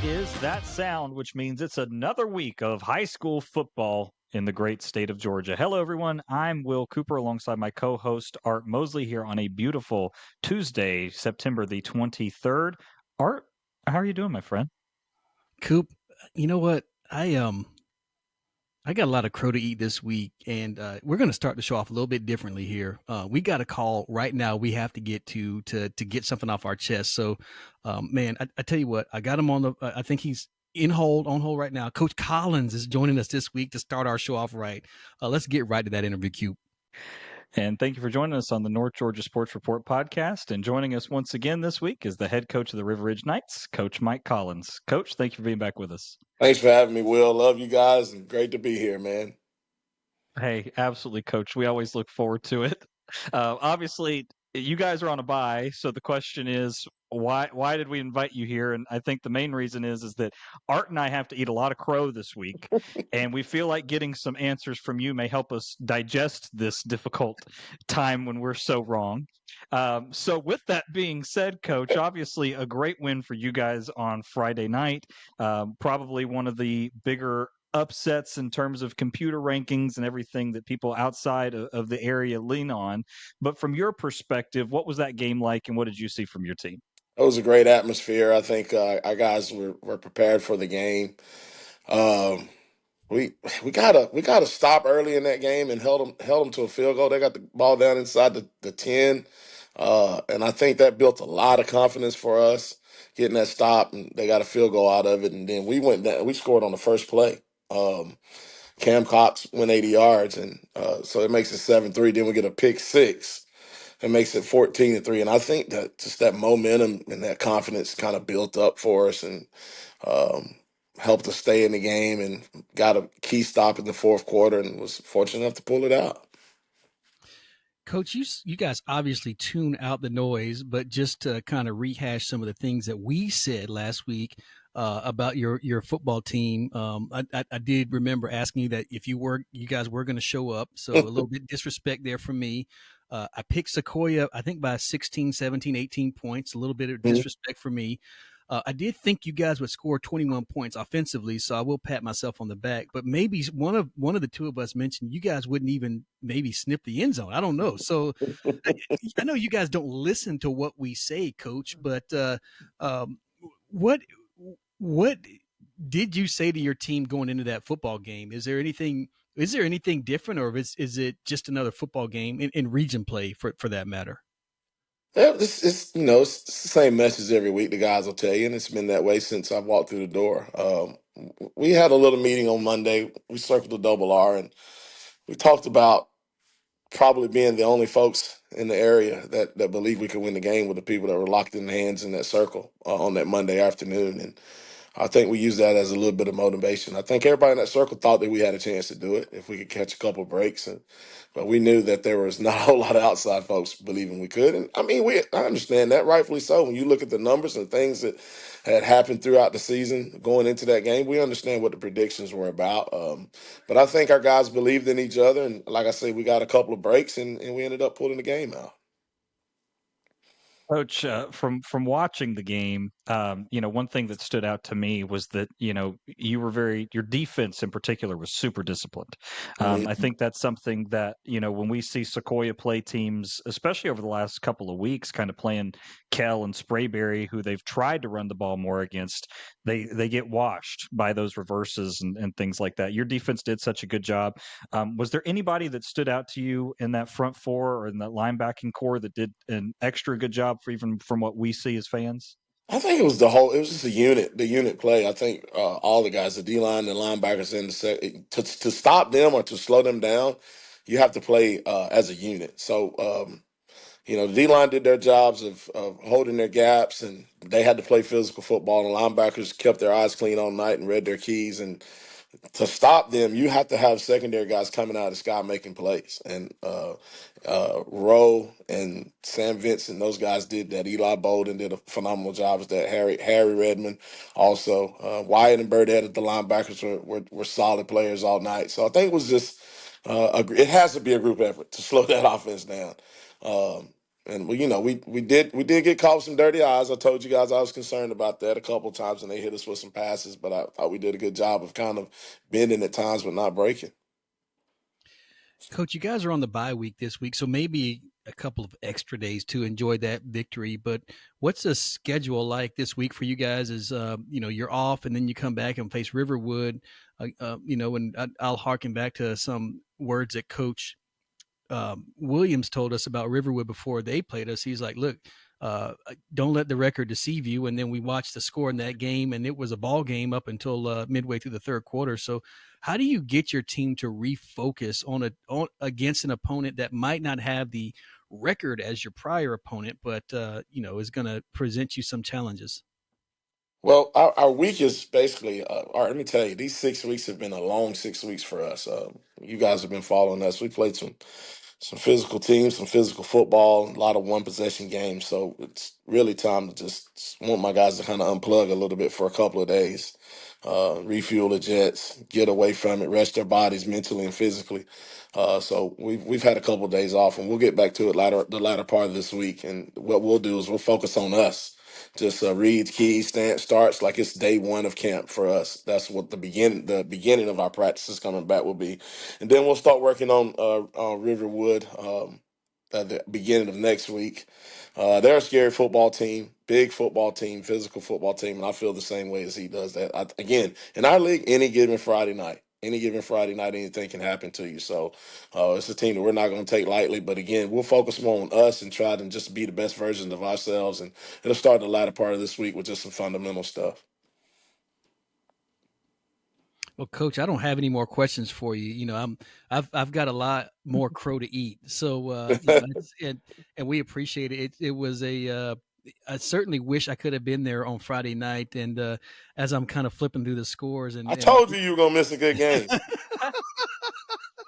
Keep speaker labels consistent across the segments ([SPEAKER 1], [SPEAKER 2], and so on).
[SPEAKER 1] is that sound, which means it's another week of high school football in the great state of Georgia. Hello, everyone. I'm Will Cooper alongside my co host, Art Mosley, here on a beautiful Tuesday, September the 23rd. Art, how are you doing, my friend?
[SPEAKER 2] Coop, you know what? I got a lot of crow to eat this week, and we're going to start the show off a little bit differently here. We got a call right now. We have to get to get something off our chest. So, man, I tell you what, I got him on the. I think he's on hold right now. Coach Collins is joining us this week to start our show off right. Let's get right to that interview, Coop.
[SPEAKER 1] And thank you for joining us on the North Georgia Sports Report podcast. And joining us once again this week is the head coach of the River Ridge Knights, Coach Mike Collins. Coach, thank you for being back with us.
[SPEAKER 3] Thanks for having me, Will. Love you guys and great to be here, man.
[SPEAKER 1] Hey, absolutely, Coach. We always look forward to it. Obviously, you guys are on a bye, so the question is, why did we invite you here? And I think the main reason is that Art and I have to eat a lot of crow this week, and we feel like getting some answers from you may help us digest this difficult time when we're so wrong. So, with that being said, Coach, obviously a great win for you guys on Friday night. Probably one of the bigger upsets in terms of computer rankings and everything that people outside of the area lean on. But from your perspective, what was that game like, and what did you see from your team?
[SPEAKER 3] It was a great atmosphere. I think our guys were prepared for the game. Um, we gotta stop early in that game and held them to a field goal. They got the ball down inside the 10, and I think that built a lot of confidence for us getting that stop. And they got a field goal out of it, and then we went down. We scored on the first play. Cam Cox went 80 yards, and so it makes it 7-3. Then we get a pick six. It makes it 14-3. And I think that just that momentum and that confidence kind of built up for us and um, helped us stay in the game and got a key stop in the fourth quarter and was fortunate enough to pull it out.
[SPEAKER 2] Coach, you guys obviously tune out the noise, but just to kind of rehash some of the things that we said last week about your football team, I did remember asking you that if you guys were going to show up, so a little bit disrespect there from me. I picked Sequoyah, I think by 16, 17, 18 points, a little bit of disrespect for me. I did think you guys would score 21 points offensively, so I will pat myself on the back. But maybe one of the two of us mentioned you guys wouldn't even maybe sniff the end zone. I don't know. So I know you guys don't listen to what we say, Coach. But um, what what did you say to your team going into that football game? Is there anything different, or is it just another football game in region play for that matter?
[SPEAKER 3] Yeah, it's the same message every week. The guys will tell you, and it's been that way since I've walked through the door. We had a little meeting on Monday. We circled the double R, and we talked about probably being the only folks in the area that believe we could win the game with the people that were locked in hands in that circle on that Monday afternoon. And I think we used that as a little bit of motivation. I think everybody in that circle thought that we had a chance to do it if we could catch a couple breaks, but we knew that there was not a whole lot of outside folks believing we could. And I mean, I understand that, rightfully so. When you look at the numbers and things that had happened throughout the season going into that game, we understand what the predictions were about. But I think our guys believed in each other, and like I say, we got a couple of breaks, and we ended up pulling the game out.
[SPEAKER 1] Coach, from watching the game, one thing that stood out to me was that your defense in particular was super disciplined. I
[SPEAKER 3] Mhm.
[SPEAKER 1] think that's something that when we see Sequoyah play teams, especially over the last couple of weeks, kind of playing Kell and Sprayberry, who they've tried to run the ball more against, they get washed by those reverses and things like that. Your defense did such a good job. Was there anybody that stood out to you in that front four or in that linebacking core that did an extra good job for even from what we see as fans?
[SPEAKER 3] I think it was it was just the unit play. I think all the guys, the D line, the linebackers, and to stop them or to slow them down, you have to play as a unit. So, the D line did their jobs of holding their gaps, and they had to play physical football. And the linebackers kept their eyes clean all night and read their keys. And to stop them, you have to have secondary guys coming out of the sky making plays. And Rowe and Sam Vincent, those guys did that. Eli Bolden did a phenomenal job with that. Harry Redmond also. Wyatt and Birdhead at the linebackers were solid players all night. So I think it was just it has to be a group effort to slow that offense down. Um, And we did get caught with some dirty eyes. I told you guys I was concerned about that a couple of times, and they hit us with some passes. But I thought we did a good job of kind of bending at times, but not breaking.
[SPEAKER 2] Coach, you guys are on the bye week this week, so maybe a couple of extra days to enjoy that victory. But what's the schedule like this week for you guys? Is you're off and then you come back and face Riverwood, and I'll harken back to some words that Coach Williams told us about Riverwood before they played us. He's like, look, don't let the record deceive you. And then we watched the score in that game, and it was a ball game up until midway through the third quarter. So how do you get your team to refocus on against an opponent that might not have the record as your prior opponent, but is going to present you some challenges?
[SPEAKER 3] Well, our week is basically, let me tell you, these 6 weeks have been a long 6 weeks for us. You guys have been following us. We played some physical teams, some physical football, a lot of one possession games. So it's really time to just want my guys to kind of unplug a little bit for a couple of days, refuel the jets, get away from it, rest their bodies mentally and physically. So we've had a couple of days off, and we'll get back to it the latter part of this week. And what we'll do is we'll focus on us. Just reads, keys, starts like it's day one of camp for us. That's what the beginning of our practices coming back will be, and then we'll start working on Riverwood at the beginning of next week. They're a scary football team, big football team, physical football team, and I feel the same way as he does. Again, in our league, any given Friday night, anything can happen to you. So it's a team that we're not going to take lightly. But again, we'll focus more on us and try to just be the best version of ourselves. And it'll start the latter part of this week with just some fundamental stuff.
[SPEAKER 2] Well, Coach, I don't have any more questions for you. I've got a lot more crow to eat. So, and we appreciate it. It was I certainly wish I could have been there on Friday night. And as I'm kind of flipping through the scores,
[SPEAKER 3] I
[SPEAKER 2] and
[SPEAKER 3] told you were going to miss a good game.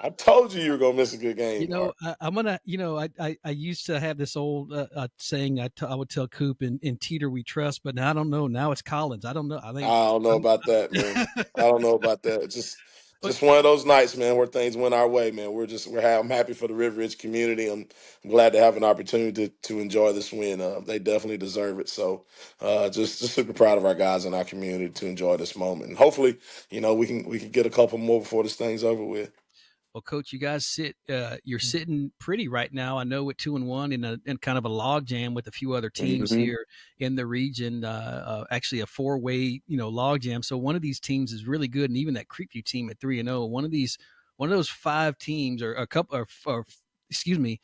[SPEAKER 3] I told you were going to miss a good game.
[SPEAKER 2] I'm gonna. I used to have this old saying. I would tell Coop in Teeter we trust, but now I don't know. Now it's Collins. I don't know. I
[SPEAKER 3] I
[SPEAKER 2] think
[SPEAKER 3] don't know about that, man. I don't know about that. It's just one of those nights, man, where things went our way, man. I'm happy for the River Ridge community. I'm glad to have an opportunity to enjoy this win. They definitely deserve it. So, just super proud of our guys in our community to enjoy this moment, and hopefully, we can get a couple more before this thing's over with.
[SPEAKER 2] Well, Coach, you guys you're sitting pretty right now. I know with 2-1 in kind of a log jam with a few other teams
[SPEAKER 3] Mm-hmm.
[SPEAKER 2] here in the region. Actually, a 4-way log jam. So one of these teams is really good, and even that Creekview team at 3-0. One of those 5 teams, or a couple, or excuse me,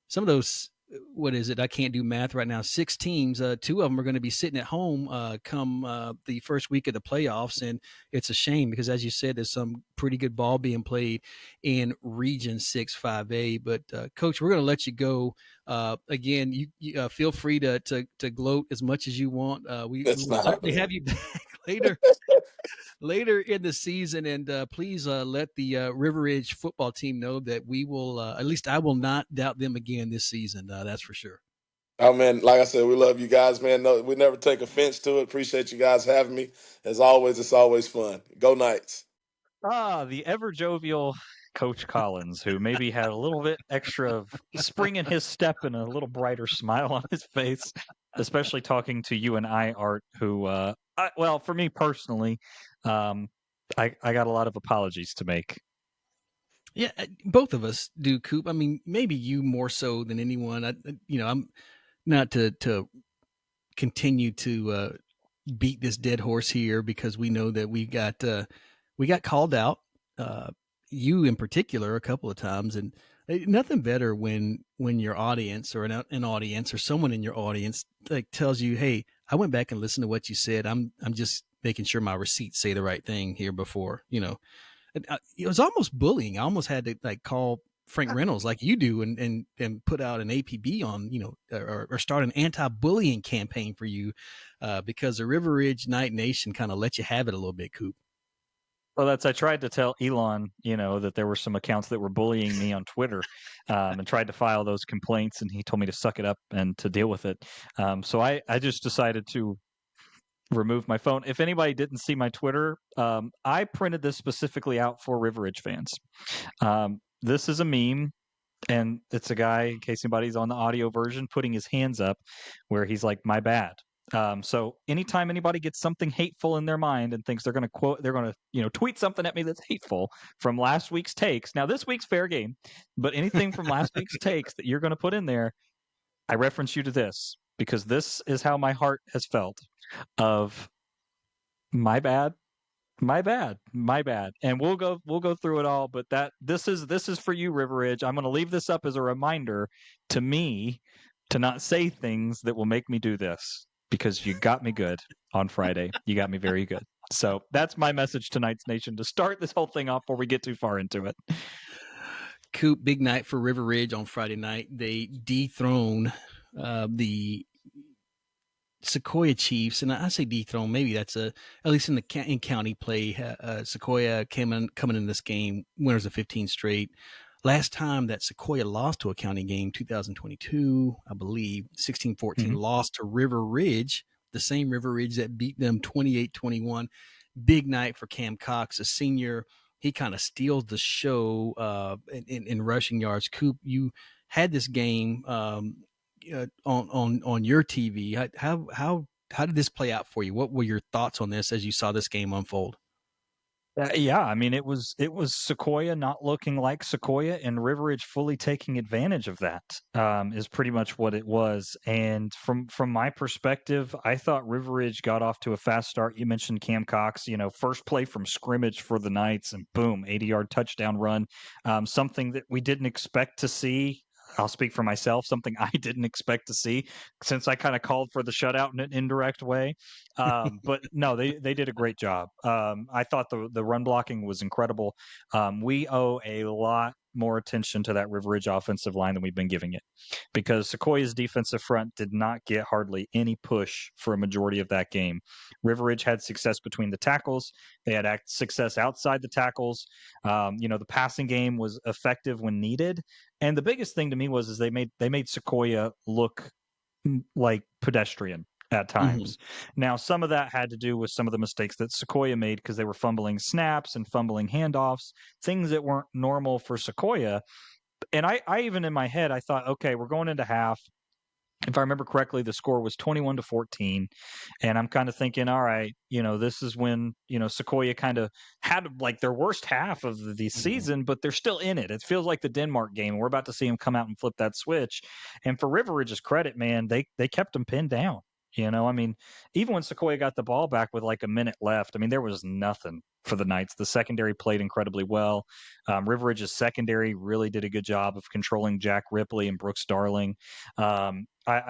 [SPEAKER 2] some of those. What is it? I can't do math right now. 6 teams. 2 of them are going to be sitting at home come the first week of the playoffs, and it's a shame because, as you said, there's some pretty good ball being played in Region 6 5A. But Coach, we're going to let you go. Again, you feel free to gloat as much as you want. We
[SPEAKER 3] That's
[SPEAKER 2] will
[SPEAKER 3] not
[SPEAKER 2] certainly
[SPEAKER 3] happening.
[SPEAKER 2] have you back later in the season, and please let the River Ridge football team know that we will, at least I will not doubt them again this season. That's for sure.
[SPEAKER 3] Oh man, like I said, we love you guys, man. No, we never take offense to it. Appreciate you guys having me. As always, it's always fun. Go Knights.
[SPEAKER 1] The ever jovial Coach Collins, who maybe had a little bit extra of spring in his step and a little brighter smile on his face, especially talking to you and I, Art, who, well, for me personally, I got a lot of apologies to make.
[SPEAKER 2] Yeah, both of us do, Coop. I mean, maybe you more so than anyone. I'm not to continue to beat this dead horse here because we know that we got called out. You in particular a couple of times, and nothing better when your audience or an audience or someone in your audience like tells you, "Hey, I went back and listened to what you said. I'm just making sure my receipts say the right thing here before." It was almost bullying. I almost had to like call Frank Reynolds like you do and put out an APB on, or start an anti-bullying campaign for you because the River Ridge Night Nation kind of let you have it a little bit, Coop.
[SPEAKER 1] Well, I tried to tell Elon, that there were some accounts that were bullying me on Twitter, and tried to file those complaints, and he told me to suck it up and to deal with it. So I just decided to remove my phone. If anybody didn't see my Twitter, I printed this specifically out for River Ridge fans. This is a meme And it's a guy, in case anybody's on the audio version, putting his hands up where he's like, my bad. So anytime anybody gets something hateful in their mind and thinks they're going to tweet something at me that's hateful from last week's takes. Now, this week's fair game, but anything from last week's takes that you're going to put in there, I reference you to this because this is how my heart has felt of my bad, my bad, my bad. And we'll go through it all, but this is for you, River Ridge. I'm going to leave this up as a reminder to me to not say things that will make me do this because you got me good on Friday. You got me very good. So that's my message to Knights Nation to start this whole thing off before we get too far into it.
[SPEAKER 2] Coop, big night for River Ridge on Friday night. They dethrone the Sequoyah Chiefs, and I say dethrone. Maybe that's at least in county play. Sequoyah coming in this game, winners of 15 straight. Last time that Sequoyah lost to a county game, 2022, I believe, 16-14, lost to River Ridge, the same River Ridge that beat them 28-21. Big night for Cam Cox, a senior. He kind of steals the show in rushing yards. Coop, you had this game on your TV. How did this play out for you? What were your thoughts on this as you saw this game unfold?
[SPEAKER 1] Yeah, I mean, it was Sequoyah not looking like Sequoyah, and River Ridge fully taking advantage of that. Is pretty much what it was. And from my perspective, I thought River Ridge got off to a fast start. You mentioned Cam Cox, first play from scrimmage for the Knights, and boom, 80-yard touchdown run. Something that we didn't expect to see. I'll speak for myself, something I didn't expect to see since I kind of called for the shutout in an indirect way. But no, they did a great job. I thought the run blocking was incredible. We owe a lot more attention to that River Ridge offensive line than we've been giving it because Sequoia's defensive front did not get hardly any push for a majority of that game. River Ridge had success between the tackles. They had success outside the tackles. The passing game was effective when needed. And the biggest thing to me is they made Sequoyah look like pedestrian at times. Now, some of that had to do with some of the mistakes that Sequoyah made because they were fumbling snaps and fumbling handoffs, things that weren't normal for Sequoyah. And I even in my head, I thought, okay, we're going into half. If I remember correctly, the score was 21-14. And I'm kind of thinking, all right, this is when, Sequoyah kind of had like their worst half of the season, but they're still in it. It feels like the Denmark game. We're about to see them come out and flip that switch. And for River Ridge's credit, man, they kept them pinned down. I mean, even when Sequoyah got the ball back with like a minute left, I mean, there was nothing for the Knights. The secondary played incredibly well. River Ridge's secondary really did a good job of controlling Jack Ripley and Brooks Darling. I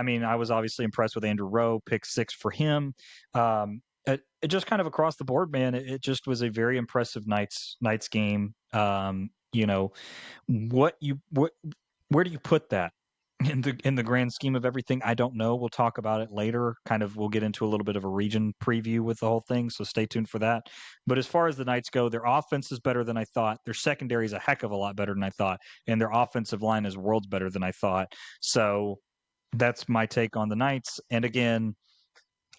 [SPEAKER 1] mean, I was obviously impressed with Andrew Rowe, pick 6 for him. It just kind of across the board, man. It just was a very impressive Knights game. Where do you put that in the grand scheme of everything? I don't know. We'll talk about it later. We'll get into a little bit of a region preview with the whole thing, so stay tuned for that. But as far as the Knights go, their offense is better than I thought. Their secondary is a heck of a lot better than I thought, and their offensive line is worlds better than I thought. So that's my take on the Knights. And again,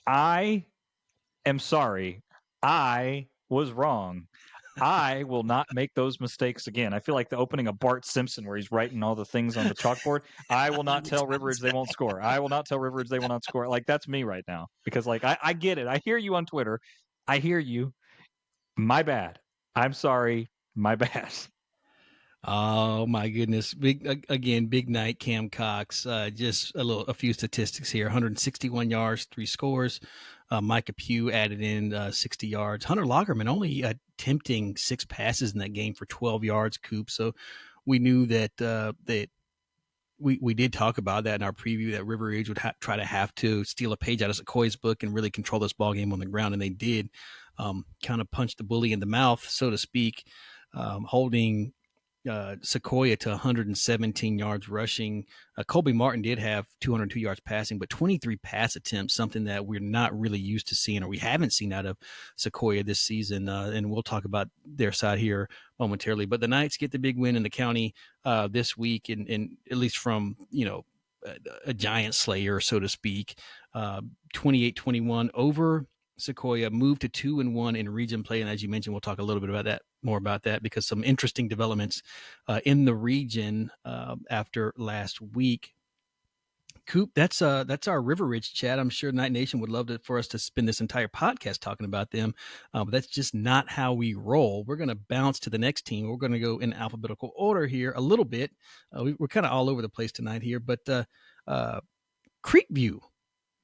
[SPEAKER 1] I am sorry. I was wrong. I will not make those mistakes again. I feel like the opening of Bart Simpson where he's writing all the things on the chalkboard. I will not tell River Ridge they won't score. I will not tell River Ridge they will not score. Like, that's me right now. Because, like, I get it. I hear you on Twitter. I hear you. My bad. I'm sorry. My bad.
[SPEAKER 2] Oh my goodness! Big night. Cam Cox. Just a few statistics here: 161 yards, 3 scores. Micah Pugh added in 60 yards. Hunter Lagerman only attempting 6 passes in that game for 12 yards. Coop. So we knew that we did talk about that in our preview that River Ridge would try to have to steal a page out of Sequoiah's book and really control this ball game on the ground, and they did. Kind of punch the bully in the mouth, so to speak, holding Sequoyah to 117 yards rushing. Colby Martin did have 202 yards passing, but 23 pass attempts, something that we're not really used to seeing or we haven't seen out of Sequoyah this season. And we'll talk about their side here momentarily. But the Knights get the big win in the county this week, and at least from, a giant slayer, so to speak, 28-21 over Sequoyah moved to 2-1 in region play, and as you mentioned, we'll talk a little bit more about that because some interesting developments in the region after last week. Coop, that's our River Ridge chat. I'm sure Night Nation would love for us to spend this entire podcast talking about them, but that's just not how we roll. We're going to bounce to the next team. We're going to go in alphabetical order here a little bit. We're kind of all over the place tonight here, but Creekview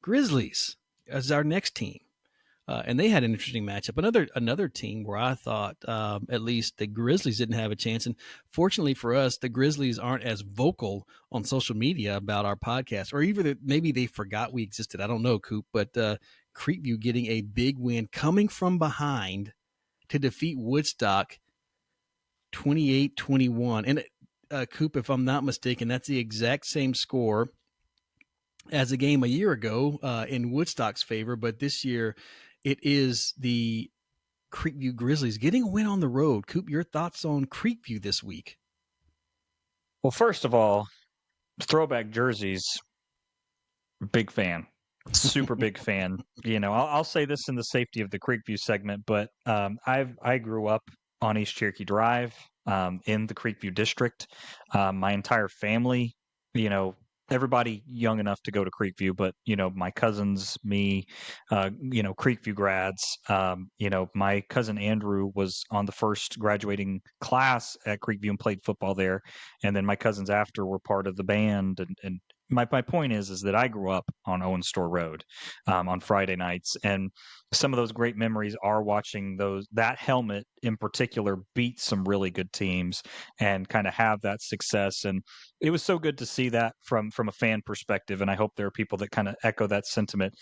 [SPEAKER 2] Grizzlies is our next team. And they had an interesting matchup. Another team where I thought at least the Grizzlies didn't have a chance. And fortunately for us, the Grizzlies aren't as vocal on social media about our podcast, or even maybe they forgot we existed. I don't know, Coop, but Creekview getting a big win coming from behind to defeat Woodstock 28-21. And Coop, if I'm not mistaken, that's the exact same score as a game a year ago in Woodstock's favor, but this year it is the Creekview Grizzlies getting a win on the road. Coop, your thoughts on Creekview this week?
[SPEAKER 1] Well, first of all, throwback jerseys, big fan, super big fan. I'll say this in the safety of the Creekview segment, but I grew up on East Cherokee Drive in the Creekview district. My entire family, you know, everybody young enough to go to Creekview, but my cousins, me, Creekview grads. My cousin Andrew was on the first graduating class at Creekview and played football there, and then my cousins after were part of the band. And my point is that I grew up on Owen Store Road on Friday nights, and some of those great memories are watching that helmet in particular beat some really good teams and kind of have that success. And it was so good to see that from a fan perspective. And I hope there are people that kind of echo that sentiment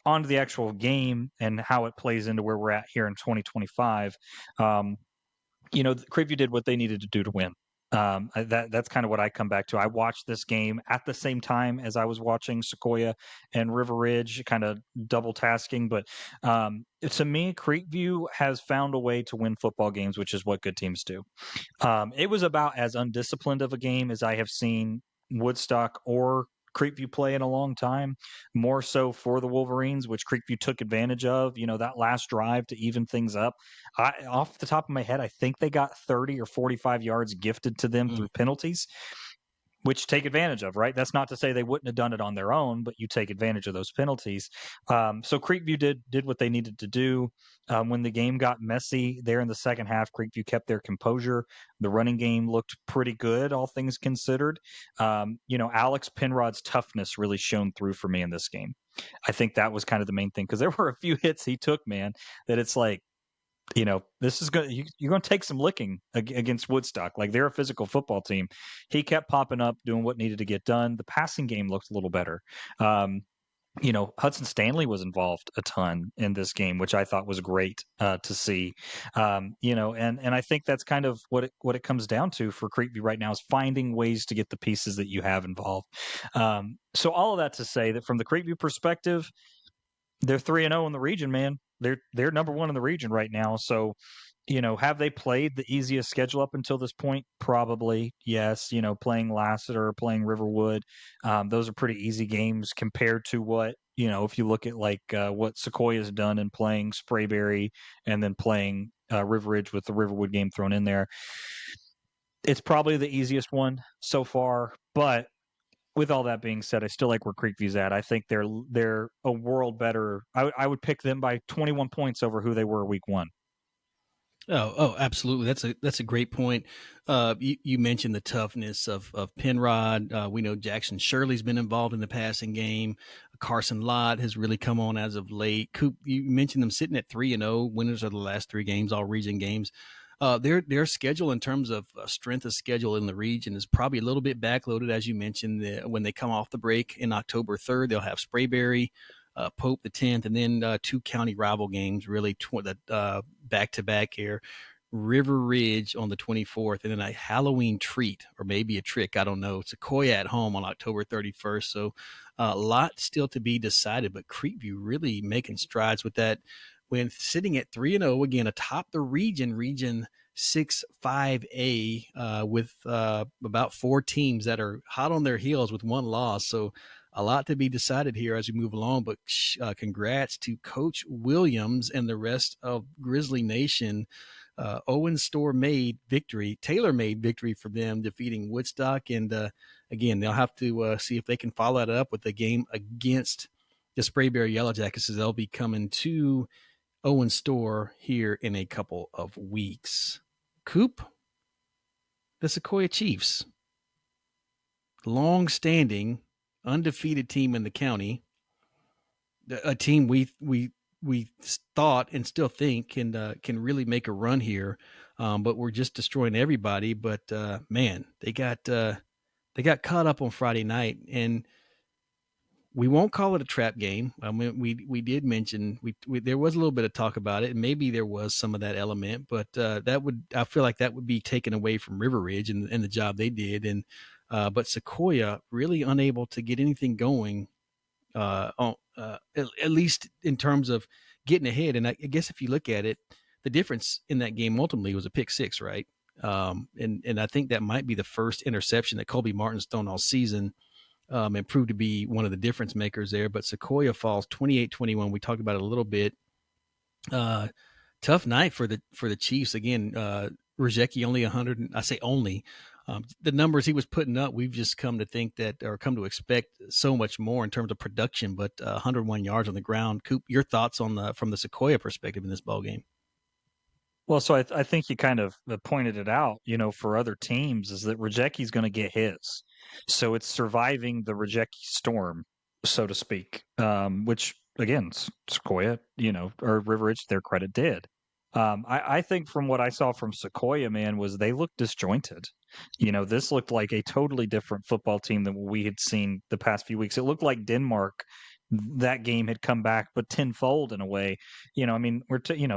[SPEAKER 1] onto the actual game and how it plays into where we're at here in 2025. Creekview did what they needed to do to win. That's kind of what I come back to. I watched this game at the same time as I was watching Sequoyah and River Ridge, kind of double tasking. But to me, Creekview has found a way to win football games, which is what good teams do. It was about as undisciplined of a game as I have seen Woodstock or Creekview play in a long time, more so for the Wolverines, which Creekview took advantage of. That last drive to even things up. Off the top of my head, I think they got 30 or 45 yards gifted to them through penalties, which take advantage of, right? That's not to say they wouldn't have done it on their own, but you take advantage of those penalties. So Creekview did what they needed to do. When the game got messy there in the second half, Creekview kept their composure. The running game looked pretty good, all things considered. Alex Penrod's toughness really shone through for me in this game. I think that was kind of the main thing because there were a few hits he took, man, that it's like, this is going. You're going to take some licking against Woodstock. Like they're a physical football team. He kept popping up, doing what needed to get done. The passing game looked a little better. Hudson Stanley was involved a ton in this game, which I thought was great to see. And I think that's kind of what it comes down to for Creekview right now is finding ways to get the pieces that you have involved. So all of that to say that from the Creekview perspective, they're 3-0 in the region, man. They're number one in the region right now. So, have they played the easiest schedule up until this point? Probably, yes. Playing Lassiter, playing Riverwood, those are pretty easy games compared to what if you look at like what Sequoyah's done in playing Sprayberry and then playing River Ridge with the Riverwood game thrown in there. It's probably the easiest one so far, but with all that being said, I still like where Creekview's at. I think they're a world better. I would pick them by 21 points over who they were week one.
[SPEAKER 2] Oh, absolutely. That's a great point. You mentioned the toughness of Penrod. We know Jackson Shirley's been involved in the passing game. Carson Lott has really come on as of late. Coop, you mentioned them sitting at 3-0, winners of the last 3 games, all region games. Their schedule in terms of strength of schedule in the region is probably a little bit backloaded, as you mentioned. When they come off the break in October 3rd, they'll have Sprayberry, Pope the 10th, and then 2 county rival games, really back-to-back here. River Ridge on the 24th, and then a Halloween treat, or maybe a trick, I don't know. Sequoyah at home on October 31st. So a lot still to be decided, but Creekview really making strides with that when sitting at 3-0 again atop the region 6-5A with about 4 teams that are hot on their heels with 1 loss. So a lot to be decided here as we move along. But congrats to Coach Williams and the rest of Grizzly Nation. Owen tailor-made victory for them, defeating Woodstock. And again, they'll have to see if they can follow that up with the game against the Sprayberry Yellow Jackets, as they'll be coming to Owen Store here in a couple of weeks. Coop, the Sequoyah Chiefs, long-standing, undefeated team in the county, a team we thought and still think can really make a run here, but we're just destroying everybody. But man, they got caught up on Friday night, and we won't call it a trap game. I mean, we did mention there was a little bit of talk about it, and maybe there was some of that element, but I feel like that would be taken away from River Ridge and the job they did, and but Sequoyah really unable to get anything going, at least in terms of getting ahead. And I guess if you look at it, the difference in that game ultimately was a pick six, right? And I think that might be the first interception that Colby Martin's thrown all season. And proved to be one of the difference makers there. But Sequoyah falls 28-21. We talked about it a little bit. Tough night for the Chiefs. Again, Rzeki only 100. I say only. The numbers he was putting up, we've just come to expect so much more in terms of production. But 101 yards on the ground. Coop, your thoughts from the Sequoyah perspective in this ball game?
[SPEAKER 1] Well, so I think you kind of pointed it out, for other teams is that Rzeki's going to get his. So it's surviving the Rzeki storm, so to speak, which, again, Sequoyah, or River Ridge, to their credit, did. I think from what I saw from Sequoyah, man, was they looked disjointed. This looked like a totally different football team than what we had seen the past few weeks. It looked like Denmark. That game had come back, but tenfold in a way. I mean,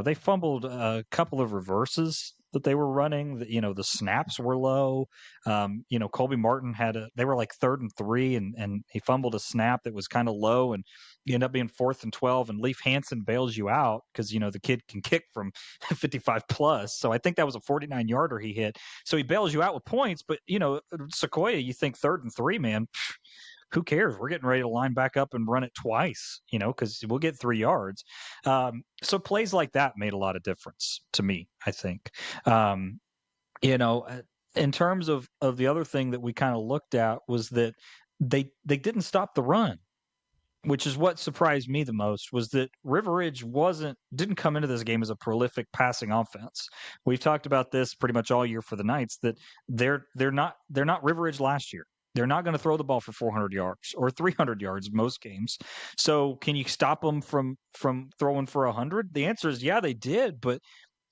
[SPEAKER 1] they fumbled a couple of reverses that they were running. The snaps were low. Colby Martin they were like 3rd and 3, and he fumbled a snap that was kind of low, and you end up being 4th and 12. And Leif Hansen bails you out because the kid can kick from 55 plus. So I think that was a 49-yarder he hit. So he bails you out with points. But Sequoyah, you think 3rd and 3, man. Who cares? We're getting ready to line back up and run it twice, because we'll get 3 yards. So plays like that made a lot of difference to me, I think. In terms of the other thing that we kind of looked at was that they didn't stop the run, which is what surprised me the most, was that River Ridge didn't come into this game as a prolific passing offense. We've talked about this pretty much all year for the Knights, that they're not River Ridge last year. They're not going to throw the ball for 400 yards or 300 yards most games. So can you stop them from throwing for 100? The answer is yeah, they did, but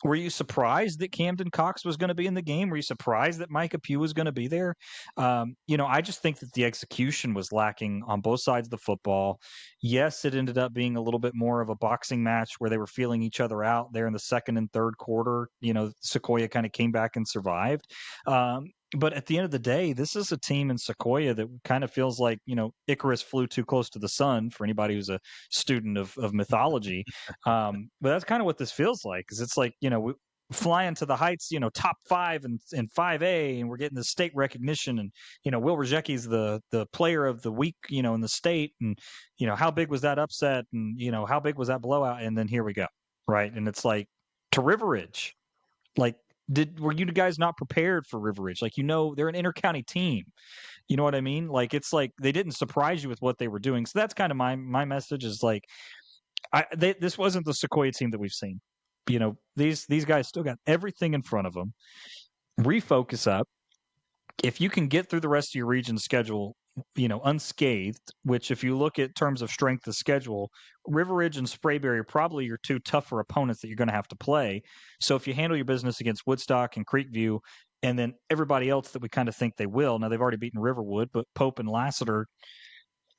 [SPEAKER 1] were you surprised that Camden Cox was going to be in the game? Were you surprised that Micah Pugh was going to be there? I just think that the execution was lacking on both sides of the football. Yes, it ended up being a little bit more of a boxing match where they were feeling each other out there in the second and third quarter. Sequoyah kind of came back and survived. But at the end of the day, this is a team in Sequoyah that kind of feels like, Icarus flew too close to the sun, for anybody who's a student of mythology. But that's kind of what this feels like, because it's like, we flying to the heights, top 5 and 5A, and we're getting the state recognition. And, Will Rzeki's the player of the week, in the state. And, how big was that upset? And, how big was that blowout? And then here we go. Right. And it's like, to River Ridge, like, were you guys not prepared for River Ridge? Like, they're an inter-county team. You know what I mean? Like, it's like they didn't surprise you with what they were doing. So that's kind of my message, is like, this wasn't the Sequoyah team that we've seen. These guys still got everything in front of them. Refocus up. If you can get through the rest of your region schedule, unscathed, which if you look at terms of strength of schedule, River Ridge and Sprayberry are probably your 2 tougher opponents that you're going to have to play. So if you handle your business against Woodstock and Creekview, and then everybody else that we kind of think they will, now they've already beaten Riverwood, but Pope and Lassiter,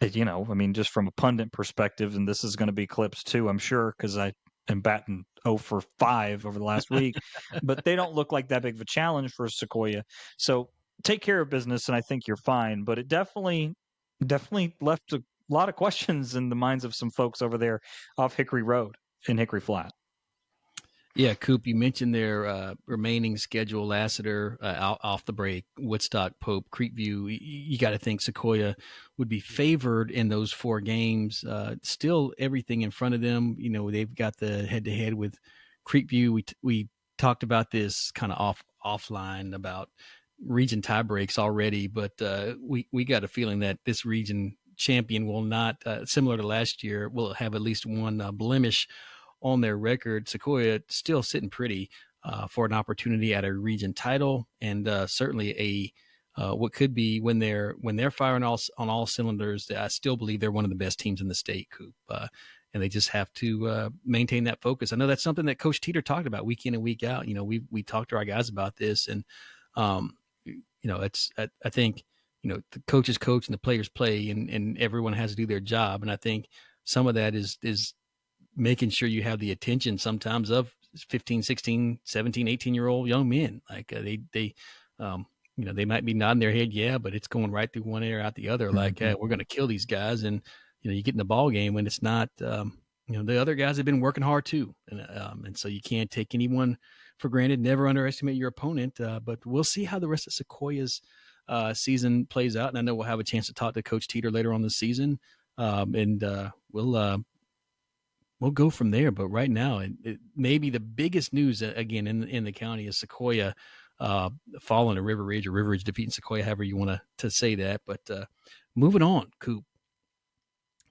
[SPEAKER 1] just from a pundit perspective, and this is going to be clips too, I'm sure, because I am batting 0 for 5 over the last week, but they don't look like that big of a challenge for Sequoyah. So take care of business, and I think you're fine. But it definitely left a lot of questions in the minds of some folks over there off Hickory Road in Hickory Flat.
[SPEAKER 2] Yeah, Coop, you mentioned their remaining schedule: Lassiter, off the break, Woodstock, Pope, Creekview. You got to think Sequoyah would be favored in those 4 games. Still, everything in front of them. They've got the head-to-head with Creekview. We talked about this kind of offline about region tie breaks already, but we got a feeling that this region champion will not, similar to last year, will have at least one blemish on their record. Sequoyah still sitting pretty for an opportunity at a region title, and certainly what could be when they're firing on all cylinders. I still believe they're one of the best teams in the state, Coop. And they just have to maintain that focus. I know that's something that Coach Teeter talked about week in and week out. We talked to our guys about this, and I think the coaches coach and the players play, and everyone has to do their job. And I think some of that is making sure you have the attention sometimes of 15, 16, 17, 18-year-old young men. Like they might be nodding their head, yeah, but it's going right through one ear out the other. Like, hey, we're going to kill these guys. And, you get in the ball game when it's not, the other guys have been working hard too. And so you can't take anyone for granted. Never underestimate your opponent. But we'll see how the rest of Sequoiah's season plays out. And I know we'll have a chance to talk to Coach Teeter later on this season. We'll go from there. But right now, maybe the biggest news again in the county is Sequoyah falling to River Ridge, or River Ridge defeating Sequoyah, however you want to say that. But moving on, Coop.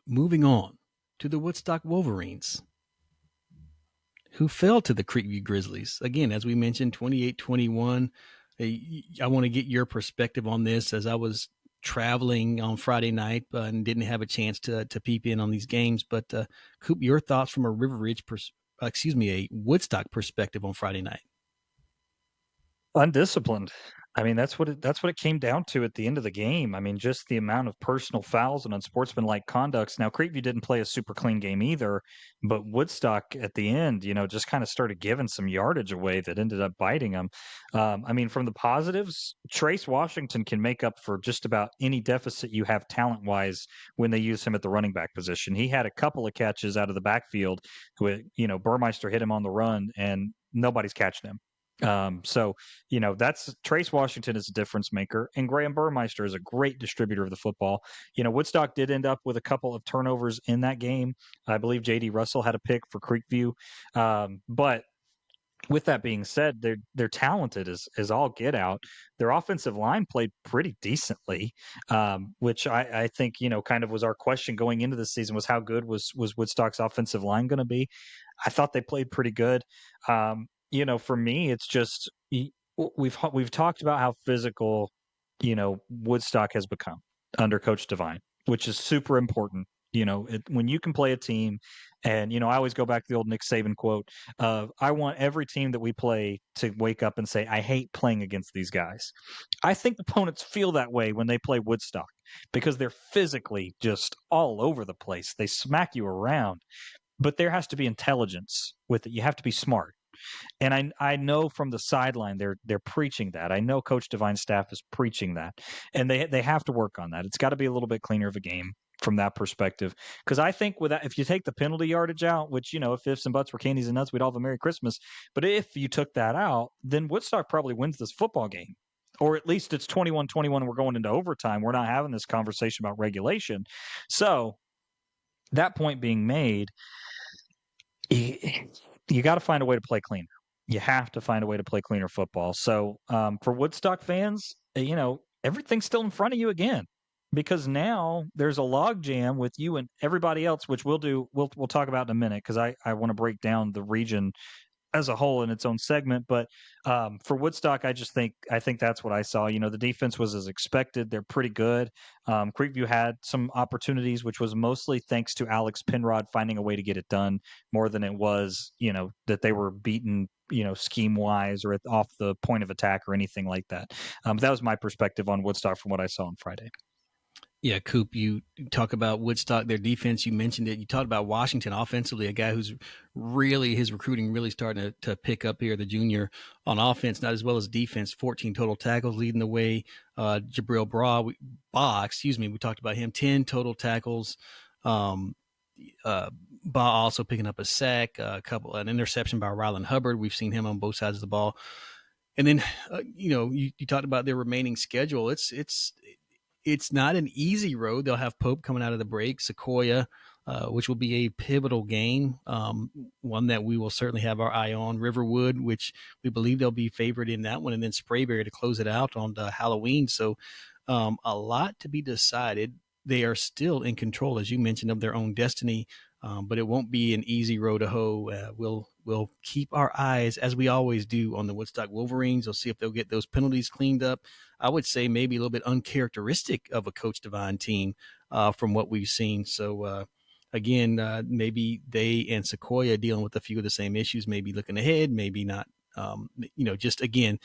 [SPEAKER 2] Moving on to the Woodstock Wolverines, who fell to the Creekview Grizzlies. Again, as we mentioned, 28-21. I want to get your perspective on this, as I was traveling on Friday night and didn't have a chance to peep in on these games. But Coop, your thoughts from a a Woodstock perspective on Friday night.
[SPEAKER 1] Undisciplined. I mean, that's what it came down to at the end of the game. I mean, just the amount of personal fouls and unsportsmanlike conducts. Now, Creekview didn't play a super clean game either, but Woodstock at the end, just kind of started giving some yardage away that ended up biting them. I mean, from the positives, Trace Washington can make up for just about any deficit you have talent-wise when they use him at the running back position. He had a couple of catches out of the backfield with, Burmeister hit him on the run, and nobody's catching him. So that's Trace Washington is a difference maker, and Graham Burmeister is a great distributor of the football. Woodstock did end up with a couple of turnovers in that game. I believe J.D. Russell had a pick for Creekview, but with that being said, they're talented as all get out. Their offensive line played pretty decently, which I think kind of was our question going into the season, was how good was Woodstock's offensive line going to be. I thought they played pretty good. For me, it's just we've talked about how physical Woodstock has become under Coach Devine, which is super important. When you can play a team, and I always go back to the old Nick Saban quote of, "I want every team that we play to wake up and say, I hate playing against these guys." I think opponents feel that way when they play Woodstock, because they're physically just all over the place. They smack you around, but there has to be intelligence with it. You have to be smart. And I know from the sideline they're preaching that. I know Coach Devine's staff is preaching that, and they have to work on that. It's got to be a little bit cleaner of a game from that perspective. Because I think with that, if you take the penalty yardage out, which if ifs and buts were candies and nuts, we'd all have a Merry Christmas. But if you took that out, then Woodstock probably wins this football game. Or at least it's 21-21. We're going into overtime. We're not having this conversation about regulation. So that point being made, you got to find a way to play cleaner. You have to find a way to play cleaner football. So for Woodstock fans, everything's still in front of you again, because now there's a log jam with you and everybody else, which we'll talk about in a minute, because I want to break down the region as a whole in its own segment. But for Woodstock, I think that's what I saw. The defense was as expected. They're pretty good. Creekview had some opportunities, which was mostly thanks to Alex Penrod finding a way to get it done, more than it was, that they were beaten, scheme wise or off the point of attack or anything like that. That was my perspective on Woodstock from what I saw on Friday.
[SPEAKER 2] Yeah, Coop, you talk about Woodstock, their defense, you mentioned it. You talked about Washington offensively, a guy who's really, his recruiting really starting to pick up here, the junior on offense, not as well as defense, 14 total tackles leading the way. Jabril Baugh, we talked about him, 10 total tackles. Ba also picking up a sack, an interception by Rylan Hubbard. We've seen him on both sides of the ball. And then, you talked about their remaining schedule. It's not an easy road. They'll have Pope coming out of the break, Sequoyah, which will be a pivotal game, one that we will certainly have our eye on. Riverwood, which we believe they'll be favored in that one, and then Sprayberry to close it out on Halloween. So a lot to be decided. They are still in control, as you mentioned, of their own destiny. But it won't be an easy road to hoe. We'll keep our eyes, as we always do, on the Woodstock Wolverines. We'll see if they'll get those penalties cleaned up. I would say maybe a little bit uncharacteristic of a Coach Devine team from what we've seen. So again, maybe they and Sequoyah dealing with a few of the same issues. Maybe looking ahead, maybe not. Just again,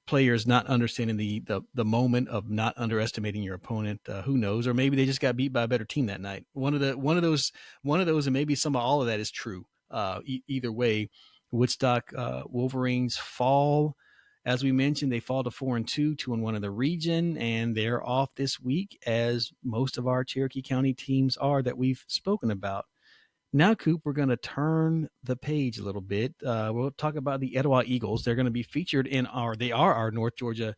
[SPEAKER 2] players not understanding the moment of not underestimating your opponent. Who knows? Or maybe they just got beat by a better team that night. One of those, and maybe some of all of that is true. Either way, Woodstock Wolverines fall. As we mentioned, they fall to 4-2, 2-1 in the region, and they're off this week, as most of our Cherokee County teams are that we've spoken about. Now, Coop, we're going to turn the page a little bit. We'll talk about the Etowah Eagles. They're going to be featured they are our North Georgia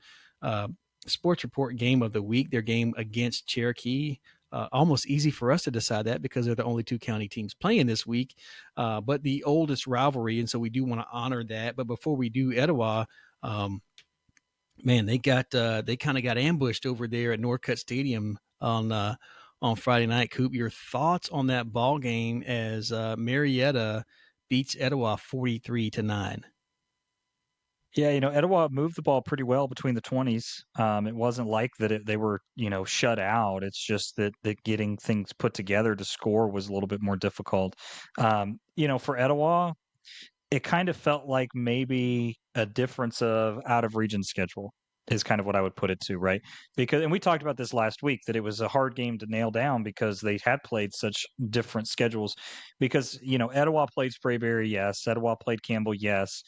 [SPEAKER 2] Sports Report game of the week, their game against Cherokee. Almost easy for us to decide that because they're the only two county teams playing this week, but the oldest rivalry, and so we do want to honor that. But before we do, Etowah, man, they kind of got ambushed over there at Northcutt Stadium on Friday night. Coop, your thoughts on that ball game as Marietta beats Etowah 43-9?
[SPEAKER 1] Yeah, Etowah moved the ball pretty well between the 20s. It wasn't like that they were, shut out. It's just that getting things put together to score was a little bit more difficult. For Etowah, it kind of felt like maybe a difference of out of region schedule is kind of what I would put it to, right? And we talked about this last week, that it was a hard game to nail down because they had played such different schedules. Because Etowah played Sprayberry, yes. Etowah played Campbell, yes.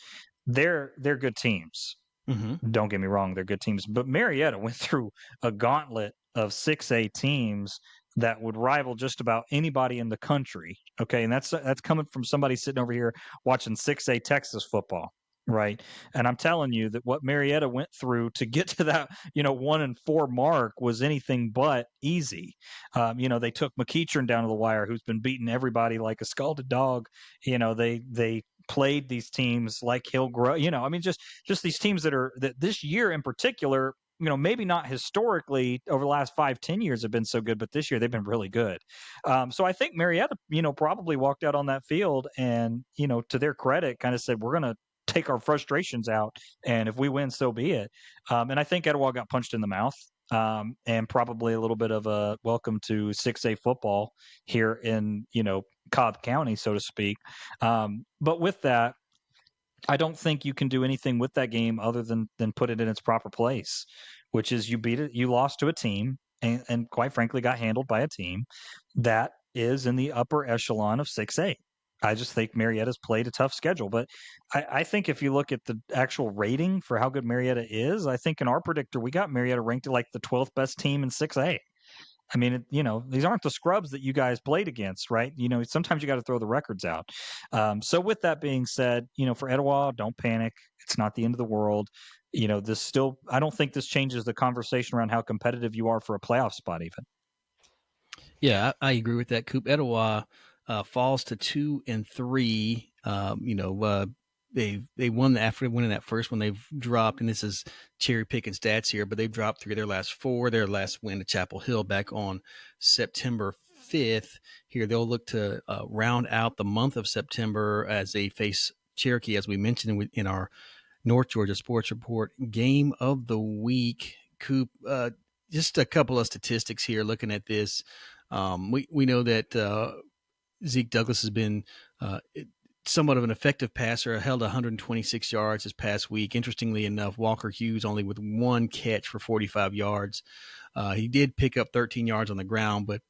[SPEAKER 1] They're good teams.
[SPEAKER 2] Mm-hmm.
[SPEAKER 1] Don't get me wrong, they're good teams. But Marietta went through a gauntlet of 6A teams that would rival just about anybody in the country. Okay, and that's coming from somebody sitting over here watching 6A Texas football, right? And I'm telling you that what Marietta went through to get to that, 1-4 mark was anything but easy. They took McEachern down to the wire, who's been beating everybody like a scalded dog. They played these teams like Hillgrove. Just these teams that this year in particular, maybe not historically over the last 5-10 years have been so good, but this year they've been really good. So I think Marietta, probably walked out on that field and, to their credit, kind of said, we're going to take our frustrations out, and if we win, so be it. And I think Etowah got punched in the mouth, and probably a little bit of a welcome to 6A football here in, Cobb County, so to speak. But with that, I don't think you can do anything with that game other than put it in its proper place, which is you lost to a team, and quite frankly got handled by a team that is in the upper echelon of 6A. I just think Marietta's played a tough schedule, but I think if you look at the actual rating for how good Marietta is, I think in our predictor we got Marietta ranked like the 12th best team in 6A. I mean, these aren't the scrubs that you guys played against, right? Sometimes you got to throw the records out. So with that being said, for Etowah, don't panic. It's not the end of the world. I don't think this changes the conversation around how competitive you are for a playoff spot even.
[SPEAKER 2] Yeah, I agree with that. Coop, Etowah falls to 2-3. They won after winning that first one. They've dropped, and this is cherry picking stats here, but they've dropped 3 of their last 4. Their last win at Chapel Hill back on September 5th. Here they'll look to round out the month of September as they face Cherokee, as we mentioned in our North Georgia Sports Report game of the week. Coop, just a couple of statistics here looking at this. We know that Zeke Douglas has been somewhat of an effective passer, held 126 yards this past week. Interestingly enough, Walker Hughes only with 1 catch for 45 yards. He did pick up 13 yards on the ground, but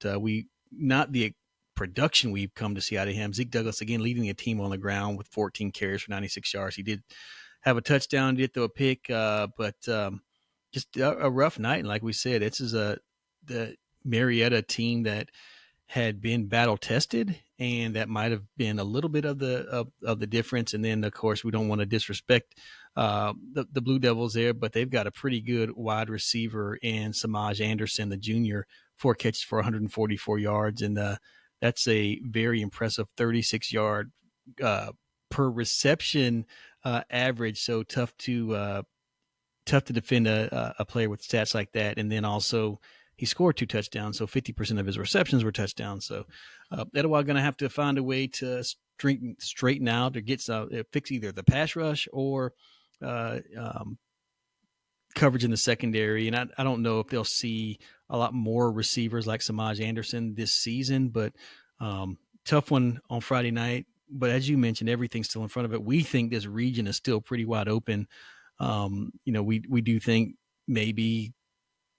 [SPEAKER 2] not the production we've come to see out of him. Zeke Douglas, again, leading the team on the ground with 14 carries for 96 yards. He did have a touchdown, did throw a pick, but just a rough night. And like we said, this is the Marietta team that had been battle tested, and that might have been a little bit of the difference. And then, of course, we don't want to disrespect the Blue Devils there, but they've got a pretty good wide receiver in Samaj Anderson, the junior, 4 catches for 144 yards, and that's a very impressive 36-yard per reception average. So tough to defend a player with stats like that. And then also he scored 2 touchdowns, so 50% of his receptions were touchdowns. So Etowah going to have to find a way to straighten out or fix either the pass rush or coverage in the secondary. And I don't know if they'll see a lot more receivers like Samaj Anderson this season, but tough one on Friday night. But as you mentioned, everything's still in front of it. We think this region is still pretty wide open. We do think maybe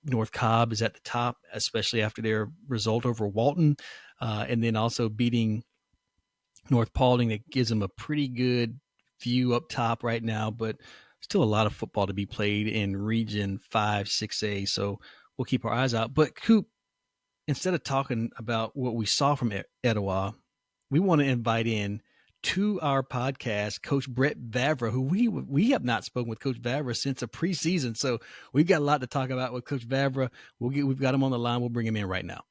[SPEAKER 2] North Cobb is at the top, especially after their result over Walton, and then also beating North Paulding. That gives them a pretty good view up top right now, but still a lot of football to be played in Region 5, 6A. So we'll keep our eyes out. But Coop, instead of talking about what we saw from Etowah, we want to invite in to our podcast Coach Brett Vavra, who we have not spoken with Coach Vavra since a preseason. So we've got a lot to talk about with Coach Vavra. We've got him on the line. We'll bring him in right now.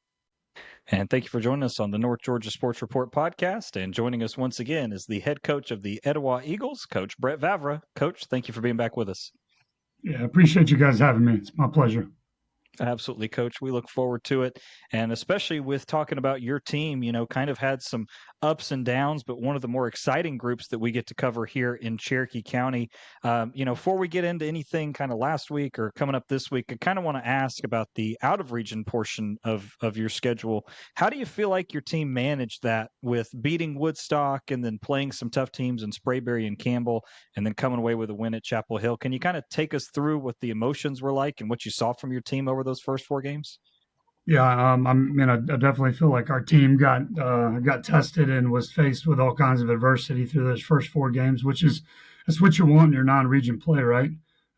[SPEAKER 1] And thank you for joining us on the North Georgia Sports Report podcast. And joining us once again is the head coach of the Etowah Eagles, Coach Brett Vavra. Coach, thank you for being back with us.
[SPEAKER 4] Yeah, I appreciate you guys having me. It's my pleasure.
[SPEAKER 1] Absolutely, Coach. We look forward to it. And especially with talking about your team, kind of had some ups and downs, but one of the more exciting groups that we get to cover here in Cherokee County. Before we get into anything kind of last week or coming up this week, I kind of want to ask about the out of region portion of your schedule. How do you feel like your team managed that with beating Woodstock and then playing some tough teams in Sprayberry and Campbell and then coming away with a win at Chapel Hill? Can you kind of take us through what the emotions were like and what you saw from your team over those first 4 games?
[SPEAKER 4] Yeah, I definitely feel like our team got tested and was faced with all kinds of adversity through those first 4 games, that's what you want in your non-region play, right?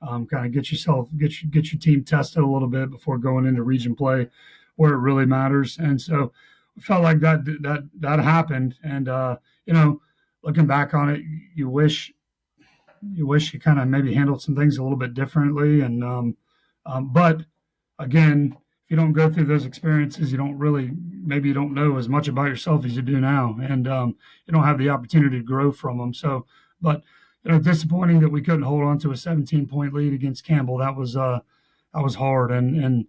[SPEAKER 4] Kind of get your team tested a little bit before going into region play, where it really matters. And so, I felt like that happened. And looking back on it, you wish you kind of maybe handled some things a little bit differently. And but again, if you don't go through those experiences, you don't know as much about yourself as you do now, and you don't have the opportunity to grow from them. So, but disappointing that we couldn't hold on to a 17-point lead against Campbell. That was hard, and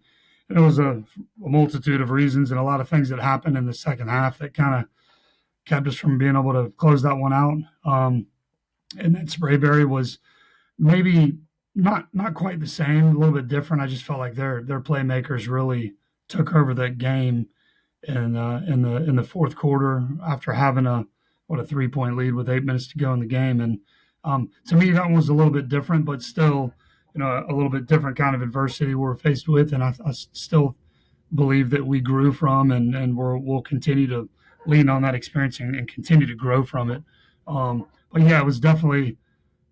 [SPEAKER 4] it was a multitude of reasons and a lot of things that happened in the second half that kind of kept us from being able to close that one out. And then Sprayberry was maybe not quite the same, a little bit different. I just felt like their playmakers really took over that game in the fourth quarter after having a 3-point lead with 8 minutes to go in the game. And to me, that one was a little bit different, but still, a little bit different kind of adversity we're faced with. And I still believe that we grew from, and we'll continue to lean on that experience and continue to grow from it. But yeah, it was definitely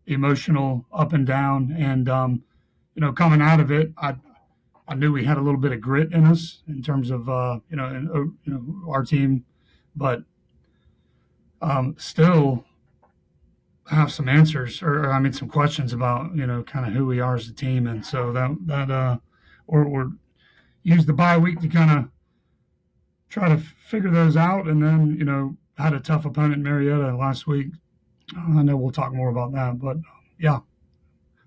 [SPEAKER 4] emotional, up and down, and coming out of it, I knew we had a little bit of grit in us in terms of our team, but still have some answers or some questions about kind of who we are as a team, and so that or use the bye week to kind of try to figure those out, and then had a tough opponent in Marietta last week. I know we'll talk more about that, but yeah,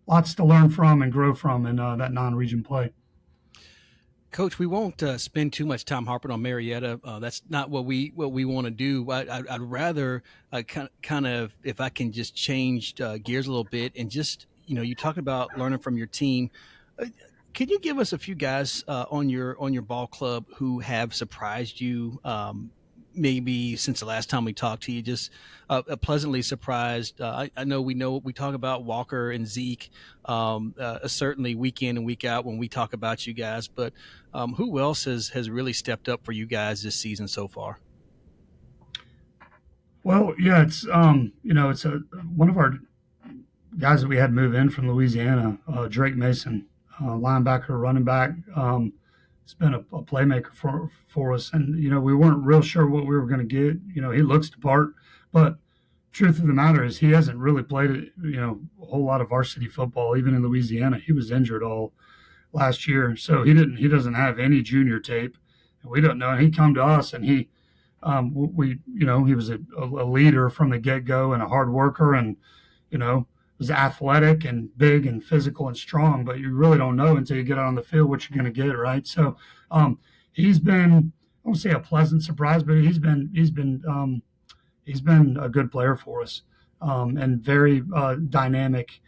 [SPEAKER 4] lots to learn from and grow from in that non-region play.
[SPEAKER 2] Coach, we won't spend too much time harping on Marietta. That's not what we want to do. I'd rather kind of, if I can just change gears a little bit and just, you talk about learning from your team. Can you give us a few guys on your ball club who have surprised you? Maybe since the last time we talked to you, just pleasantly surprised. I know we talk about Walker and Zeke, certainly week in and week out when we talk about you guys, but who else has really stepped up for you guys this season so far?
[SPEAKER 4] Well, yeah, it's it's one of our guys that we had move in from Louisiana, Drake Mason, linebacker, running back. has been a playmaker for us. And, we weren't real sure what we were going to get. He looks the part, but truth of the matter is he hasn't really played, a whole lot of varsity football, even in Louisiana. He was injured all last year. So he doesn't have any junior tape. We don't know. And he come to us and he was a leader from the get-go and a hard worker and, was athletic and big and physical and strong, but you really don't know until you get out on the field what you're going to get, right? So he's been, I won't say a pleasant surprise, but he's been a good player for us and very dynamic.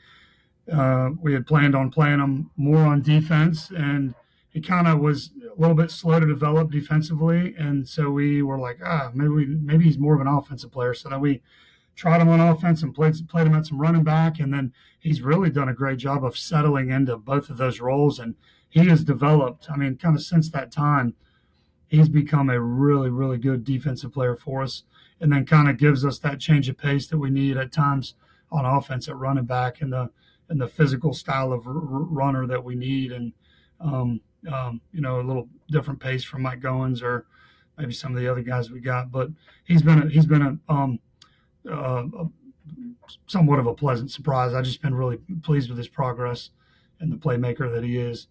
[SPEAKER 4] We had planned on playing him more on defense, and he kind of was a little bit slow to develop defensively, and so we were like, maybe he's more of an offensive player. So then we tried him on offense and played him at some running back, and then he's really done a great job of settling into both of those roles, and he has developed. I mean, kind of since that time, he's become a really, really good defensive player for us, and then kind of gives us that change of pace that we need at times on offense at running back and the physical style of runner that we need, and a little different pace from Mike Goins or maybe some of the other guys we got. But he's been somewhat of a pleasant surprise. I've just been really pleased with his progress and the playmaker that he is.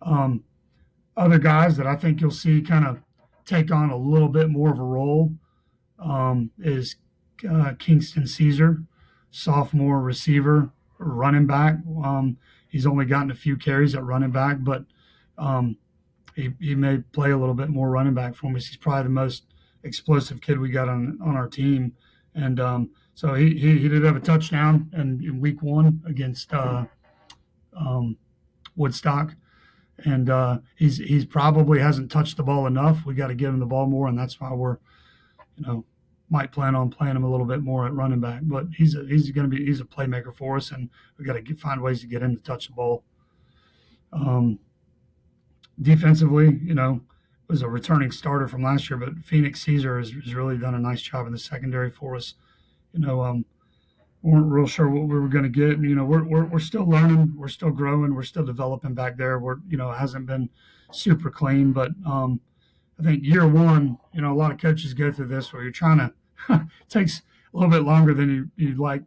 [SPEAKER 4] Other guys that I think you'll see kind of take on a little bit more of a role is Kingston Caesar, sophomore receiver, running back. He's only gotten a few carries at running back, but he may play a little bit more running back for us. He's probably the most explosive kid we got on our team. And so he did have a touchdown in week 1 against Woodstock. And he's probably hasn't touched the ball enough. We got to get him the ball more, and that's why we're, might plan on playing him a little bit more at running back. But he's a playmaker for us, and we got to find ways to get him to touch the ball. Defensively, was a returning starter from last year, but Phoenix Caesar has really done a nice job in the secondary for us. Weren't real sure what we were going to get. We're still learning, we're still growing, we're still developing back there. It hasn't been super clean, but I think year 1, a lot of coaches go through this where you're trying to it takes a little bit longer than you like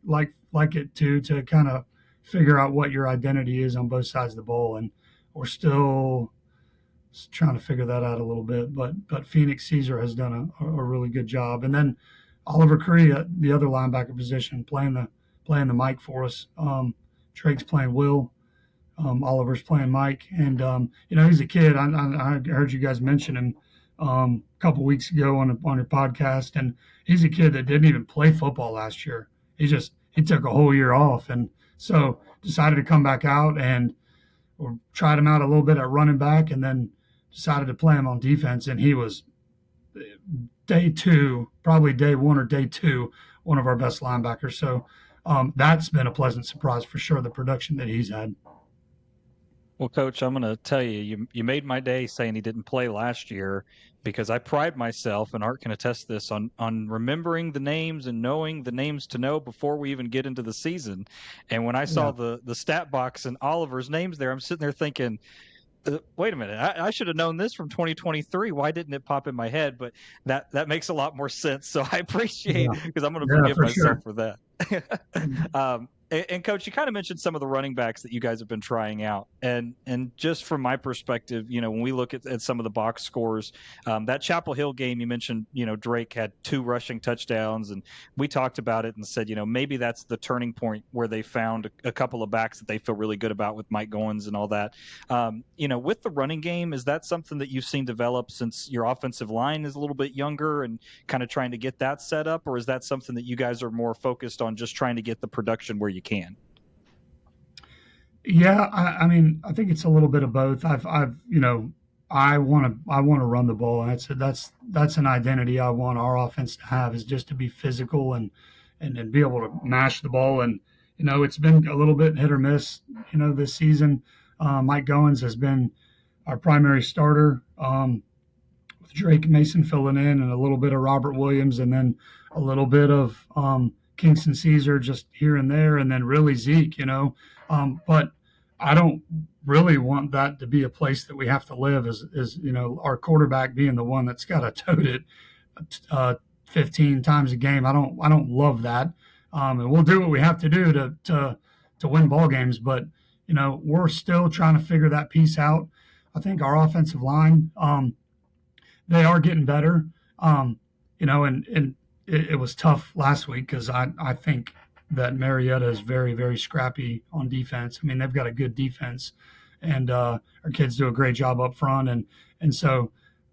[SPEAKER 4] it to kind of figure out what your identity is on both sides of the ball, and we're still trying to figure that out a little bit. But Phoenix Caesar has done a really good job, and then Oliver Curry at the other linebacker position playing the Mike for us. Drake's playing Will. Oliver's playing Mike, and he's a kid. I heard you guys mention him a couple weeks ago on your podcast, and he's a kid that didn't even play football last year. He took a whole year off, and so decided to come back out and tried him out a little bit at running back, and then decided to play him on defense. And he was day 2, probably day 1 or day 2, one of our best linebackers. So that's been a pleasant surprise for sure, the production that he's had.
[SPEAKER 1] Well, Coach, I'm going to tell you, you made my day saying he didn't play last year, because I pride myself, and Art can attest this, on remembering the names and knowing the names to know before we even get into the season. And when I saw the stat box and Oliver's names there, I'm sitting there thinking, wait a minute, I should have known this from 2023. Why didn't it pop in my head? But that makes a lot more sense. So I appreciate it, because I'm going to forgive myself for that. And Coach, you kind of mentioned some of the running backs that you guys have been trying out. And just from my perspective, when we look at some of the box scores, that Chapel Hill game you mentioned, Drake had 2 rushing touchdowns, and we talked about it and said, maybe that's the turning point where they found a couple of backs that they feel really good about with Mike Goins and all that. With the running game, is that something that you've seen develop since your offensive line is a little bit younger and kind of trying to get that set up? Or is that something that you guys are more focused on just trying to get the production where you can?
[SPEAKER 4] Yeah, I mean, I think it's a little bit of both. I want to run the ball, and that's an identity I want our offense to have, is just to be physical and be able to mash the ball. And it's been a little bit hit or miss, this season. Mike Goins has been our primary starter, with Drake Mason filling in, and a little bit of Robert Williams, and then a little bit of Kingston Caesar just here and there, and then really Zeke, but really want that to be a place that we have to live is our quarterback being the one that's got to tote it uh, 15 times a game. I don't love that. And we'll do what we have to do to win ball games, but we're still trying to figure that piece out. I think our offensive line, they are getting better. And it was tough last week because I think that Marietta is very, very scrappy on defense. I mean, they've got a good defense, and our kids do a great job up front. And so,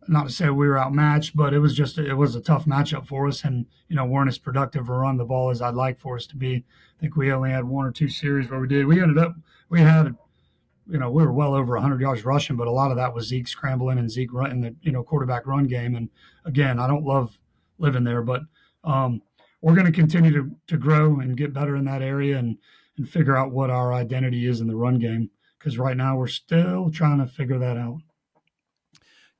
[SPEAKER 4] not to say we were outmatched, but it was a tough matchup for us, and weren't as productive or run the ball as I'd like for us to be. I think we only had one or two series where we did. We had we were well over 100 yards rushing, but a lot of that was Zeke scrambling and Zeke running the quarterback run game. And again, I don't love living there, but we're going to continue to grow and get better in that area and figure out what our identity is in the run game, because right now we're still trying to figure that out.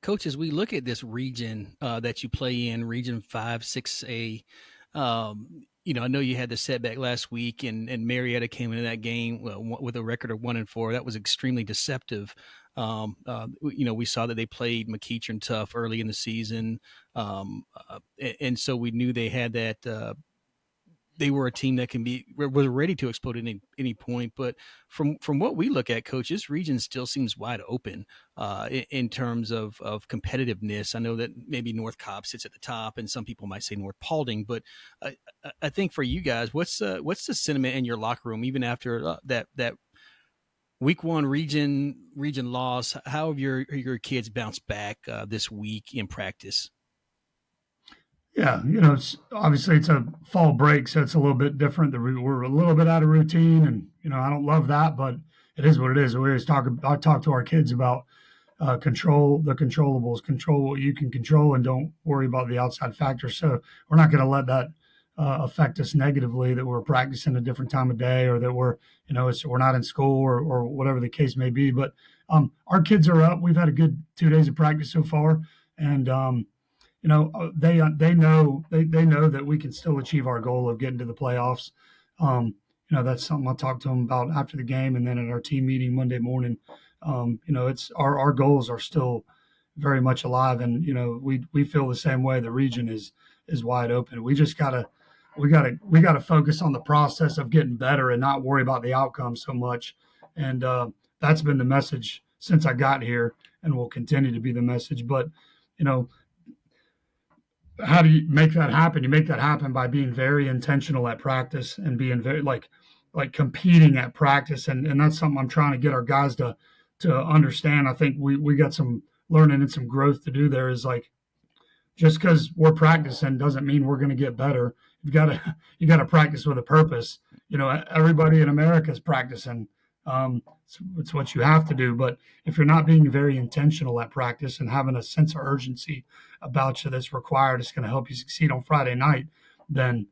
[SPEAKER 2] Coach, as we look at this region that you play in, Region 5, 6A, I know you had the setback last week, and Marietta came into that game with a record of 1-4. That was extremely deceptive. We saw that they played McEachern tough early in the season, and so we knew they had that. They were a team that was ready to explode at any point. But from what we look at, Coach, this region still seems wide open in terms of competitiveness. I know that maybe North Cobb sits at the top, and some people might say North Paulding. But I think for you guys, what's the sentiment in your locker room, even after that Week 1 region loss? How have your kids bounced back this week in practice?
[SPEAKER 4] Yeah, obviously it's a fall break, so it's a little bit different. We're a little bit out of routine, and I don't love that, but it is what it is. I talk to our kids about control the controllables, control what you can control, and don't worry about the outside factors. So we're not going to let that affect us negatively, that we're practicing a different time of day, or that we're not in school, or whatever the case may be. But our kids are up. We've had a good 2 days of practice so far, and they know that we can still achieve our goal of getting to the playoffs. That's something I'll talk to them about after the game, and then at our team meeting Monday morning. It's our goals are still very much alive, and we feel the same way. The region is wide open. We just gotta focus on the process of getting better and not worry about the outcome so much. And that's been the message since I got here, and will continue to be the message. But how do you make that happen? You make that happen by being very intentional at practice and being very like competing at practice. And that's something I'm trying to get our guys to understand. I think we got some learning and some growth to do there. Is like, just because we're practicing doesn't mean we're going to get better. You got to practice with a purpose. Everybody in America is practicing. It's what you have to do. But if you're not being very intentional at practice and having a sense of urgency about you that's required, it's going to help you succeed on Friday night, then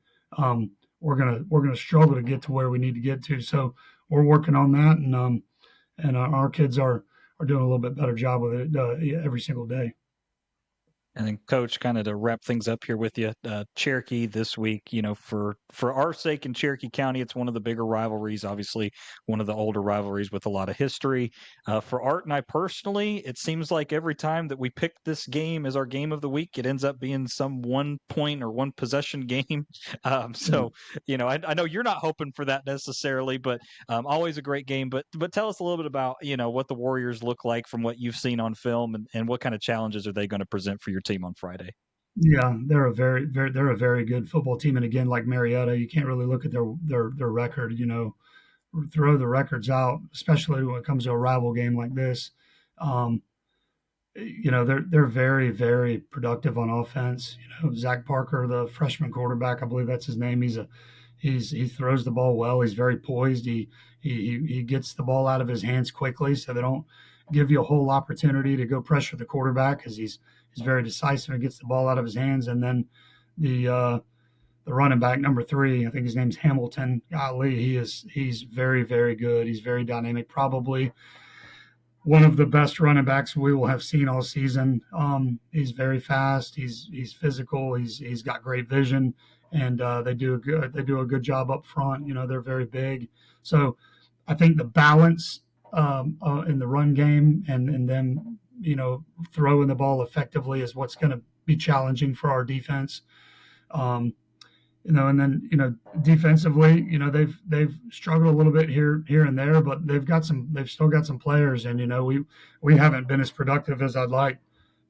[SPEAKER 4] we're gonna struggle to get to where we need to get to. So we're working on that, and our kids are doing a little bit better job with it every single day.
[SPEAKER 1] And then, Coach, kind of to wrap things up here with you, Cherokee this week, for our sake in Cherokee County, it's one of the bigger rivalries, obviously one of the older rivalries with a lot of history. For Art and I personally, it seems like every time that we pick this game as our game of the week, it ends up being some 1 point or 1 possession game. So, I know you're not hoping for that necessarily, but always a great game. But tell us a little bit about, what the Warriors look like from what you've seen on film, and what kind of challenges are they going to present for your team on Friday?
[SPEAKER 4] Yeah, they're a very good football team, and again, like Marietta, you can't really look at their record. Throw the records out, especially when it comes to a rival game like this. They're very, very productive on offense. Zach Parker, the freshman quarterback, I believe that's his name. He throws the ball well. He's very poised. He gets the ball out of his hands quickly, so they don't give you a whole opportunity to go pressure the quarterback, because he's very decisive and gets the ball out of his hands. And then the running back, number 3, I think his name's Hamilton. Golly, he's very, very good. He's very dynamic. Probably one of the best running backs we will have seen all season. He's very fast. He's physical. He's got great vision, and they do a good job up front. They're very big. So I think the balance in the run game, and then throwing the ball effectively is what's going to be challenging for our defense. Um, and then defensively, they've struggled a little bit here and there, but they've still got some players, and we haven't been as productive as I'd like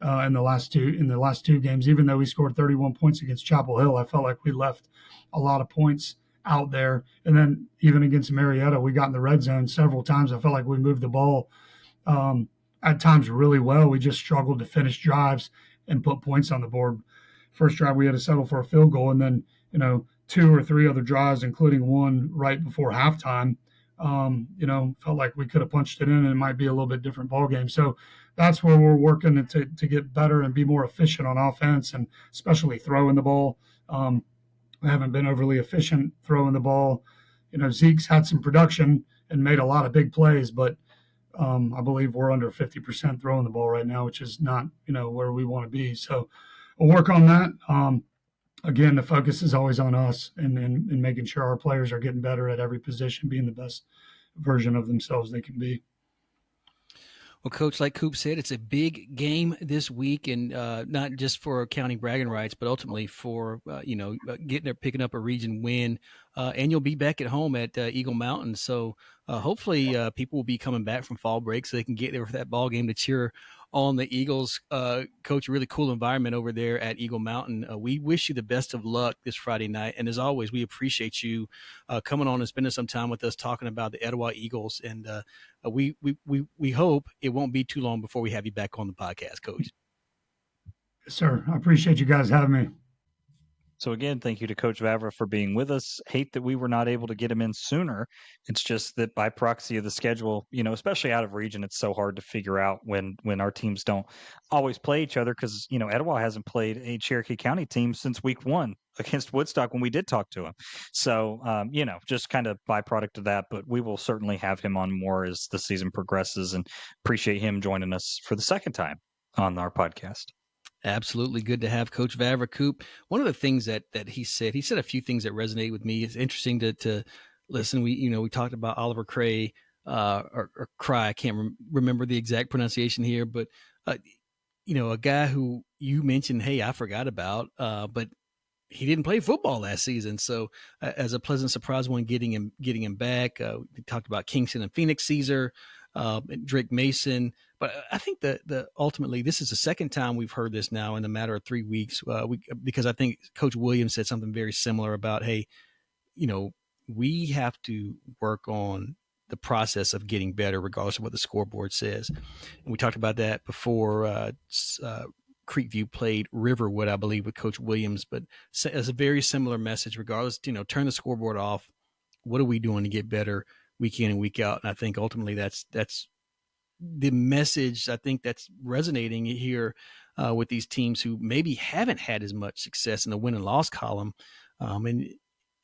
[SPEAKER 4] in the last two games. Even though we scored 31 points against Chapel Hill, I felt like we left a lot of points out there. And then even against Marietta, we got in the red zone several times. I felt like we moved the ball at times really well. We just struggled to finish drives and put points on the board. First drive, we had to settle for a field goal, and then two or three other drives, including one right before halftime. Felt like we could have punched it in, and it might be a little bit different ball game. So that's where we're working to get better and be more efficient on offense, and especially throwing the ball. We haven't been overly efficient throwing the ball. Zeke's had some production and made a lot of big plays, but I believe we're under 50% throwing the ball right now, which is not, where we want to be. So we'll work on that. Again, the focus is always on us and making sure our players are getting better at every position, being the best version of themselves they can be.
[SPEAKER 2] Well, Coach, like Coop said, it's a big game this week, and not just for county bragging rights, but ultimately for getting there, picking up a region win, and you'll be back at home at Eagle Mountain. So hopefully people will be coming back from fall break so they can get there for that ball game to cheer on the Eagles. Coach, a really cool environment over there at Eagle Mountain. We wish you the best of luck this Friday night, and as always, we appreciate you coming on and spending some time with us talking about the Etowah Eagles. And we hope it won't be too long before we have you back on the podcast, Coach.
[SPEAKER 4] Yes, sir. I appreciate you guys having me.
[SPEAKER 1] So again, thank you to Coach Vavra for being with us. Hate that we were not able to get him in sooner. It's just that by proxy of the schedule, especially out of region, it's so hard to figure out when our teams don't always play each other because, Etowah hasn't played a Cherokee County team since week 1 against Woodstock when we did talk to him. So, just kind of byproduct of that, but we will certainly have him on more as the season progresses and appreciate him joining us for the second time on our podcast.
[SPEAKER 2] Absolutely good to have Coach Vavra. Coop, one of the things that he said a few things that resonate with me. It's interesting to listen. We talked about Oliver Cray or Cry. I can't remember the exact pronunciation here, but a guy who you mentioned, hey, I forgot about, but he didn't play football last season. So as a pleasant surprise when getting him back, we talked about Kingston and Phoenix Caesar, Drake Mason. But I think that ultimately this is the second time we've heard this now in a matter of 3 weeks, because I think Coach Williams said something very similar about, hey, we have to work on the process of getting better regardless of what the scoreboard says. And we talked about that before Creekview played Riverwood, I believe, with Coach Williams, but as a very similar message, regardless, turn the scoreboard off. What are we doing to get better week in and week out? And I think ultimately that's the message I think that's resonating here with these teams who maybe haven't had as much success in the win and loss column. And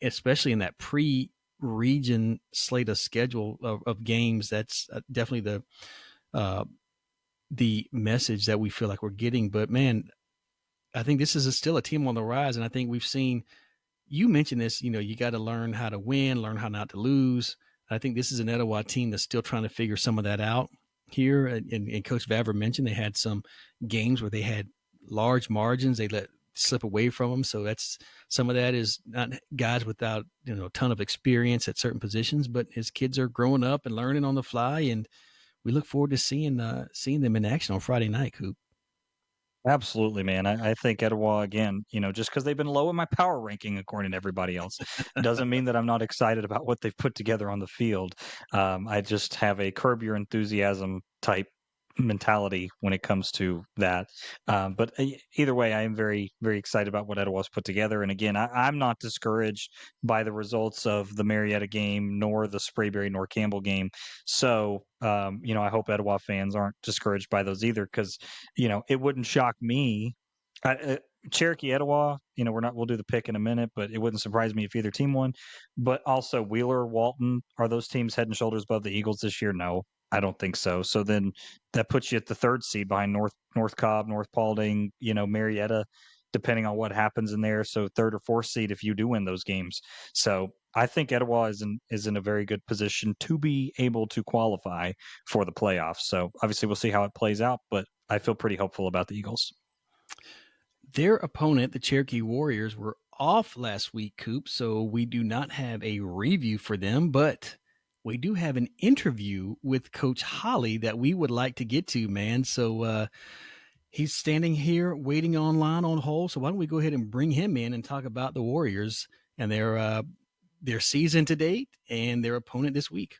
[SPEAKER 2] especially in that pre-region slate of schedule of games, that's definitely the message that we feel like we're getting. But man, I think this is still a team on the rise. And I think we've seen, you mentioned this, you got to learn how to win, learn how not to lose. I think this is an Etowah team that's still trying to figure some of that out here. And Coach Vavra mentioned they had some games where they had large margins. They let slip away from them. So that's, some of that is not guys without, a ton of experience at certain positions, but his kids are growing up and learning on the fly. And we look forward to seeing them in action on Friday night, Coop.
[SPEAKER 1] Absolutely, man. I think Etowah, again, just because they've been low in my power ranking, according to everybody else, doesn't mean that I'm not excited about what they've put together on the field. I just have a curb your enthusiasm type mentality when it comes to that. But either way, I am very, very excited about what Etowah's put together. And again, I'm not discouraged by the results of the Marietta game, nor the Sprayberry nor Campbell game. So, I hope Etowah fans aren't discouraged by those either, because, it wouldn't shock me. Cherokee Etowah, we'll do the pick in a minute, but it wouldn't surprise me if either team won. But also Wheeler, Walton, are those teams head and shoulders above the Eagles this year? No, I don't think so. So then that puts you at the 3rd seed behind North Cobb, North Paulding, Marietta. depending on what happens in there. So third or fourth seed if you do win those games. So I think Etowah is in a very good position to be able to qualify for the playoffs. So obviously we'll see how it plays out, but I feel pretty hopeful about the Eagles.
[SPEAKER 2] Their opponent, the Cherokee Warriors, were off last week, Coop, so we do not have a review for them, but we do have an interview with Coach Holley that we would like to get to, man. So he's standing here waiting online on hold. So why don't we go ahead and bring him in and talk about the Warriors and their season to date and their opponent this week.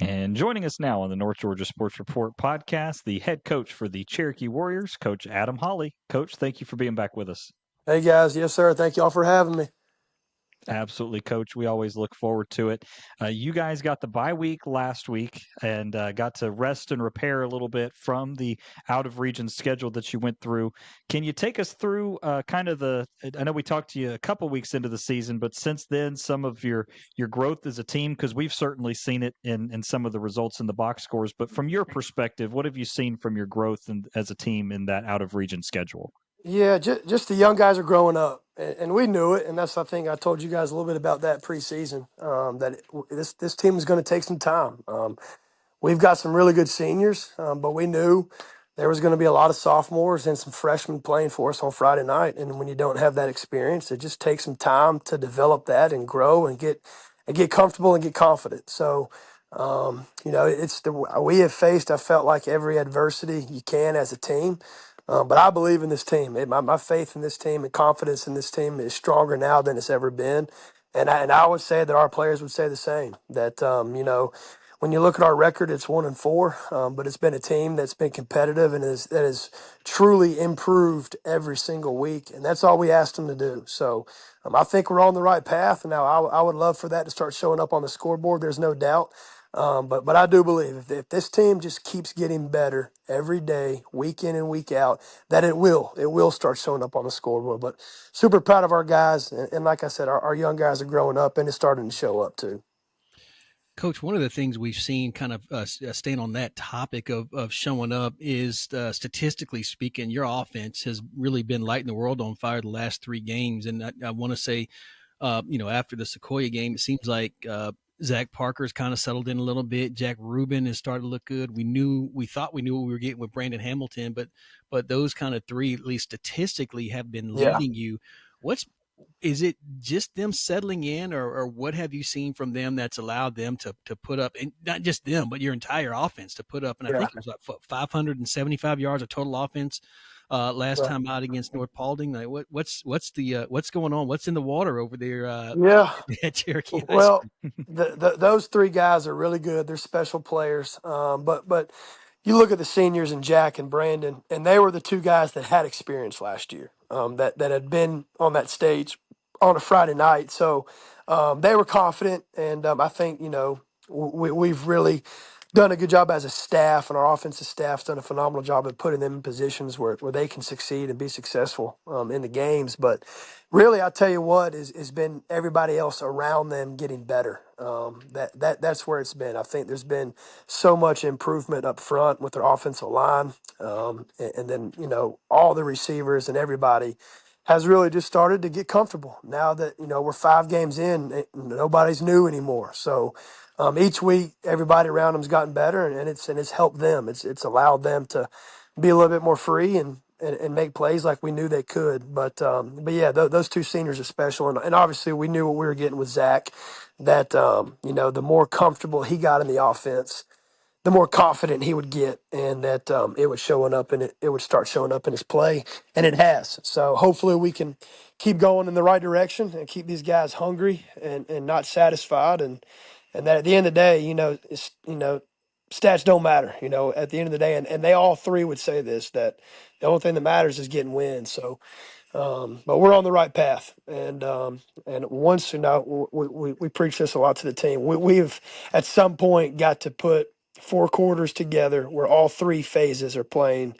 [SPEAKER 1] And joining us now on the North Georgia Sports Report podcast, the head coach for the Cherokee Warriors, Coach Adam Holley. Coach, thank you for being back with us.
[SPEAKER 5] Hey, guys. Yes, sir. Thank you all for having me.
[SPEAKER 1] Absolutely, Coach. We always look forward to it. You guys got the bye week last week and got to rest and repair a little bit from the out-of-region schedule that you went through. Can you take us through kind of I know we talked to you a couple weeks into the season, but since then, some of your growth as a team, because we've certainly seen it in some of the results in the box scores. But from your perspective, what have you seen from your growth as a team in that out-of-region schedule?
[SPEAKER 5] Yeah, just the young guys are growing up, and we knew it. And that's, I think, I told you guys a little bit about that preseason. This team is going to take some time. We've got some really good seniors, but we knew there was going to be a lot of sophomores and some freshmen playing for us on Friday night. And when you don't have that experience, it just takes some time to develop that and grow and get comfortable and get confident. So, we have faced, I felt like, every adversity you can as a team. But I believe in this team. My faith in this team and confidence in this team is stronger now than it's ever been. And I would say that our players would say the same. That when you look at our record, it's 1-4, but it's been a team that's been competitive and that has truly improved every single week, and that's all we asked them to do. So I think we're on the right path. Now, I would love for that to start showing up on the scoreboard. There's no doubt. But I do believe if this team just keeps getting better every day, week in and week out, that it will start showing up on the scoreboard. But super proud of our guys, and like I said, our young guys are growing up and it's starting to show up too.
[SPEAKER 2] Coach, one of the things we've seen kind of staying on that topic of showing up is statistically speaking, your offense has really been lighting the world on fire the last 3 games. And I want to say, after the Sequoyah game, it seems like Zach Parker's kind of settled in a little bit. Jack Rubin has started to look good. We thought we knew what we were getting with Brandon Hamilton, but those kind of 3, at least statistically, have been leading you. Is it just them settling in, or what have you seen from them that's allowed them to put up, and not just them, but your entire offense to put up? And I think it was like 575 yards of total offense last time out against North Paulding. Like what's going on? What's in the water over there? At Cherokee.
[SPEAKER 5] Well, those 3 guys are really good. They're special players. But you look at the seniors and Jack and Brandon, and they were the 2 guys that had experience last year. That had been on that stage on a Friday night. So they were confident, and I think we've really done a good job as a staff, and our offensive staff's done a phenomenal job of putting them in positions where they can succeed and be successful in the games. But really, I'll tell you what has been everybody else around them getting better. That's where it's been. I think there's been so much improvement up front with their offensive line, and then all the receivers and everybody has really just started to get comfortable now that we're 5 games in. Nobody's new anymore, so. Each week, everybody around them's gotten better, and it's helped them. It's allowed them to be a little bit more free and make plays like we knew they could. But yeah, those 2 seniors are special, and obviously we knew what we were getting with Zach. That the more comfortable he got in the offense, the more confident he would get, and that it would it would start showing up in his play, and it has. So hopefully we can keep going in the right direction and keep these guys hungry and not satisfied, and that at the end of the day, stats don't matter. At the end of the day, and they all 3 would say this, that the only thing that matters is getting wins. So. But we're on the right path, and once we preach this a lot to the team. We've at some point got to put 4 quarters together where all 3 phases are playing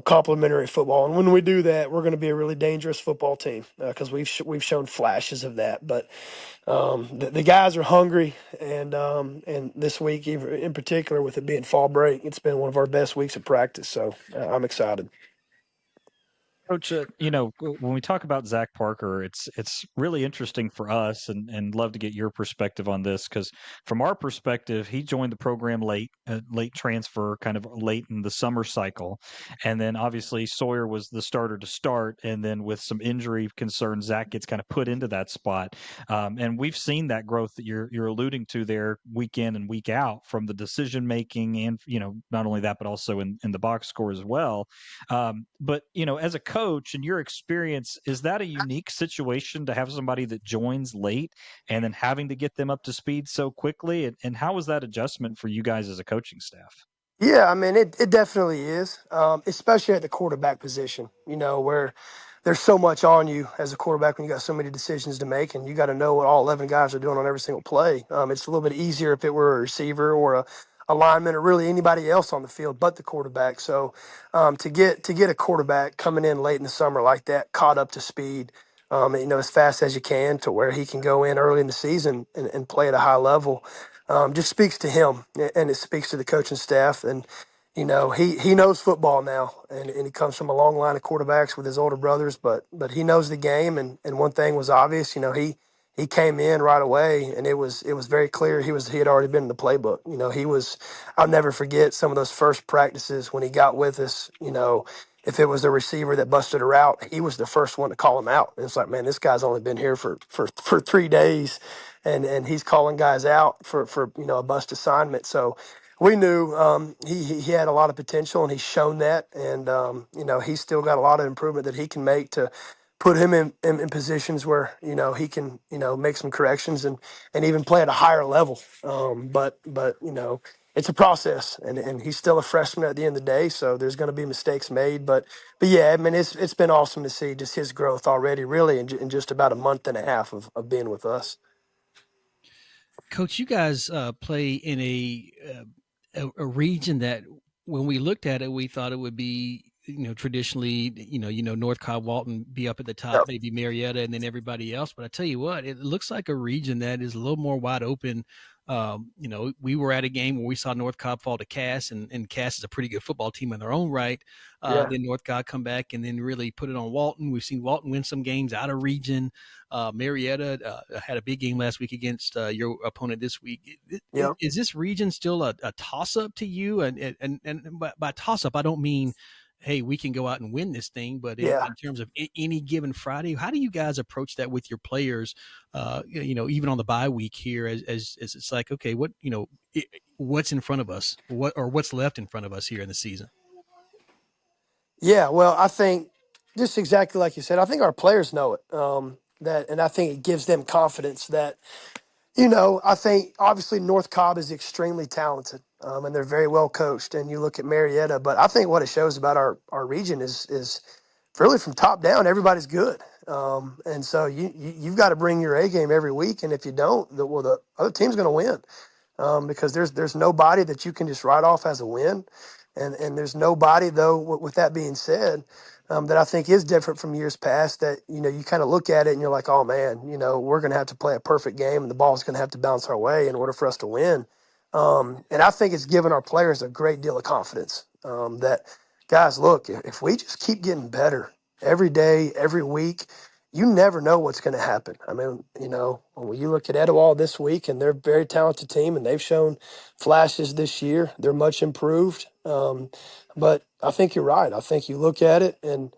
[SPEAKER 5] complementary football, and when we do that, we're going to be a really dangerous football team because we've shown flashes of that. But the guys are hungry, and this week, in particular, with it being fall break, it's been one of our best weeks of practice. So I'm excited.
[SPEAKER 1] Coach, when we talk about Zach Parker, it's really interesting for us, and love to get your perspective on this because from our perspective, he joined the program late, late transfer, kind of late in the summer cycle, and then obviously Sawyer was the starter to start, and then with some injury concerns, Zach gets kind of put into that spot, and we've seen that growth that you're alluding to there, week in and week out, from the decision making, and not only that, but also in the box score as well. But as a coach, in your experience, is that a unique situation to have somebody that joins late and then having to get them up to speed so quickly? And how was that adjustment for you guys as a coaching staff?
[SPEAKER 5] Yeah, I mean, it definitely is, especially at the quarterback position, where there's so much on you as a quarterback when you got so many decisions to make and you got to know what all 11 guys are doing on every single play. It's a little bit easier if it were a receiver or a lineman or really anybody else on the field but the quarterback. So to get a quarterback coming in late in the summer like that, caught up to speed, as fast as you can to where he can go in early in the season and play at a high level just speaks to him and it speaks to the coaching staff. And, he knows football now and he comes from a long line of quarterbacks with his older brothers, but he knows the game. And one thing was obvious, he came in right away and it was very clear he had already been in the playbook. I'll never forget some of those first practices when he got with us, if it was the receiver that busted a route, he was the first one to call him out. And it's like, man, this guy's only been here for 3 days and he's calling guys out for a bust assignment. So we knew he had a lot of potential, and he's shown that. And he's still got a lot of improvement that he can make to put him in positions where he can make some corrections and even play at a higher level. But it's a process, and he's still a freshman at the end of the day, so there's going to be mistakes made. But yeah, I mean it's been awesome to see just his growth already, really in just about a month and a half of being with us.
[SPEAKER 2] Coach, you guys play in a region that when we looked at it, we thought it would be, traditionally, North Cobb, Walton be up at the top,
[SPEAKER 5] Yep.
[SPEAKER 2] maybe Marietta, and then everybody else. But I tell you what, it looks like a region that is a little more wide open. We were at a game where we saw North Cobb fall to Cass, and Cass is a pretty good football team in their own right.
[SPEAKER 5] Yeah.
[SPEAKER 2] Then North Cobb come back and then really put it on Walton. We've seen Walton win some games out of region. Marietta had a big game last week against your opponent this week.
[SPEAKER 5] Yep.
[SPEAKER 2] Is this region still a toss-up to you? And by toss-up, I don't mean, hey, we can go out and win this thing, but
[SPEAKER 5] Yeah.
[SPEAKER 2] in terms of any given Friday, how do you guys approach that with your players? Even on the bye week here, as it's like, okay, what's in front of us, what's left in front of us here in the season?
[SPEAKER 5] Yeah, well, I think just exactly like you said, I think our players know it. And I think it gives them confidence that, I think obviously North Cobb is extremely talented, and they're very well coached. And you look at Marietta, but I think what it shows about our region is really from top down, everybody's good. And so you've got to bring your A game every week, and if you don't, the other team's going to win. Because there's nobody that you can just write off as a win, and there's nobody though. With that being said, that I think is different from years past. That you kind of look at it and you're like, oh man, we're going to have to play a perfect game, and the ball's going to have to bounce our way in order for us to win. And I think it's given our players a great deal of confidence. That guys, look, if we just keep getting better every day, every week, you never know what's going to happen. I mean, when you look at Etowah this week, and they're a very talented team, and they've shown flashes this year. They're much improved. But I think you're right. I think you look at it, and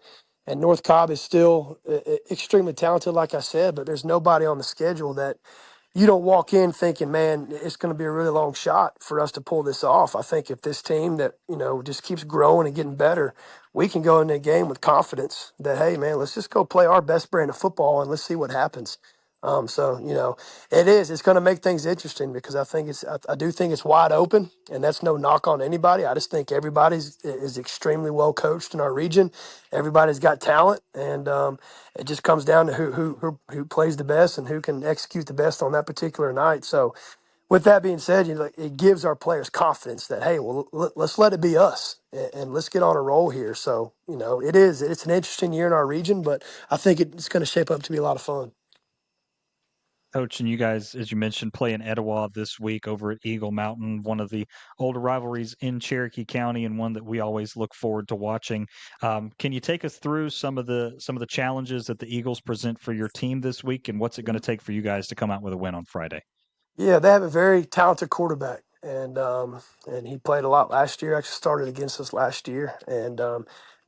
[SPEAKER 5] North Cobb is still extremely talented, like I said, but there's nobody on the schedule that you don't walk in thinking, man, it's going to be a really long shot for us to pull this off. I think if this team that, just keeps growing and getting better, we can go into a game with confidence that, hey, man, let's just go play our best brand of football and let's see what happens. So it's going to make things interesting because I do think it's wide open, and that's no knock on anybody. I just think is extremely well coached in our region. Everybody's got talent, and it just comes down to who plays the best and who can execute the best on that particular night. So, with that being said, it gives our players confidence that, hey, well, let's let it be us and let's get on a roll here. So, it's an interesting year in our region, but I think it's going to shape up to be a lot of fun.
[SPEAKER 1] Coach, and you guys, as you mentioned, play in Etowah this week over at Eagle Mountain, one of the older rivalries in Cherokee County, and one that we always look forward to watching. Can you take us through some of the challenges that the Eagles present for your team this week, and what's it going to take for you guys to come out with a win on Friday?
[SPEAKER 5] Yeah, they have a very talented quarterback, and he played a lot last year. Actually, started against us last year, and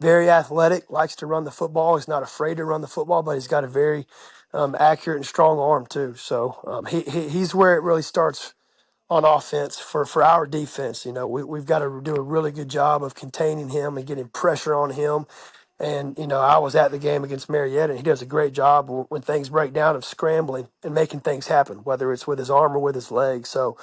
[SPEAKER 5] very athletic. Likes to run the football. He's not afraid to run the football, but he's got a very accurate and strong arm too. So he's where it really starts on offense for our defense. You know, we've got to do a really good job of containing him and getting pressure on him. And, you know, I was at the game against Marietta, and he does a great job when things break down of scrambling and making things happen, whether it's with his arm or with his leg. So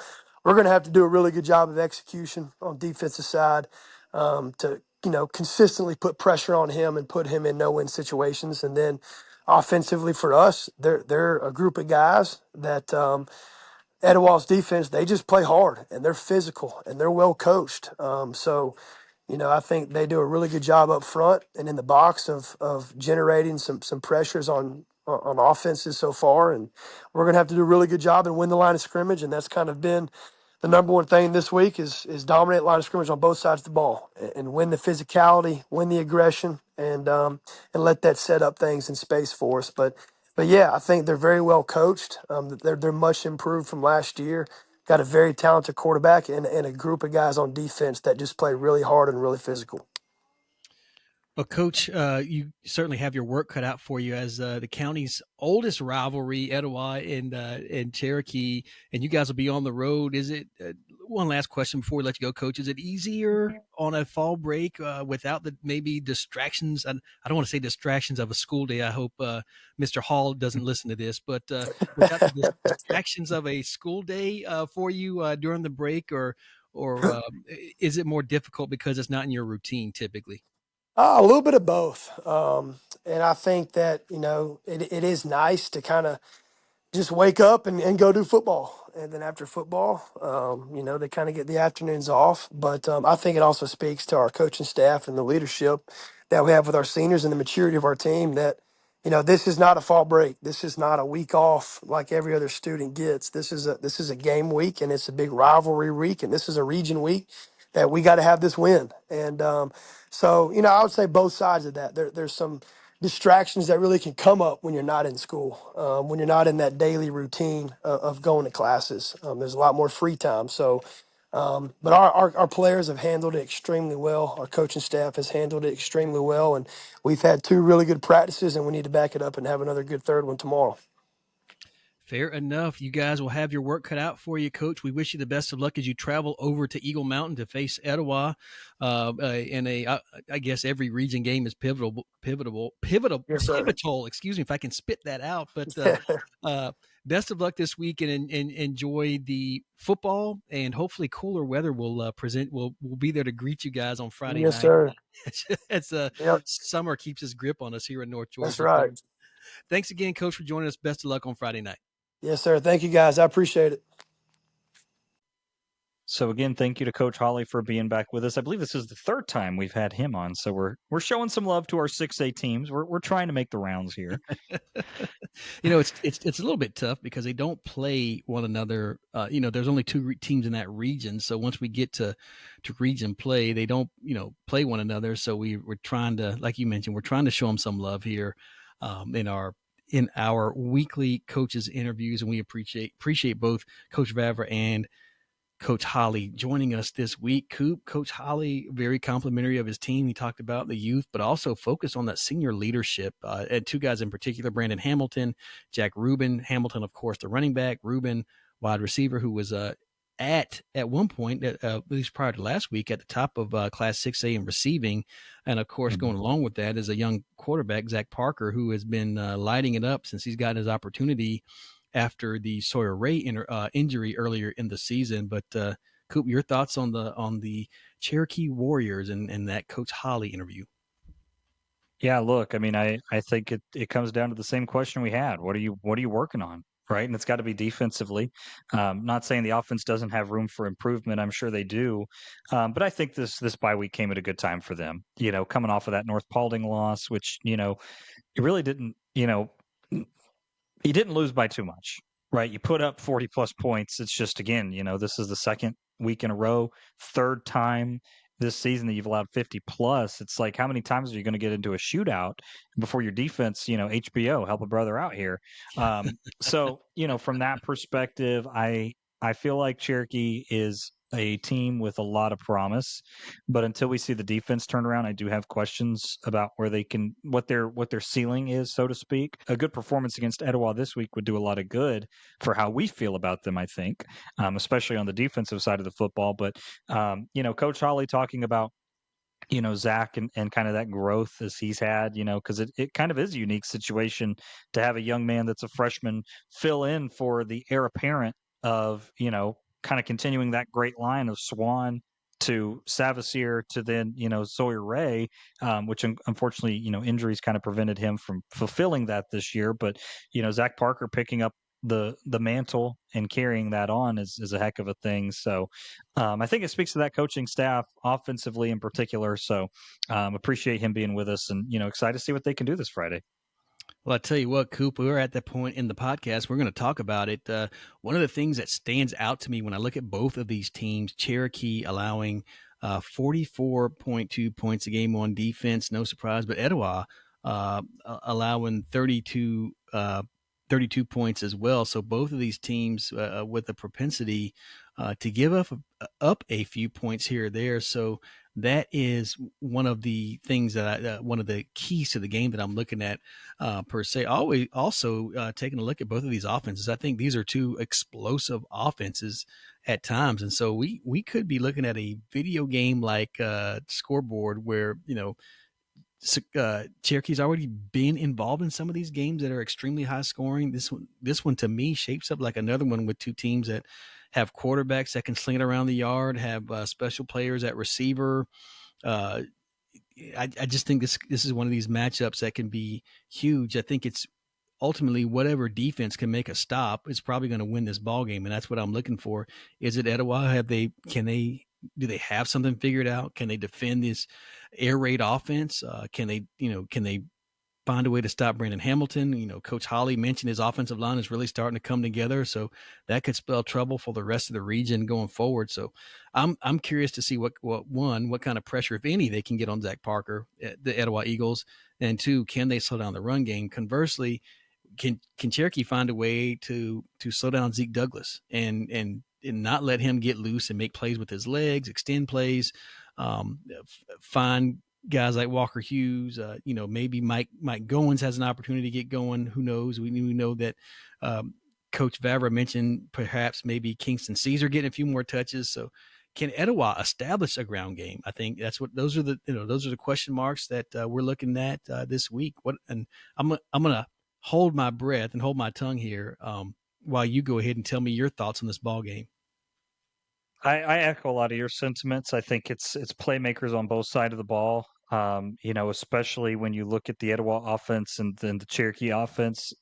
[SPEAKER 5] we're going to have to do a really good job of execution on defensive side to, you know, consistently put pressure on him and put him in no-win situations. And then offensively for us, they're a group of guys that Etowah's defense, they just play hard, and they're physical, and they're well coached. So you know, I think they do a really good job up front and in the box of generating some pressures on offenses so far, and we're going to have to do a really good job and win the line of scrimmage, and that's kind of been the number one thing this week is dominate line of scrimmage on both sides of the ball and win the physicality, win the aggression, and let that set up things in space for us. But yeah, I think they're very well coached. They're much improved from last year. Got a very talented quarterback and a group of guys on defense that just play really hard and really physical.
[SPEAKER 2] Well, Coach, you certainly have your work cut out for you as the county's oldest rivalry, Etowah and Cherokee, and you guys will be on the road. Is it one last question before we let you go, Coach? Is it easier on a fall break without the maybe distractions? I don't want to say distractions of a school day. I hope Mr. Hall doesn't listen to this, but without the distractions of a school day for you during the break, or is it more difficult because it's not in your routine typically?
[SPEAKER 5] A little bit of both. And I think that, you know, it is nice to kind of just wake up and go do football. And then after football, you know, they kind of get the afternoons off. But I think it also speaks to our coaching staff and the leadership that we have with our seniors and the maturity of our team that, you know, this is not a fall break. This is not a week off like every other student gets. This is a game week, and it's a big rivalry week, and this is a region week that we got to have this win. And so, you know, I would say both sides of that. There's some distractions that really can come up when you're not in school, when you're not in that daily routine of going to classes. There's a lot more free time. So, but our players have handled it extremely well. Our coaching staff has handled it extremely well. And we've had two really good practices, and we need to back it up and have another good third one tomorrow.
[SPEAKER 2] Fair enough. You guys will have your work cut out for you, Coach. We wish you the best of luck as you travel over to Eagle Mountain to face Etowah. I guess every region game is pivotal.
[SPEAKER 5] Yes, sir.
[SPEAKER 2] Excuse me if I can spit that out. But best of luck this week, and enjoy the football. And hopefully, cooler weather will present. We'll be there to greet you guys on Friday
[SPEAKER 5] Yes,
[SPEAKER 2] night.
[SPEAKER 5] sir.
[SPEAKER 2] It's
[SPEAKER 5] Yep,
[SPEAKER 2] summer keeps its grip on us here in North
[SPEAKER 5] that's
[SPEAKER 2] Georgia.
[SPEAKER 5] right.
[SPEAKER 2] Thanks again, Coach, for joining us. Best of luck on Friday night.
[SPEAKER 5] Yes, sir. Thank you, guys. I appreciate it.
[SPEAKER 1] So again, thank you to Coach Holley for being back with us. I believe this is the third time we've had him on, so we're showing some love to our 6A teams. We're trying to make the rounds here.
[SPEAKER 2] You know, it's a little bit tough because they don't play one another. You know, there's only two teams in that region, so once we get to region play, they don't play one another. So we're trying to, like you mentioned, we're trying to show them some love here in our weekly coaches interviews, and we appreciate both Coach Vavra and Coach Holley joining us this week. Coach Holley, very complimentary of his team. He talked about the youth, but also focused on that senior leadership. And two guys in particular, Brandon Hamilton, Jack Rubin. Hamilton, of course, the running back. Rubin, wide receiver, who was at one point, at least prior to last week, at the top of Class 6A in receiving. And, of course, going along with that is a young quarterback, Zach Parker, who has been lighting it up since he's gotten his opportunity after the Sawyer Ray injury earlier in the season. But Coop, your thoughts on the Cherokee Warriors and that Coach Holley interview?
[SPEAKER 1] Yeah, look, I mean, I think it comes down to the same question we had. What are you working on? Right. And it's got to be defensively. Not saying the offense doesn't have room for improvement. I'm sure they do. But I think this bye week came at a good time for them, coming off of that North Paulding loss, which, it really didn't, he didn't lose by too much. Right. You put up 40 plus points. It's just, again, this is the second week in a row, third time this season that you've allowed 50 plus. It's like, how many times are you going to get into a shootout before your defense, HBO, help a brother out here. So, from that perspective, I feel like Cherokee is a team with a lot of promise, but until we see the defense turn around, I do have questions about where they can, what their ceiling is, so to speak. A good performance against Etowah this week would do a lot of good for how we feel about them, I think, especially on the defensive side of the football. But, Coach Holley talking about Zach and kind of that growth as he's had, because it kind of is a unique situation to have a young man that's a freshman fill in for the heir apparent of, kind of continuing that great line of Swan to Savasier to then, Sawyer Ray, which unfortunately, injuries kind of prevented him from fulfilling that this year. But, Zach Parker picking up the mantle and carrying that on is a heck of a thing. So I think it speaks to that coaching staff offensively in particular. So appreciate him being with us and, excited to see what they can do this Friday.
[SPEAKER 2] Well, I tell you what, Coop, we're at that point in the podcast. We're going to talk about it. One of the things that stands out to me when I look at both of these teams, Cherokee allowing 44.2 points a game on defense, no surprise, but Etowah allowing 32 points as well. So both of these teams with a propensity to give up a few points here or there. So that is one of the things that one of the keys to the game that I'm looking at per se. Always also taking a look at both of these offenses. I think these are two explosive offenses at times, and so we could be looking at a video game like scoreboard where Cherokee's already been involved in some of these games that are extremely high scoring. This one to me shapes up like another one with two teams that have quarterbacks that can sling it around the yard, have special players at receiver. I just think this is one of these matchups that can be huge. I think it's ultimately whatever defense can make a stop is probably going to win this ball game, and that's what I'm looking for. Is it Etowah? Do they have something figured out? Can they defend this air raid offense? Can they find a way to stop Brandon Hamilton? Coach Holley mentioned his offensive line is really starting to come together, so that could spell trouble for the rest of the region going forward. So I'm curious to see what kind of pressure, if any, they can get on Zach Parker, the Etowah Eagles, and two, can they slow down the run game? Conversely, can Cherokee find a way to slow down Zeke Douglas and not let him get loose and make plays with his legs, extend plays, find guys like Walker Hughes, maybe Mike Goins has an opportunity to get going. Who knows? We know that Coach Vavra mentioned perhaps maybe Kingston Caesar getting a few more touches. So can Etowah establish a ground game? I think those are the question marks that we're looking at this week. And I'm gonna hold my breath and hold my tongue here while you go ahead and tell me your thoughts on this ball game.
[SPEAKER 1] I echo a lot of your sentiments. I think it's playmakers on both sides of the ball. Especially when you look at the Etowah offense and then the Cherokee offense.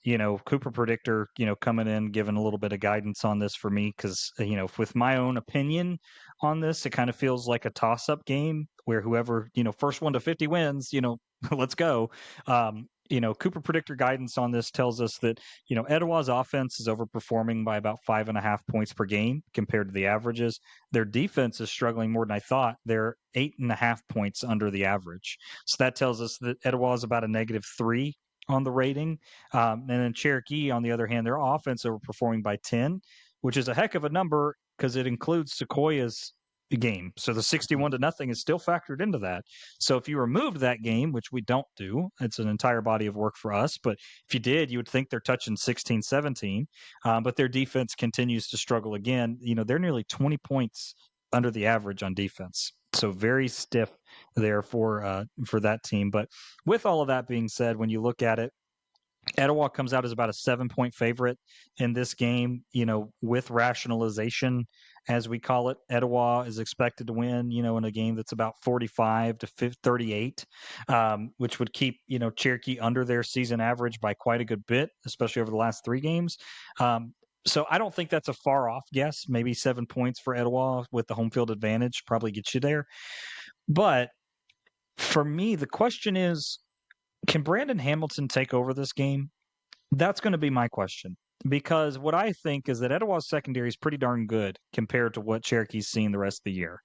[SPEAKER 1] Cooper Predictor, coming in, giving a little bit of guidance on this for me because with my own opinion on this, it kind of feels like a toss-up game where whoever first one to 50 wins. Let's go. Cooper Predictor guidance on this tells us that Etowah's offense is overperforming by about 5.5 points per game compared to the averages. Their defense is struggling more than I thought. They're 8.5 points under the average. So that tells us that Etowah is about a -3 on the rating. And then Cherokee, on the other hand, their offense overperforming by 10, which is a heck of a number because it includes Sequoyah's game. So the 61-0 is still factored into that. So if you removed that game, which we don't do, it's an entire body of work for us. But if you did, you would think they're touching 16-17. But their defense continues to struggle again. They're nearly 20 points under the average on defense. So very stiff there for that team. But with all of that being said, when you look at it, Etowah comes out as about a 7-point favorite in this game, with rationalization, as we call it. Etowah is expected to win, in a game that's about 45 to 38, which would keep, Cherokee under their season average by quite a good bit, especially over the last 3 games. So I don't think that's a far off guess. Maybe 7 points for Etowah with the home field advantage probably gets you there. But for me, the question is, can Brandon Hamilton take over this game? That's going to be my question. because what I think is that Etowah's secondary is pretty darn good compared to what Cherokee's seen the rest of the year.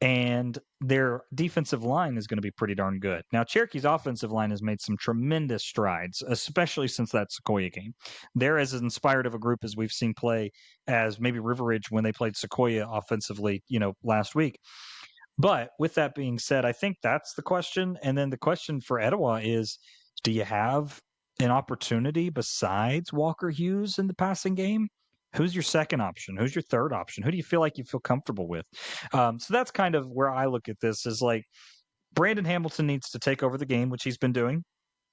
[SPEAKER 1] And their defensive line is going to be pretty darn good. Now, Cherokee's offensive line has made some tremendous strides, especially since that Sequoyah game. They're as inspired of a group as we've seen play as maybe River Ridge when they played Sequoyah offensively, last week. But with that being said, I think that's the question. And then the question for Etowah is, do you have an opportunity besides Walker Hughes in the passing game? Who's your second option? Who's your third option? Who do you feel comfortable with? So that's kind of where I look at this is like Brandon Hamilton needs to take over the game, which he's been doing,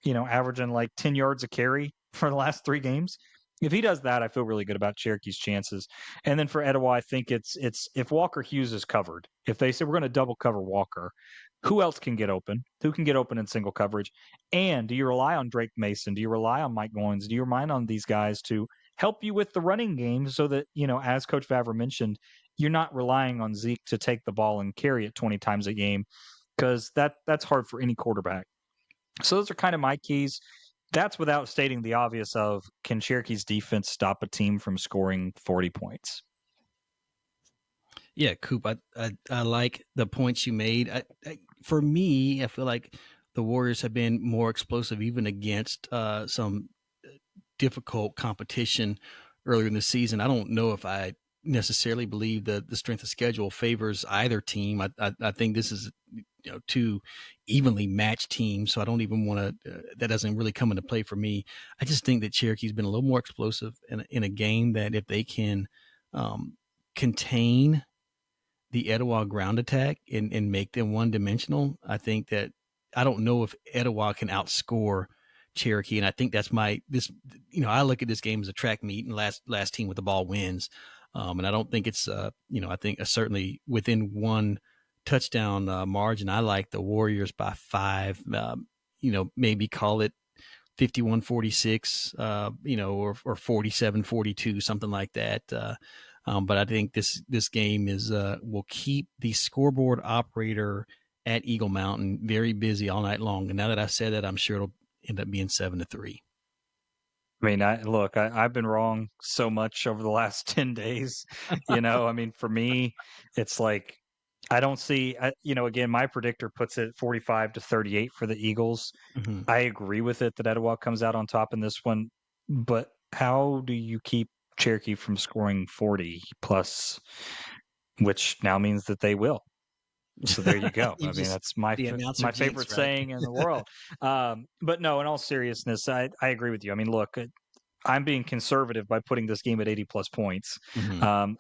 [SPEAKER 1] averaging like 10 yards a carry for the last 3 games. If he does that, I feel really good about Cherokee's chances. And then for Etowah, I think it's if Walker Hughes is covered, if they say we're going to double cover Walker, who else can get open? Who can get open in single coverage? And do you rely on Drake Mason? Do you rely on Mike Goins? Do you rely on these guys to help you with the running game so that, as Coach Vavra mentioned, you're not relying on Zeke to take the ball and carry it 20 times a game because that's hard for any quarterback. So those are kind of my keys. That's without stating the obvious of can Cherokee's defense stop a team from scoring 40 points?
[SPEAKER 2] Yeah, Coop, I like the points you made. For me, I feel like the Warriors have been more explosive even against some difficult competition earlier in the season. I don't know if I necessarily believe that the strength of schedule favors either team. I think this is two evenly matched teams, so I don't even want to. That doesn't really come into play for me. I just think that Cherokee's been a little more explosive in a game that if they can contain the Etowah ground attack and make them one dimensional, I think that I don't know if Etowah can outscore Cherokee, and I think that's I look at this game as a track meet, and last team with the ball wins. And I don't think it's I think certainly within one touchdown margin. I like the Warriors by 5. Maybe call it 51-46, or 47-42, something like that. But I think this game will keep the scoreboard operator at Eagle Mountain very busy all night long. And now that I've said that, I'm sure it'll end up being 7-3.
[SPEAKER 1] I mean, I've been wrong so much over the last 10 days. I mean, for me, it's like I don't see. Again, my predictor puts it 45-38 for the Eagles.
[SPEAKER 2] Mm-hmm.
[SPEAKER 1] I agree with it that Etowah comes out on top in this one, but how do you keep Cherokee from scoring 40 plus, which now means that they will. So there you go. I mean, that's my favorite
[SPEAKER 2] right?
[SPEAKER 1] saying in the world. But no, in all seriousness, I agree with you. I mean, look, I'm being conservative by putting this game at 80 plus points.
[SPEAKER 2] Mm-hmm.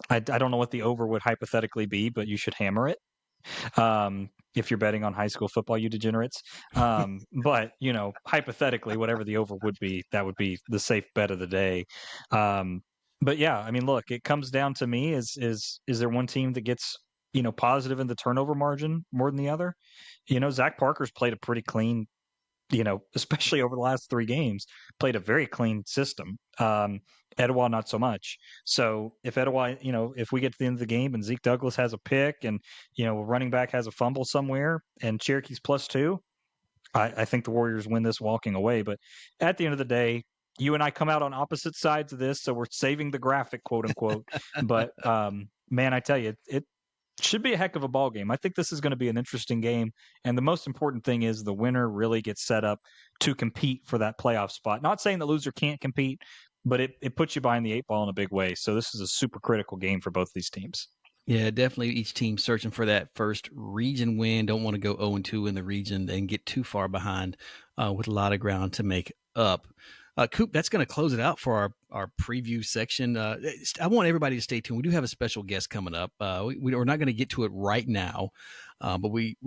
[SPEAKER 1] I don't know what the over would hypothetically be, but you should hammer it. If you're betting on high school football, you degenerates. But hypothetically, whatever the over would be, that would be the safe bet of the day. But yeah, I mean, look, it comes down to me: is there one team that gets positive in the turnover margin more than the other? Zach Parker's played a pretty clean, especially over the last 3 games, played a very clean system. Etowah, not so much. So if Etowah, if we get to the end of the game and Zeke Douglas has a pick and, a running back has a fumble somewhere and Cherokee's +2, I think the Warriors win this walking away. But at the end of the day, you and I come out on opposite sides of this, so we're saving the graphic, quote unquote. But man, I tell you, it should be a heck of a ball game. I think this is going to be an interesting game. And the most important thing is the winner really gets set up to compete for that playoff spot. Not saying the loser can't compete, but it puts you behind the 8 ball in a big way. So this is a super critical game for both these teams.
[SPEAKER 2] Yeah, definitely each team searching for that first region win. Don't want to go 0-2 in the region and get too far behind with a lot of ground to make up. Coop, that's going to close it out for our preview section. I want everybody to stay tuned. We do have a special guest coming up. We're not going to get to it right now, but we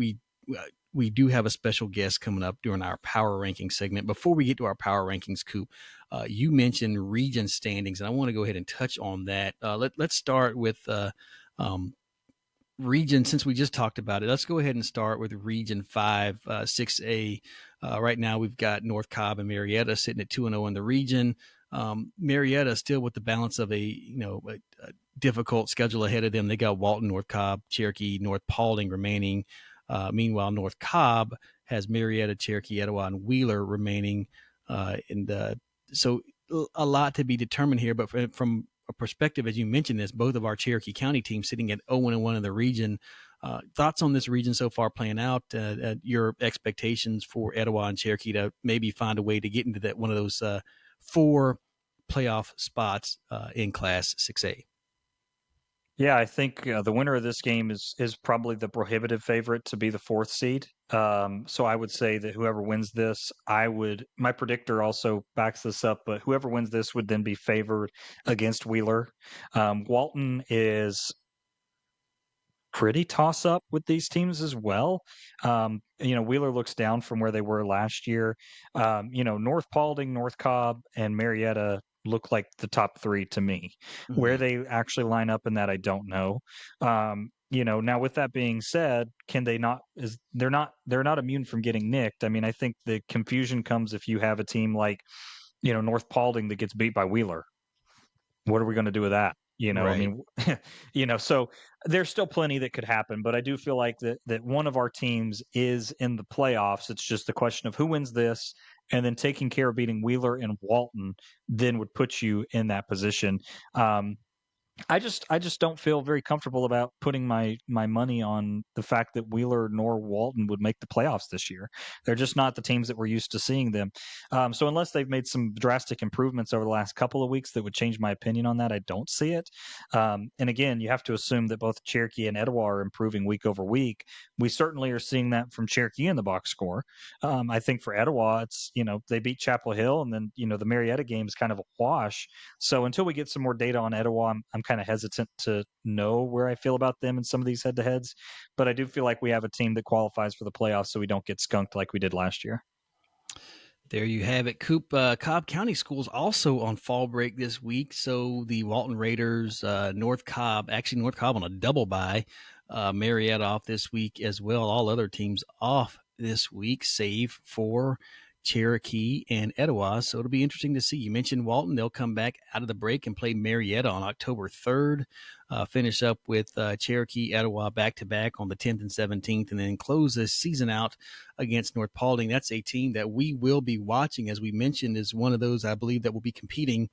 [SPEAKER 2] do have a special guest coming up during our power ranking segment. Before we get to our power rankings, Coop, you mentioned region standings, and I want to go ahead and touch on that. Let's start with region, since we just talked about it. Let's go ahead and start with Region 5, 6A. Right now, we've got North Cobb and Marietta sitting at 2-0 in the region. Marietta still with the balance of a difficult schedule ahead of them. They got Walton, North Cobb, Cherokee, North Paulding remaining. Meanwhile, North Cobb has Marietta, Cherokee, Etowah, and Wheeler remaining. So a lot to be determined here, but from a perspective, as you mentioned this, both of our Cherokee County teams sitting at 0-1 in the region. Thoughts on this region so far playing out? Your expectations for Etowah and Cherokee to maybe find a way to get into that one of those 4 playoff spots in Class 6A.
[SPEAKER 1] Yeah, I think the winner of this game is probably the prohibitive favorite to be the 4th seed. So I would say that whoever wins this, my predictor also backs this up, but whoever wins this would then be favored against Wheeler. Walton is pretty toss up with these teams as well. Wheeler looks down from where they were last year. North Paulding, North Cobb, and Marietta look like the top 3 to me.
[SPEAKER 2] Mm-hmm.
[SPEAKER 1] Where they actually line up in that, I don't know. Now with that being said, they're not immune from getting nicked. I mean, I think the confusion comes if you have a team like, North Paulding that gets beat by Wheeler. What are we going to do with that? I
[SPEAKER 2] Right.
[SPEAKER 1] mean, so there's still plenty that could happen, but I do feel like that one of our teams is in the playoffs. It's just the question of who wins this, and then taking care of beating Wheeler and Walton then would put you in that position. I just don't feel very comfortable about putting my money on the fact that Wheeler nor Walton would make the playoffs this year. They're just not the teams that we're used to seeing them. So unless they've made some drastic improvements over the last couple of weeks that would change my opinion on that, I don't see it. And again, you have to assume that both Cherokee and Etowah are improving week over week. We certainly are seeing that from Cherokee in the box score. I think for Etowah, it's they beat Chapel Hill, and then the Marietta game is kind of a wash. So until we get some more data on Etowah, I'm kind of hesitant to know where I feel about them in some of these head-to-heads. But I do feel like we have a team that qualifies for the playoffs, so we don't get skunked like we did last year.
[SPEAKER 2] There you have it, Coop. Cobb County Schools also on fall break this week. So the Walton Raiders, North Cobb on a double bye. Marietta off this week as well. All other teams off this week, save for Cherokee and Etowah. So it'll be interesting to see. You mentioned Walton. They'll come back out of the break and play Marietta on October 3rd. Finish up with Cherokee, Etowah back-to-back on the 10th and 17th, and then close this season out against North Paulding. That's a team that we will be watching, as we mentioned, is one of those, I believe, that will be competing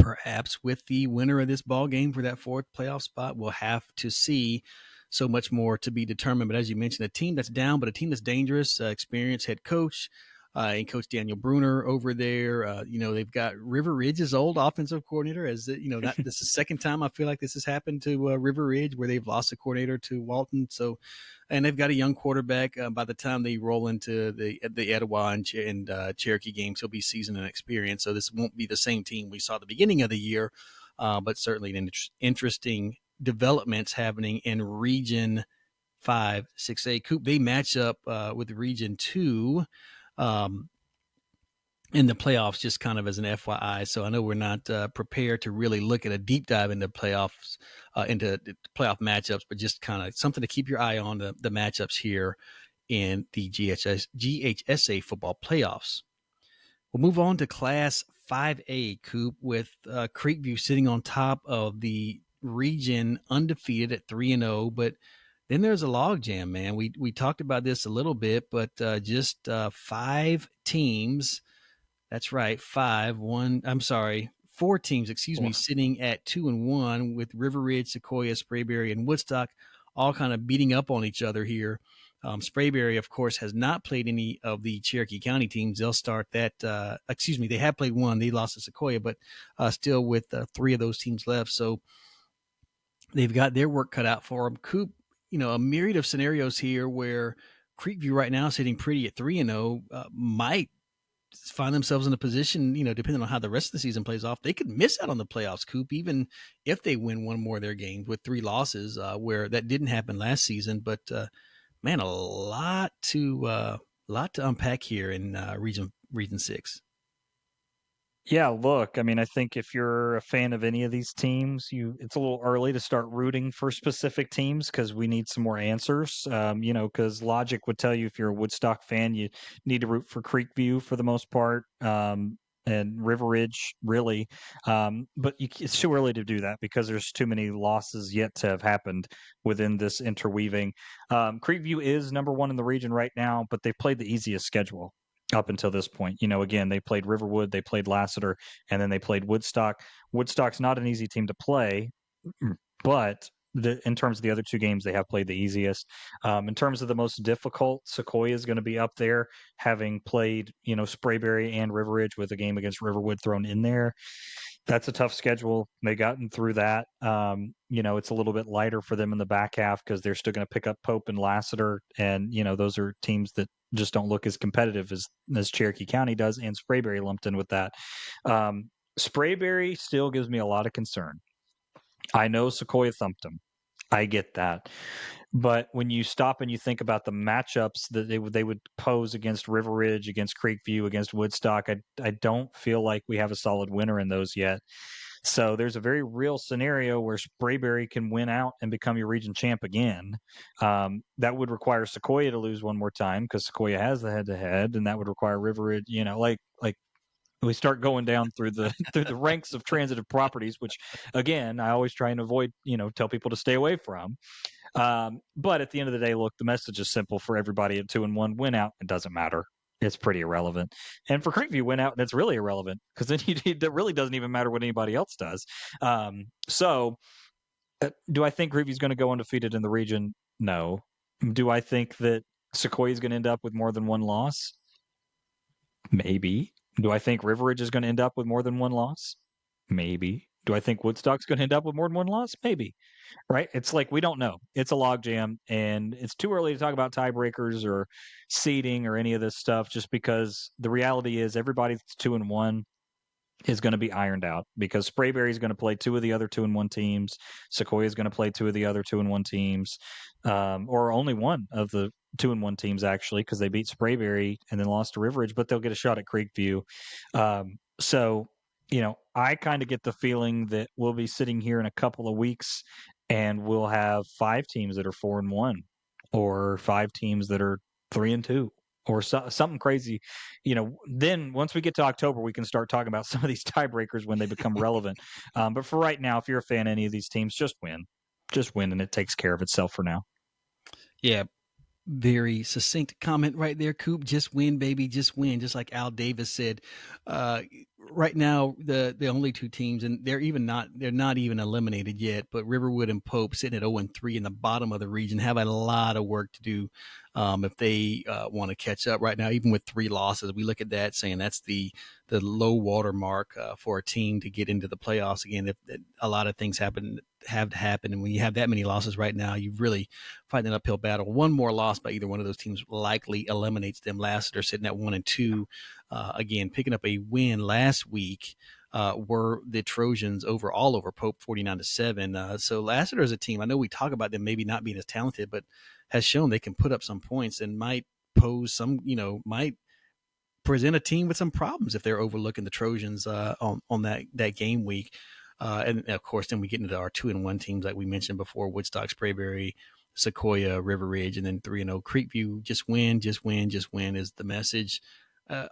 [SPEAKER 2] perhaps with the winner of this ball game for that 4th playoff spot. We'll have to see. So much more to be determined. But as you mentioned, a team that's down, but a team that's dangerous, experienced head coach, and Coach Daniel Bruner over there. They've got River Ridge's old offensive coordinator. This is the second time I feel like this has happened to River Ridge, where they've lost a coordinator to Walton. So, and they've got a young quarterback. By the time they roll into the Etowah and Cherokee games, he'll be seasoned and experienced. So this won't be the same team we saw at the beginning of the year, but certainly an interesting developments happening in Region 5, 6A. Coop, they match up with Region 2 in the playoffs, just kind of as an FYI. So I know we're not prepared to really look at a deep dive into playoffs, into playoff matchups, but just kind of something to keep your eye on the matchups here in the GHSA football playoffs. We'll move on to Class 5A, Coop, with Creekview sitting on top of the region undefeated at 3-0, but then there's a logjam, man. We talked about this a little bit, but just 5 teams. That's right, 4 teams, sitting at 2-1 with River Ridge, Sequoyah, Sprayberry, and Woodstock, all kind of beating up on each other here. Sprayberry, of course, has not played any of the Cherokee County teams. They'll start that. They have played one. They lost to Sequoyah, but still with 3 of those teams left. So they've got their work cut out for them. Coop, a myriad of scenarios here where Creekview right now sitting pretty at 3-0 might find themselves in a position, depending on how the rest of the season plays off, they could miss out on the playoffs, Coop, even if they win one more of their games with 3 losses, where that didn't happen last season. But man, a lot to unpack here in Region 6.
[SPEAKER 1] Yeah, look, I mean, I think if you're a fan of any of these teams, it's a little early to start rooting for specific teams because we need some more answers. Because logic would tell you if you're a Woodstock fan, you need to root for Creekview for the most part, and River Ridge, really. But it's too early to do that because there's too many losses yet to have happened within this interweaving. Creekview is number 1 in the region right now, but they've played the easiest schedule. up until this point. Again, they played Riverwood, they played Lassiter, and then they played Woodstock. Woodstock's not an easy team to play, but in terms of the other two games, they have played the easiest. In terms of the most difficult, Sequoyah is going to be up there, having played, Sprayberry and River Ridge with a game against Riverwood thrown in there. That's a tough schedule. They gotten through that. It's a little bit lighter for them in the back half because they're still going to pick up Pope and Lassiter, and those are teams that just don't look as competitive as Cherokee County does, and Sprayberry lumped in with that. Sprayberry still gives me a lot of concern. I know Sequoyah thumped them. I get that. But when you stop and you think about the matchups that they would pose against River Ridge, against Creekview, against Woodstock, I don't feel like we have a solid winner in those yet. So there's a very real scenario where Sprayberry can win out and become your region champ again. That would require Sequoyah to lose one more time because Sequoyah has the head-to-head, and that would require River Ridge, like we start going down through the through the ranks of transitive properties, which again I always try and avoid, tell people to stay away from. But at the end of the day, look, the message is simple for everybody at 2-1: win out. It doesn't matter. It's pretty irrelevant. And for Creekview, win out, and it's really irrelevant because then it really doesn't even matter what anybody else does. So, do I think Creekview's going to go undefeated in the region? No. Do I think that Sequoyah is going to end up with more than one loss? Maybe. Do I think River Ridge is going to end up with more than one loss? Maybe. Do I think Woodstock's going to end up with more than one loss? Maybe. Right? It's like we don't know. It's a logjam, and it's too early to talk about tiebreakers or seeding or any of this stuff. Just because the reality is everybody that's 2-1 is going to be ironed out because Sprayberry is going to play two of the other 2-1 teams. Sequoyah is going to play two of the other 2-1 teams, or only one of the 2-1 teams actually, because they beat Sprayberry and then lost to River Ridge, but they'll get a shot at Creekview. So, I kind of get the feeling that we'll be sitting here in a couple of weeks and we'll have 5 teams that are 4-1, or 5 teams that are 3-2. Or something crazy, then once we get to October, we can start talking about some of these tiebreakers when they become relevant. But for right now, if you're a fan of any of these teams, just win, and it takes care of itself for now.
[SPEAKER 2] Yeah. Very succinct comment right there, Coop. Just win, baby. Just win. Just like Al Davis said. Right now, the only two teams, and they're not even eliminated yet, but Riverwood and Pope sitting at 0-3 in the bottom of the region have a lot of work to do if they want to catch up right now. Even with 3 losses, we look at that saying that's the low water mark for a team to get into the playoffs again. If a lot of things have to happen, and when you have that many losses right now, you really fight an uphill battle. One more loss by either one of those teams likely eliminates them. Lassiter sitting at 1-2. Again, picking up a win last week were the Trojans all over Pope 49-7. So Lassiter is a team. I know we talk about them maybe not being as talented, but has shown they can put up some points and might pose some, might present a team with some problems if they're overlooking the Trojans on that game week. And of course, then we get into our 2-1 teams like we mentioned before: Woodstock, Sprayberry, Sequoyah, River Ridge, and then 3-0 Creekview. Just win, just win, just win is the message.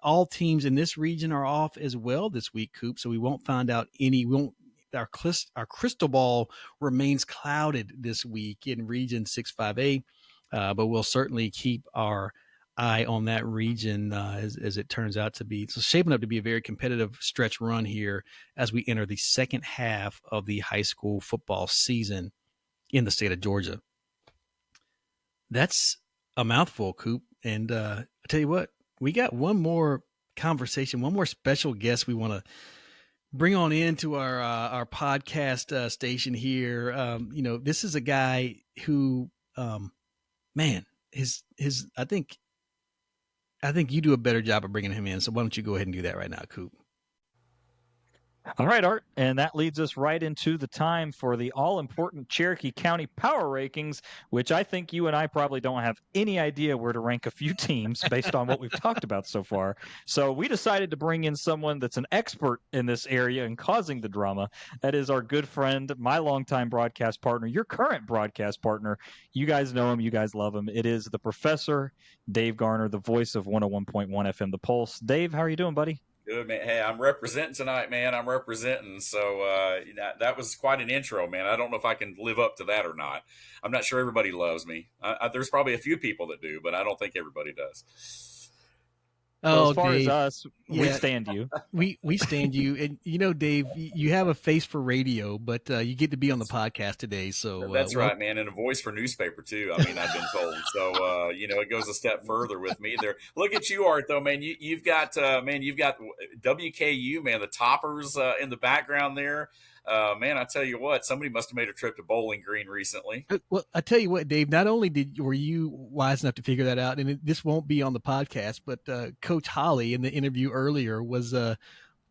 [SPEAKER 2] All teams in this region are off as well this week, Coop. So we won't find out any. We won't. Our crystal ball remains clouded this week in Region 6-5A, but we'll certainly keep our eye on that region as it turns out to be. So shaping up to be a very competitive stretch run here as we enter the second half of the high school football season in the state of Georgia. That's a mouthful, Coop. And I tell you what, we got one more conversation, one more special guest we want to bring on into our podcast station here. This is a guy who, man, I think you do a better job of bringing him in. So why don't you go ahead and do that right now, Coop?
[SPEAKER 1] All right, Art. And that leads us right into the time for the all-important Cherokee County Power Rankings, which I think you and I probably don't have any idea where to rank a few teams based on what we've talked about so far. So we decided to bring in someone that's an expert in this area and causing the drama. That is our good friend, my longtime broadcast partner, your current broadcast partner. You guys know him. You guys love him. It is the Professor, Dave Garner, the voice of 101.1 FM The Pulse. Dave, how are you doing, buddy?
[SPEAKER 6] Good, man. Hey, I'm representing tonight, man. I'm representing. So that was quite an intro, man. I don't know if I can live up to that or not. I'm not sure everybody loves me. There's probably a few people that do, but I don't think everybody does.
[SPEAKER 1] Well, as
[SPEAKER 2] Oh,
[SPEAKER 1] far as
[SPEAKER 2] Dave.
[SPEAKER 1] us, we
[SPEAKER 2] Yeah,
[SPEAKER 1] stand you.
[SPEAKER 2] we stand you, and Dave, you have a face for radio, but you get to be on the podcast today. So,
[SPEAKER 6] That's right, man, and a voice for newspaper too. I mean, I've been told. So, it goes a step further with me there. Look at you, Art. Though, man, you've got WKU, man, the toppers in the background there. Man, I tell you what, somebody must have made a trip to Bowling Green recently.
[SPEAKER 2] Well, I tell you what, Dave. Not only were you wise enough to figure that out, and this won't be on the podcast, but Coach Holley in the interview earlier was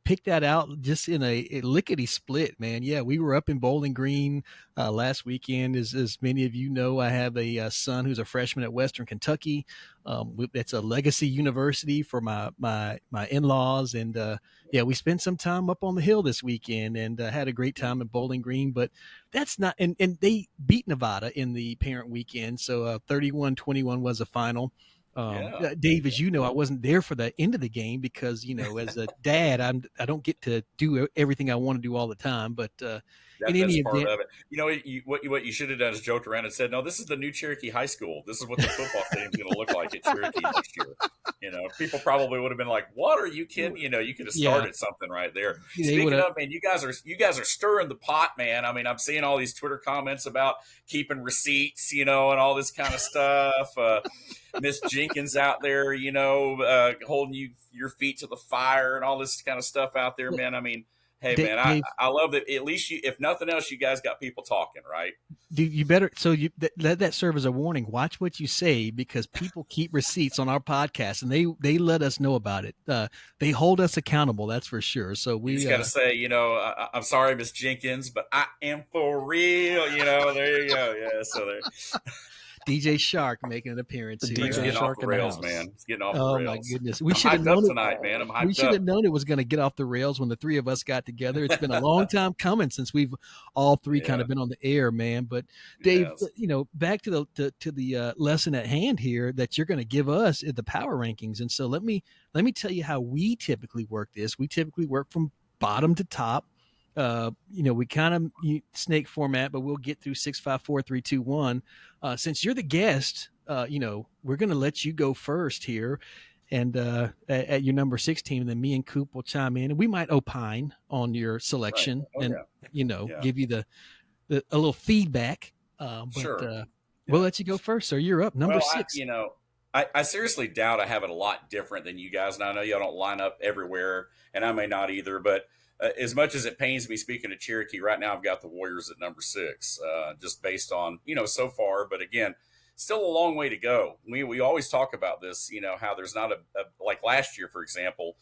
[SPEAKER 2] picked that out just in a lickety split, man. Yeah, we were up in Bowling Green last weekend. As many of you know, I have a son who's a freshman at Western Kentucky. It's a legacy university for my in-laws, and yeah, we spent some time up on the hill this weekend and had a great time at Bowling Green. But that's not, and they beat Nevada in the parent weekend, so 31-21 was the final. Dave, as you know, I wasn't there for the end of the game because, as a dad, I don't get to do everything I want to do all the time. But in
[SPEAKER 6] That's
[SPEAKER 2] any
[SPEAKER 6] part
[SPEAKER 2] event,
[SPEAKER 6] of it. What you should have done is joked around and said, "No, this is the new Cherokee High School. This is what the football stadium's going to look like at Cherokee next year." People probably would have been like, "What are you kidding?" You could have started something right there. Speaking of, man, you guys are stirring the pot, man. I mean, I'm seeing all these Twitter comments about keeping receipts, and all this kind of stuff. Miss Jenkins out there, holding your feet to the fire and all this kind of stuff out there, man. I mean, hey, man, I love that. At least if nothing else, you guys got people talking, right?
[SPEAKER 2] Dude, you better let that serve as a warning. Watch what you say because people keep receipts on our podcast and they let us know about it. They hold us accountable, that's for sure. So we
[SPEAKER 6] just got to say, I'm sorry, Miss Jenkins, but I am for real. There you go. Yeah, so there.
[SPEAKER 2] DJ Shark making an appearance here.
[SPEAKER 1] DJ Shark
[SPEAKER 6] off the rails, man. It's getting off the rails.
[SPEAKER 2] Oh my goodness, we should
[SPEAKER 6] have known tonight, man. I'm hyped up.
[SPEAKER 2] We should have known it was going to get off the rails when the three of us got together. It's been a long time coming since we've all three kind of been on the air, man. But Dave, back to the lesson at hand here that you're going to give us at the power rankings. And so let me tell you how we typically work this. We typically work from bottom to top. We kind of snake format, but we'll get through 6, 5, 4, 3, 2, 1. Since you're the guest, we're going to let you go first here, and at your number 16, and then me and Coop will chime in, and we might opine on your selection,
[SPEAKER 6] right.
[SPEAKER 2] Give you the a little feedback. But we'll let you go first, sir. You're up, number 6.
[SPEAKER 6] I seriously doubt I have it a lot different than you guys, and I know y'all don't line up everywhere, and I may not either, but. As much as it pains me speaking of Cherokee, right now I've got the Warriors at number 6, just based on, so far. But again, still a long way to go. We always talk about this, how there's not a like last year, for example,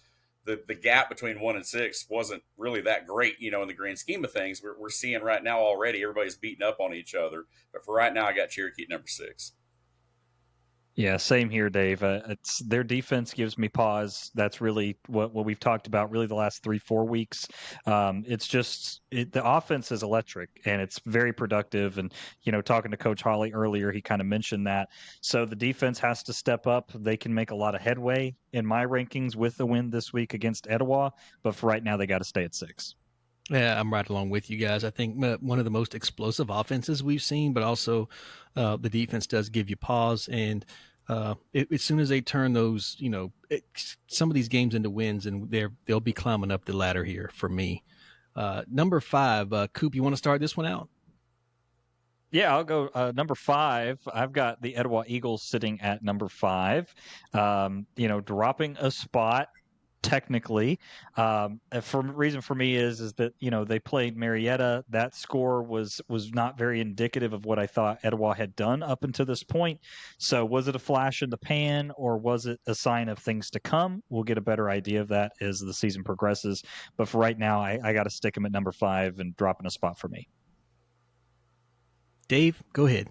[SPEAKER 6] the gap between 1 and 6 wasn't really that great, in the grand scheme of things. We're seeing right now already everybody's beating up on each other. But for right now, I got Cherokee at number 6.
[SPEAKER 1] Yeah, same here, Dave. It's their defense gives me pause. That's really what we've talked about really the last 3-4 weeks. It's just the offense is electric and it's very productive. And talking to Coach Holley earlier, he kind of mentioned that. So the defense has to step up. They can make a lot of headway in my rankings with the win this week against Etowah, but for right now they got to stay at 6.
[SPEAKER 2] Yeah, I'm right along with you guys. I think one of the most explosive offenses we've seen, but also the defense does give you pause. And as soon as they turn those, some of these games into wins, and they'll be climbing up the ladder here for me. Number 5, Coop, you want to start this one out?
[SPEAKER 1] Yeah, I'll go number 5. I've got the Etowah Eagles sitting at number 5. Dropping a spot. Technically, reason for me is that they played Marietta. That score was not very indicative of what I thought Etowah had done up until this point. So was it a flash in the pan or was it a sign of things to come? We'll get a better idea of that as the season progresses. But for right now, I got to stick them at number 5 and dropping a spot for me.
[SPEAKER 2] Dave, go ahead.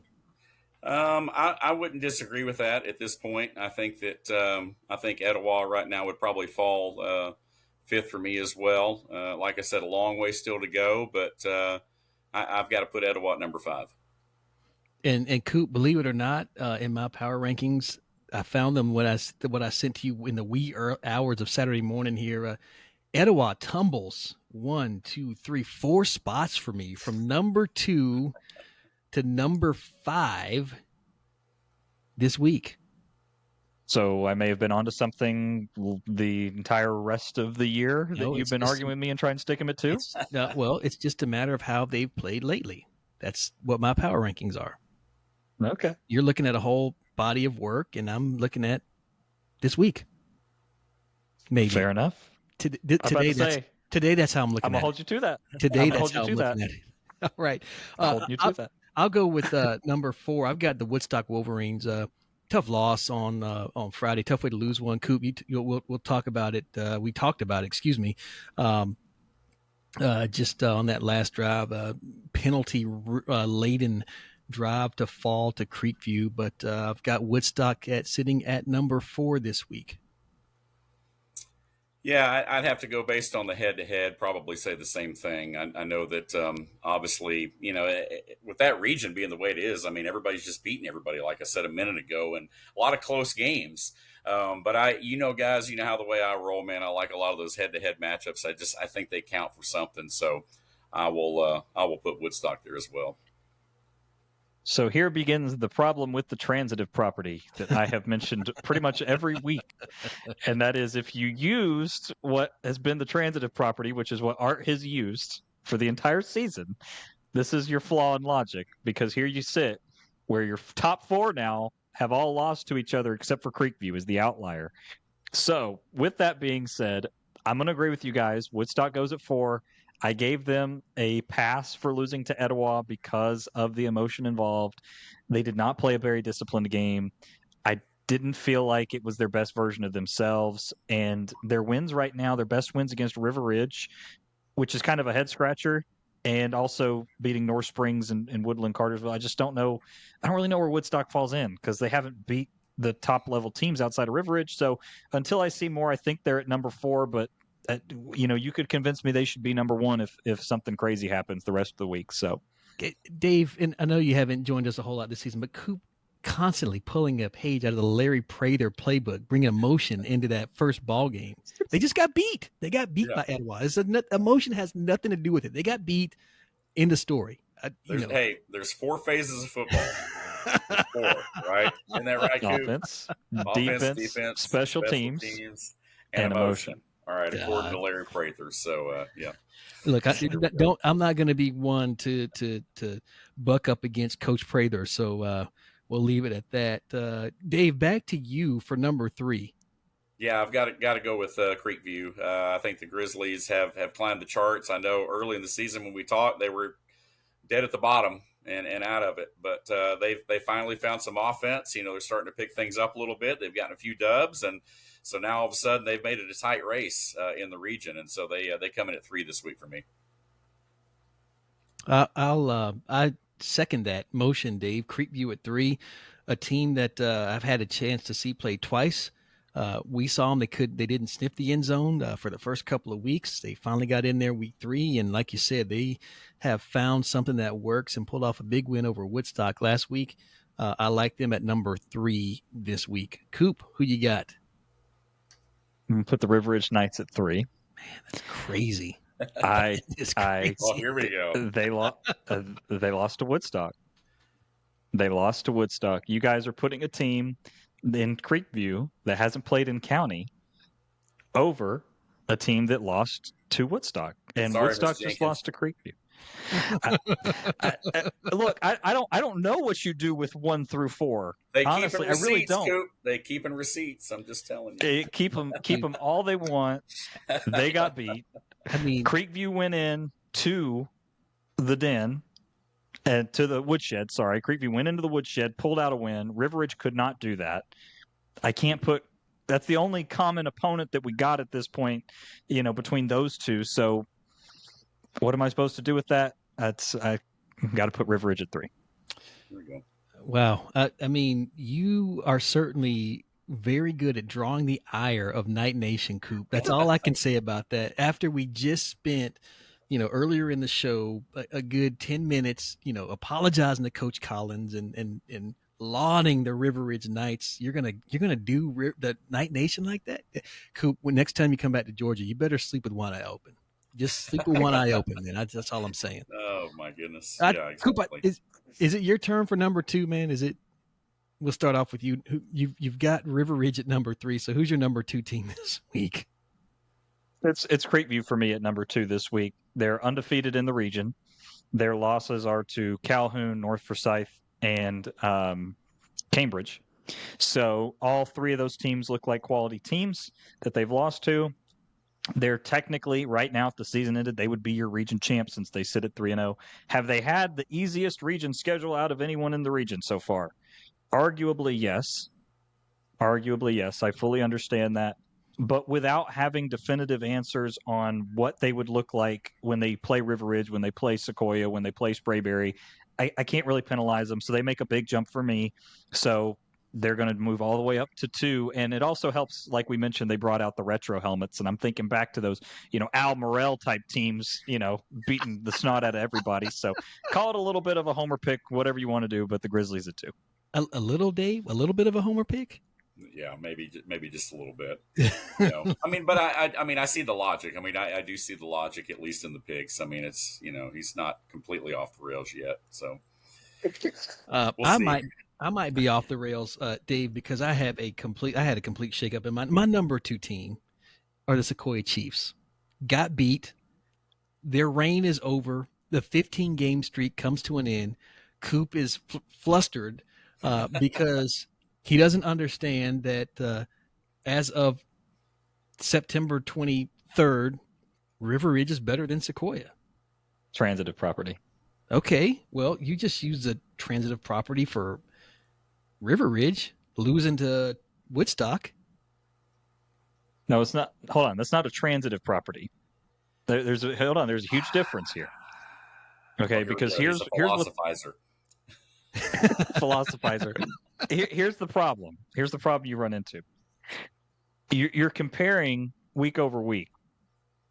[SPEAKER 6] I wouldn't disagree with that at this point. I think that Etowah right now would probably fall 5th for me as well. Like I said, a long way still to go, but I've got to put Etowah at number 5.
[SPEAKER 2] And Coop, believe it or not, in my power rankings, I found them what I sent to you in the wee hours of Saturday morning here. Etowah tumbles 1, 2, 3, 4 spots for me from number 2 to number 5 this week.
[SPEAKER 1] So I may have been onto something the entire rest of the year that you've been arguing with me and trying to stick them at 2?
[SPEAKER 2] Well, it's just a matter of how they've played lately. That's what my power rankings are.
[SPEAKER 1] Okay.
[SPEAKER 2] You're looking at a whole body of work, and I'm looking at this week. Maybe.
[SPEAKER 1] Fair enough.
[SPEAKER 2] Today, that's how I'm looking at it.
[SPEAKER 1] I'm going to hold you to that.
[SPEAKER 2] Today, that's how I'm looking at it. All right.
[SPEAKER 1] Holding you to that.
[SPEAKER 2] I'll go with number 4. I've got the Woodstock Wolverines. Tough loss on Friday. Tough way to lose one. Coop, we'll talk about it. We talked about it. Excuse me. Just on that last drive, penalty laden drive to fall to Creekview, but I've got Woodstock sitting at number 4 this week.
[SPEAKER 6] Yeah, I'd have to go based on the head-to-head, probably say the same thing. I know that obviously, with that region being the way it is, I mean, everybody's just beating everybody, like I said a minute ago, and a lot of close games. But guys, you know how the way I roll, man. I like a lot of those head-to-head matchups. I think they count for something. So I will put Woodstock there as well.
[SPEAKER 1] So here begins the problem with the transitive property that I have mentioned pretty much every week. And that is, if you used what has been the transitive property, which is what Art has used for the entire season, this is your flaw in logic, because here you sit where your top 4 now have all lost to each other except for Creekview is the outlier. So with that being said, I'm going to agree with you guys. Woodstock goes at 4. I gave them a pass for losing to Etowah because of the emotion involved. They did not play a very disciplined game. I didn't feel like it was their best version of themselves. And their wins right now, their best wins against River Ridge, which is kind of a head scratcher, and also beating North Springs and Woodland Cartersville. I just don't know. I don't really know where Woodstock falls in because they haven't beat the top level teams outside of River Ridge. So until I see more, I think they're at number 4, but you could convince me they should be number 1 if something crazy happens the rest of the week. So,
[SPEAKER 2] Dave, and I know you haven't joined us a whole lot this season, but Coop constantly pulling a page out of the Larry Prather playbook, bringing emotion into that first ball game. They just got beat. They got beat by Etowah. Emotion has nothing to do with it. They got beat in the story.
[SPEAKER 6] Hey, there's 4 phases of football. 4, right? Isn't that right, Coop?
[SPEAKER 1] Offense, defense, special teams,
[SPEAKER 6] and emotion. All right, according to Larry Prather. So, yeah.
[SPEAKER 2] Look, I'm not going to be one to buck up against Coach Prather. So we'll leave it at that. Dave, back to you for number 3.
[SPEAKER 6] Yeah, I've got to go with Creekview. I think the Grizzlies have climbed the charts. I know early in the season when we talked, they were dead at the bottom and out of it, but they finally found some offense. They're starting to pick things up a little bit. They've gotten a few dubs, and so now all of a sudden they've made it a tight race in the region, and so they come in at 3 this week for me.
[SPEAKER 2] I second that motion, Dave. Creekview at 3, a team that I've had a chance to see play twice. We saw them. They didn't sniff the end zone for the first couple of weeks. They finally got in there week 3. And like you said, they have found something that works and pulled off a big win over Woodstock last week. I like them at number 3 this week. Coop, who you got?
[SPEAKER 1] Put the River Ridge Knights at 3.
[SPEAKER 2] Man, that's crazy.
[SPEAKER 6] Well, here we go.
[SPEAKER 1] They lost to Woodstock. They lost to Woodstock. You guys are putting a team in Creekview that hasn't played in county over a team that lost to Woodstock, and Woodstock just lost to Creekview. Look, I don't know what you do with 1 through 4. Honestly, I really don't.
[SPEAKER 6] Scoop. They keeping receipts. I'm just telling you.
[SPEAKER 1] They keep them all they want. They got beat.
[SPEAKER 2] I mean,
[SPEAKER 1] Creekview went in to the den. And to the woodshed, sorry. Creekview went into the woodshed, pulled out a win. River Ridge could not do that. I can't put – that's the only common opponent that we got at this point, between those two. So what am I supposed to do with that? I got to put River Ridge at 3.
[SPEAKER 6] There we go.
[SPEAKER 2] Wow. I mean, you are certainly very good at drawing the ire of Night Nation, Coop. That's all I can say about that. After we just spent – earlier in the show, a good 10 minutes, apologizing to Coach Collins and lauding the River Ridge Knights. You're gonna do the Night Nation like that, Coop. When next time you come back to Georgia, you better sleep with one eye open. Just sleep with one eye open, man. That's all I'm saying.
[SPEAKER 6] Oh my goodness!
[SPEAKER 2] Yeah, exactly. Coop, is it your turn for number 2, man? Is it? we'll start off with you. You've got River Ridge at number 3. So who's your number 2 team this week?
[SPEAKER 1] It's Creekview for me at number 2 this week. They're undefeated in the region. Their losses are to Calhoun, North Forsyth, and Cambridge. So all 3 of those teams look like quality teams that they've lost to. They're technically, right now, if the season ended, they would be your region champ since they sit at 3-0. Have they had the easiest region schedule out of anyone in the region so far? Arguably, yes. I fully understand that. But without having definitive answers on what they would look like when they play River Ridge, when they play Sequoyah, when they play Sprayberry, I can't really penalize them. So they make a big jump for me. So they're going to move all the way up to 2. And it also helps, like we mentioned, they brought out the retro helmets. And I'm thinking back to those, Al Morrell type teams, beating the snot out of everybody. So call it a little bit of a homer pick, whatever you want to do, but the Grizzlies at 2.
[SPEAKER 2] A little, Dave? A little bit of a homer pick?
[SPEAKER 6] Yeah, maybe just a little bit. But I see the logic. I do see the logic, at least in the picks. It's he's not completely off the rails yet. So
[SPEAKER 2] we'll see. I might be off the rails, Dave, because I had a complete shakeup in my number 2 team are the Sequoyah Chiefs. Got beat. Their reign is over. The 15-game streak comes to an end. Coop is flustered because he doesn't understand that as of September 23rd, River Ridge is better than Sequoyah.
[SPEAKER 1] Transitive property.
[SPEAKER 2] Okay, well, you just use the transitive property for River Ridge losing to Woodstock.
[SPEAKER 1] No, it's not. Hold on, that's not a transitive property. There's a huge difference here. Okay, because here's
[SPEAKER 6] philosophizer.
[SPEAKER 1] Philosophizer. Here's the problem. Here's the problem you run into. You're comparing week over week.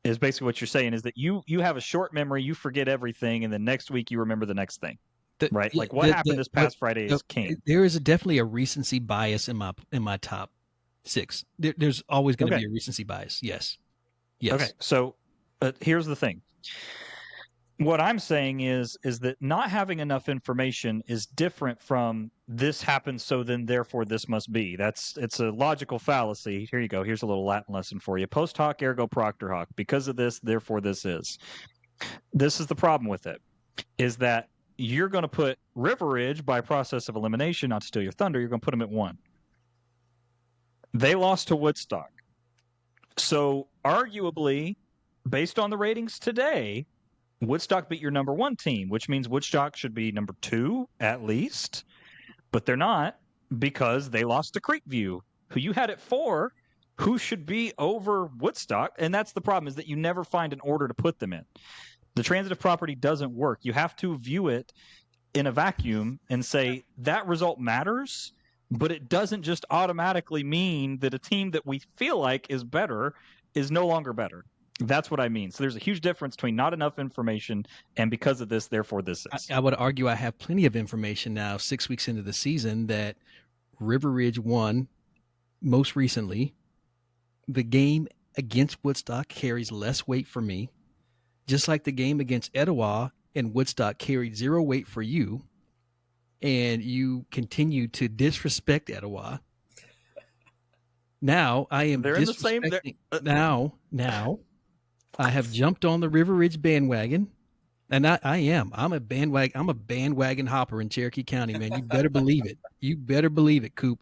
[SPEAKER 1] Is basically what you're saying is that you have a short memory, you forget everything, and then next week you remember the next thing. Right? Like what happened this past Friday is king.
[SPEAKER 2] There is definitely a recency bias in my top 6. There's always going to be a recency bias. Yes.
[SPEAKER 1] Okay. So here's the thing. What I'm saying is that not having enough information is different from this happened, so then therefore this must be. It's a logical fallacy. Here you go. Here's a little Latin lesson for you. Post hoc ergo propter hoc. Because of this, therefore this is. This is the problem with it, is that you're going to put River Ridge by process of elimination, not to steal your thunder, you're going to put them at 1. They lost to Woodstock. So arguably, based on the ratings today, Woodstock beat your number 1 team, which means Woodstock should be number 2 at least, but they're not because they lost to Creekview, who you had at 4, who should be over Woodstock. And that's the problem, is that you never find an order to put them in. The transitive property doesn't work. You have to view it in a vacuum and say that result matters, but it doesn't just automatically mean that a team that we feel like is better is no longer better. That's what I mean. So there's a huge difference between not enough information and because of this, therefore this is.
[SPEAKER 2] I would argue I have plenty of information now, 6 weeks into the season, that River Ridge won most recently. The game against Woodstock carries less weight for me, just like the game against Etowah and Woodstock carried 0 weight for you, and you continue to disrespect Etowah. Now I am
[SPEAKER 1] they're in the same.
[SPEAKER 2] Now I have jumped on the River Ridge bandwagon, and I am. I'm a bandwagon hopper in Cherokee County, man. You better believe it. You better believe it, Coop.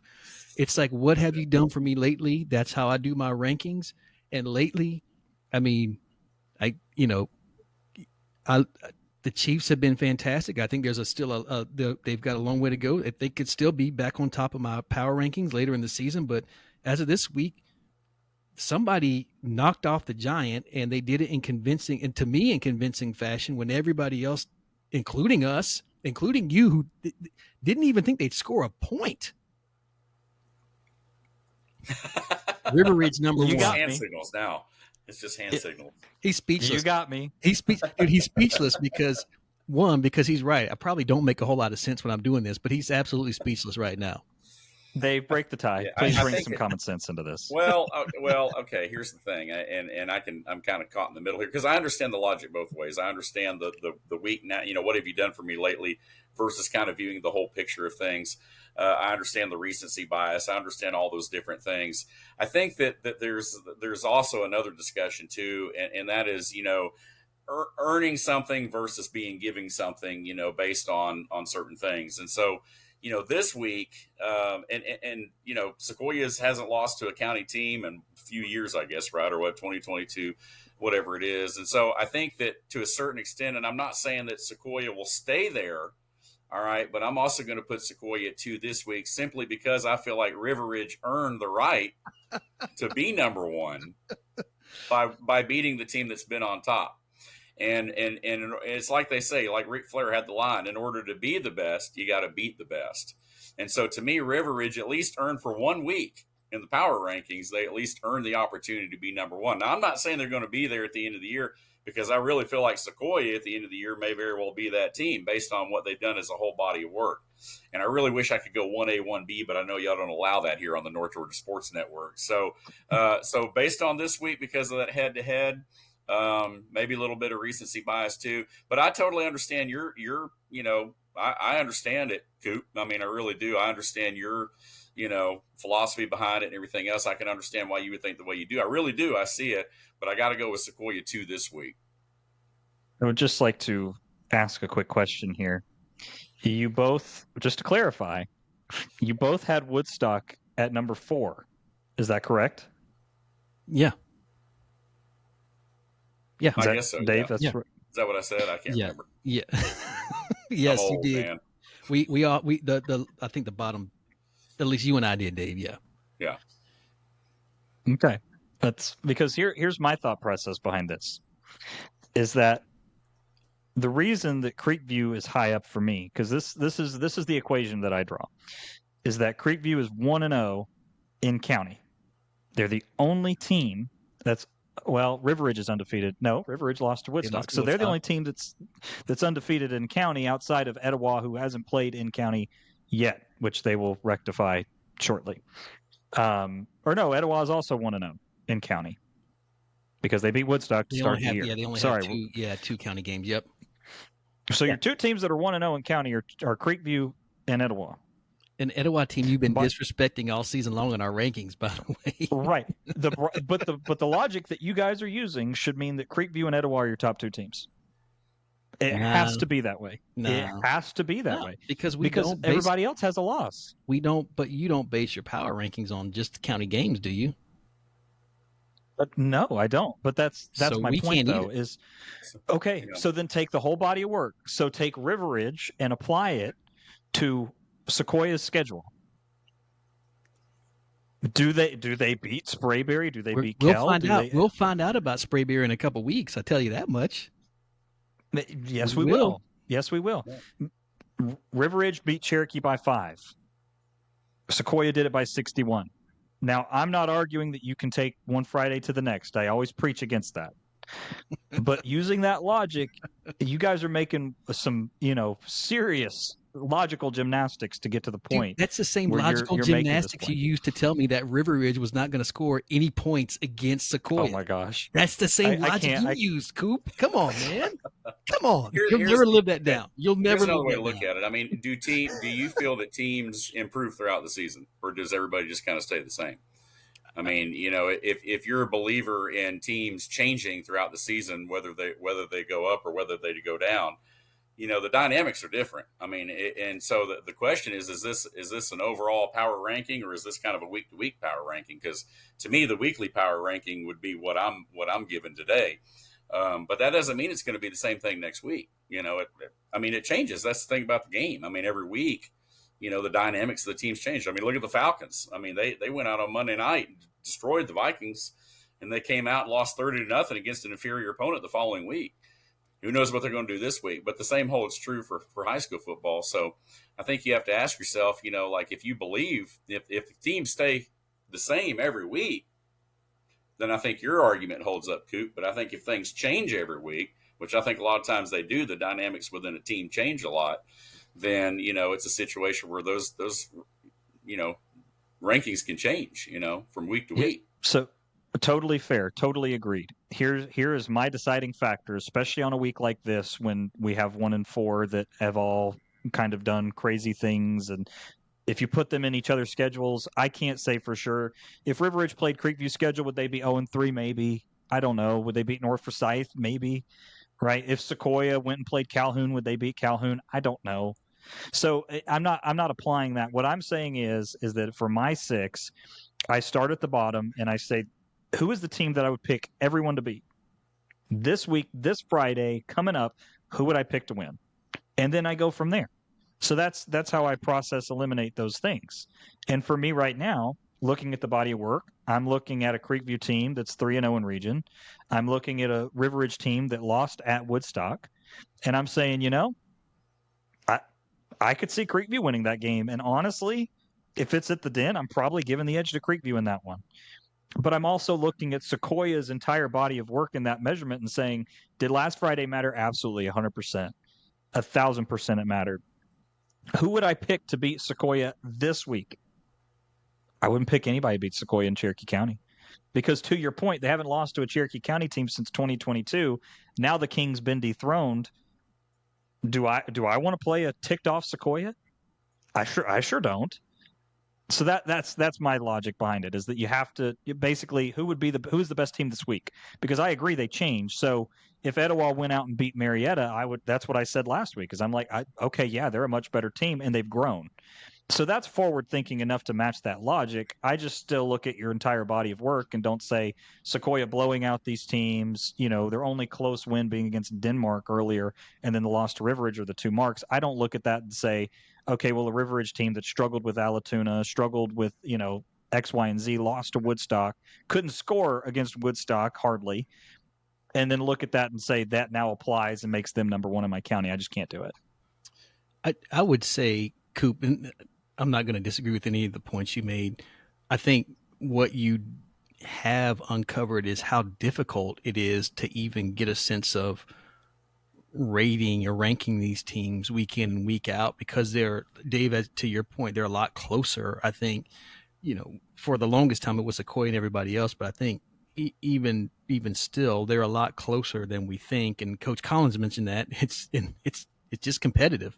[SPEAKER 2] It's like, what have you done for me lately? That's how I do my rankings. And lately, I mean, the Chiefs have been fantastic. I think there's they've got a long way to go. They could still be back on top of my power rankings later in the season, but as of this week, somebody knocked off the Giant, and they did it in convincing fashion when everybody else, including us, including you, who didn't even think they'd score a point. River Ridge number 1.
[SPEAKER 6] Hand signals now. It's just hand signals.
[SPEAKER 2] He's speechless.
[SPEAKER 1] You got me.
[SPEAKER 2] He's speechless because he's right. I probably don't make a whole lot of sense when I'm doing this, but he's absolutely speechless right now.
[SPEAKER 1] They break the tie.
[SPEAKER 6] Yeah,
[SPEAKER 1] Please
[SPEAKER 6] I
[SPEAKER 1] bring
[SPEAKER 6] think
[SPEAKER 1] some common sense into this.
[SPEAKER 6] well, okay. Here's the thing, and I'm kind of caught in the middle here because I understand the logic both ways. I understand the week now. What have you done for me lately versus kind of viewing the whole picture of things. I understand the recency bias. I understand all those different things. I think that there's also another discussion too, and that is earning something versus being giving something based on certain things, and so. This week, and Sequoyah hasn't lost to a county team in a few years, I guess, right? Or what, 2022, whatever it is. And so I think that to a certain extent, and I'm not saying that Sequoyah will stay there, all right, but I'm also going to put Sequoyah at 2 this week simply because I feel like River Ridge earned the right to be number one by beating the team that's been on top. And it's like they say, like Ric Flair had the line, in order to be the best, you got to beat the best. And so to me, River Ridge at least earned for 1 week in the power rankings, they at least earned the opportunity to be number one. Now, I'm not saying they're going to be there at the end of the year because I really feel like Sequoyah at the end of the year may very well be that team based on what they've done as a whole body of work. And I really wish I could go 1A, 1B, but I know y'all don't allow that here on the North Georgia Sports Network. So based on this week, because of that head-to-head, maybe a little bit of recency bias too, but I totally understand I understand it, Coop. I mean, I really do. I understand your, philosophy behind it and everything else. I can understand why you would think the way you do. I really do. I see it, but I got to go with Sequoyah 2 this week.
[SPEAKER 1] I would just like to ask a quick question here. You both, just to clarify, you both had Woodstock at number 4. Is that correct?
[SPEAKER 2] Yeah. Yeah.
[SPEAKER 6] I guess so,
[SPEAKER 1] Dave,
[SPEAKER 6] yeah.
[SPEAKER 1] that's
[SPEAKER 2] Yeah.
[SPEAKER 1] right.
[SPEAKER 6] Is that what I said? I can't remember.
[SPEAKER 2] Yeah. Yes,
[SPEAKER 6] I'm old,
[SPEAKER 2] you did.
[SPEAKER 6] man.
[SPEAKER 2] We all I think the bottom, at least you and I did, Dave. Yeah.
[SPEAKER 6] Yeah.
[SPEAKER 1] Okay. That's because here's my thought process behind this is that the reason that Creekview is high up for me, because this is the equation that I draw, is that Creekview is 1-0 in county. They're the only team that's River Ridge is undefeated. No, River Ridge lost to Woodstock. So they're the only team that's undefeated in county outside of Etowah, who hasn't played in county yet, which they will rectify shortly. Etowah is also 1-0 in county because they beat Woodstock to start the year.
[SPEAKER 2] Yeah, they only have 2 county games. Yep.
[SPEAKER 1] So your 2 teams that are 1-0 in county are Creekview and Etowah.
[SPEAKER 2] An Etowah team you've been disrespecting all season long in our rankings, by the way.
[SPEAKER 1] Right. But the logic that you guys are using should mean that Creekview and Etowah are your top 2 teams. It has to be that way. It has to be that way
[SPEAKER 2] because
[SPEAKER 1] everybody else has a loss.
[SPEAKER 2] But you don't base your power rankings on just county games, do you?
[SPEAKER 1] No, I don't. But that's
[SPEAKER 2] so
[SPEAKER 1] my point, though. Is okay.
[SPEAKER 6] Yeah.
[SPEAKER 1] So then take the whole body of work. So take River Ridge and apply it to Sequoyah's schedule. Do they beat Sprayberry? Do they beat Kell?
[SPEAKER 2] We'll find out about Sprayberry in a couple weeks. I tell you that much.
[SPEAKER 1] Yes, we will. Yes, we will. Yeah. River Ridge beat Cherokee by 5. Sequoyah did it by 61. Now, I'm not arguing that you can take one Friday to the next. I always preach against that. But using that logic, you guys are making some, serious logical gymnastics to get to the point.
[SPEAKER 2] Dude, that's the same logical gymnastics you used to tell me that River Ridge was not going to score any points against Sequoyah.
[SPEAKER 1] Oh my gosh,
[SPEAKER 2] that's the same logic you used, Coop. Come on, man. Come on. You'll never live that down. You'll never.
[SPEAKER 6] Here's another way to look at it. I mean, do you feel that teams improve throughout the season, or does everybody just kind of stay the same? I mean, if you're a believer in teams changing throughout the season, whether they go up or whether they go down, the dynamics are different. I mean, and so the question is this an overall power ranking, or is this kind of a week to week power ranking? Because to me, the weekly power ranking would be what I'm given today. But that doesn't mean it's going to be the same thing next week. It changes. That's the thing about the game. I mean, every week, the dynamics of the teams change. I mean, look at the Falcons. I mean, they went out on Monday night and destroyed the Vikings, and they came out and lost 30-0 against an inferior opponent the following week. Who knows what they're going to do this week? But the same holds true for high school football. So I think you have to ask yourself, if you believe if the teams stay the same every week, then I think your argument holds up, Coop. But I think if things change every week, which I think a lot of times they do, the dynamics within a team change a lot, then, it's a situation where those rankings can change, from week to week.
[SPEAKER 1] So totally fair. Totally agreed. Here is my deciding factor, especially on a week like this when we have 1 and 4 that have all kind of done crazy things. And if you put them in each other's schedules, I can't say for sure. If River Ridge played Creekview's schedule, would they be 0 and 3? Maybe. I don't know. Would they beat North Forsyth? Maybe. Right? If Sequoyah went and played Calhoun, would they beat Calhoun? I don't know. So I'm not applying that. What I'm saying is that for my 6, I start at the bottom and I say, who is the team that I would pick everyone to beat this week, this Friday coming up? Who would I pick to win? And then I go from there. So that's how I eliminate those things. And for me right now, looking at the body of work, I'm looking at a Creekview team that's 3-0 in region. I'm looking at a River Ridge team that lost at Woodstock, and I'm saying, I could see Creekview winning that game. And honestly, if it's at the Den, I'm probably giving the edge to Creekview in that one. But I'm also looking at Sequoiah's entire body of work in that measurement and saying, did last Friday matter? Absolutely, 100%. 1,000% it mattered. Who would I pick to beat Sequoyah this week? I wouldn't pick anybody to beat Sequoyah in Cherokee County. Because to your point, they haven't lost to a Cherokee County team since 2022. Now the King's been dethroned. Do I want to play a ticked off Sequoyah? I sure don't. So that's my logic behind it, is that you have to basically who's the best team this week? Because I agree they changed. So if Etowah went out and beat Marietta, that's what I said last week, because I'm like, okay, yeah, they're a much better team and they've grown. So that's forward thinking enough to match that logic. I just still look at your entire body of work and don't say Sequoyah blowing out these teams. Their only close win being against Denmark earlier, and then the loss to River Ridge are the 2 marks. I don't look at that and say, okay, well, a River Ridge team that struggled with Allatoona, struggled with, X, Y, and Z, lost to Woodstock, couldn't score against Woodstock hardly, and then look at that and say that now applies and makes them number 1 in my county. I just can't do it.
[SPEAKER 2] I would say, Coop, and I'm not going to disagree with any of the points you made. I think what you have uncovered is how difficult it is to even get a sense of rating or ranking these teams week in and week out, because Dave, to your point, they're a lot closer. I think, for the longest time it was Sequoyah and everybody else, but I think even still, they're a lot closer than we think. And Coach Collins mentioned that it's just competitive.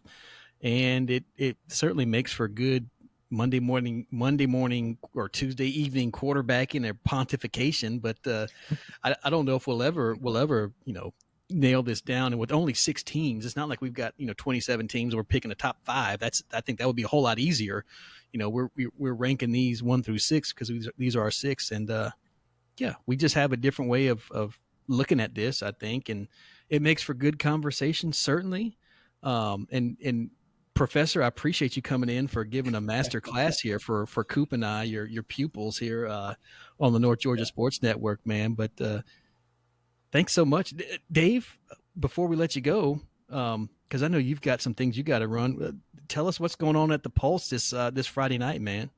[SPEAKER 2] And it certainly makes for good Monday morning or Tuesday evening quarterbacking or pontification. But I don't know if we'll ever nail this down. And with only 6 teams, it's not like we've got 27 teams and we're picking a top 5. I think that would be a whole lot easier. We're ranking these 1 through 6 because these are our 6, and we just have a different way of looking at this, I think, and it makes for good conversation, certainly. And Professor, I appreciate you coming in for giving a master class here for Coop and I, your pupils here on the North Georgia Sports Network, man. But thanks so much. Dave, before we let you go, because I know you've got some things you got to run, tell us what's going on at the Pulse this Friday night, man.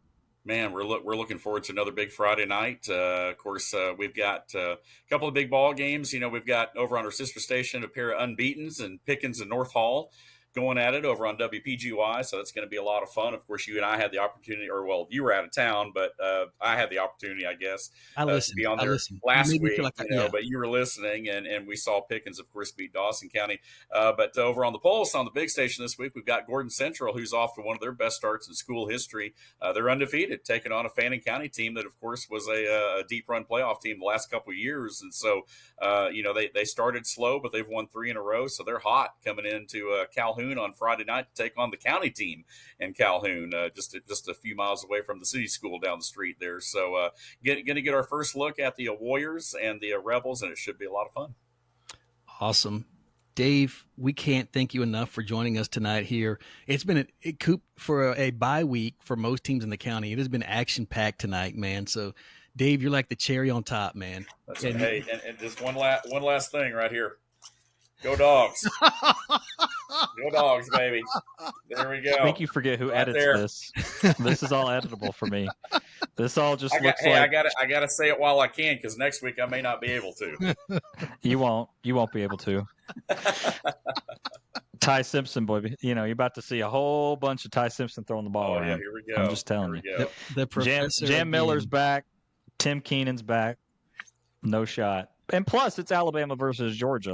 [SPEAKER 6] Man, we're looking forward to another big Friday night. Of course, we've got a couple of big ball games. We've got over on our sister station a pair of unbeatens and Pickens and North Hall going at it over on WPGY, so it's going to be a lot of fun. Of course, you and I had the opportunity, you were out of town, but I had the opportunity, I guess, to be on there last week, but you were listening, and we saw Pickens, of course, beat Dawson County. But over on the Pulse, on the big station this week, we've got Gordon Central, who's off to one of their best starts in school history. They're undefeated, taking on a Fannin County team that, of course, was a deep run playoff team the last couple of years. And so, they started slow, but they've won 3 in a row, so they're hot coming into Calhoun on Friday night to take on the county team in Calhoun, just a few miles away from the city school down the street there. So going to get our first look at the Warriors and the Rebels, and it should be a lot of fun.
[SPEAKER 2] Awesome. Dave, we can't thank you enough for joining us tonight here. It's been Coop, for a bye week for most teams in the county. It has been action-packed tonight, man. So, Dave, you're like the cherry on top, man.
[SPEAKER 6] Hey, and just one last thing right here. Go Dogs. Go Dogs, baby. There we go.
[SPEAKER 1] I think you forget who edits this. This is all editable for me. This all just looks like...
[SPEAKER 6] I gotta say it while I can, because next week I may not be able to.
[SPEAKER 1] You won't be able to. Ty Simpson, boy. You're about to see a whole bunch of Ty Simpson throwing the ball around.
[SPEAKER 6] Yeah, here we go.
[SPEAKER 1] I'm just telling you.
[SPEAKER 6] Go.
[SPEAKER 2] The professor
[SPEAKER 1] Jam Miller's back. Tim Keenan's back. No shot. And plus, it's Alabama versus Georgia.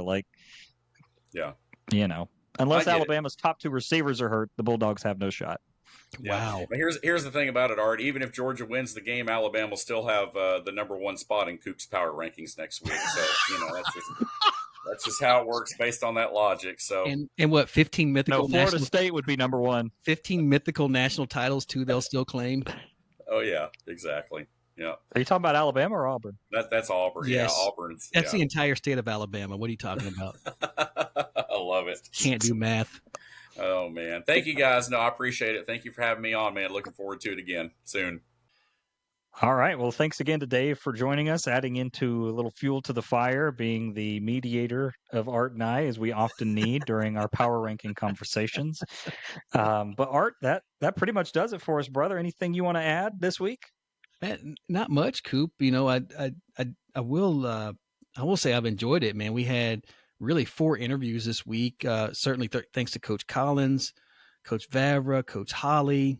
[SPEAKER 1] Unless Alabama's top 2 receivers are hurt, the Bulldogs have no shot.
[SPEAKER 2] Wow.
[SPEAKER 6] Yeah. But here's the thing about it, Art. Even if Georgia wins the game, Alabama will still have the number 1 spot in Coop's Power Rankings next week. So that's just how it works based on that logic. So
[SPEAKER 2] and what 15 mythical?
[SPEAKER 1] No, Florida State would be number 1.
[SPEAKER 2] 15 mythical national titles too. They'll still claim.
[SPEAKER 6] Oh yeah, exactly. Yeah.
[SPEAKER 1] Are you talking about Alabama or Auburn?
[SPEAKER 6] That's Auburn.
[SPEAKER 2] Yes.
[SPEAKER 6] Yeah, Auburn's.
[SPEAKER 2] That's the entire state of Alabama. What are you talking about?
[SPEAKER 6] I love it.
[SPEAKER 2] Can't do math.
[SPEAKER 6] Oh man, thank you guys. No, I appreciate it. Thank you for having me on, man. Looking forward to it again soon.
[SPEAKER 1] All right. Well, thanks again to Dave for joining us, adding into a little fuel to the fire, being the mediator of Art and I, as we often need during our power ranking conversations. But Art, that pretty much does it for us, brother. Anything you want to add this week?
[SPEAKER 2] Not much, Coop. I will say I've enjoyed it, man. We had really 4 interviews this week. Certainly thanks to Coach Collins, Coach Vavra, Coach Holley,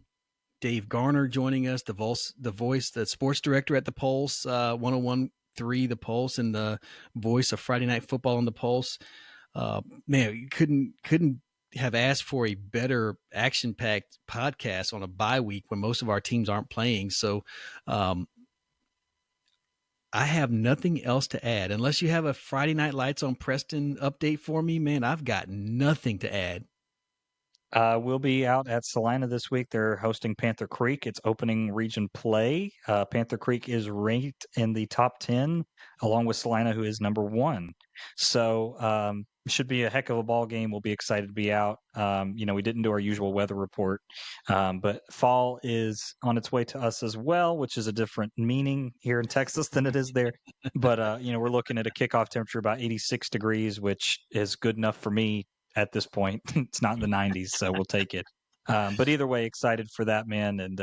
[SPEAKER 2] Dave Garner joining us, the sports director at the Pulse, 101.3 The Pulse, and the voice of Friday Night Football on the Pulse. Man, you couldn't have asked for a better action-packed podcast on a bye week when most of our teams aren't playing. So I have nothing else to add. Unless you have a Friday Night Lights on Preston update for me, man, I've got nothing to add.
[SPEAKER 1] We'll be out at Salina this week. They're hosting Panther Creek. It's opening region play. Panther Creek is ranked in the top 10, along with Salina, who is number 1. So it should be a heck of a ball game. We'll be excited to be out. We didn't do our usual weather report, but fall is on its way to us as well, which is a different meaning here in Texas than it is there. But, we're looking at a kickoff temperature about 86 degrees, which is good enough for me. At this point, it's not in the 90s, so we'll take it. But either way, excited for that, man. And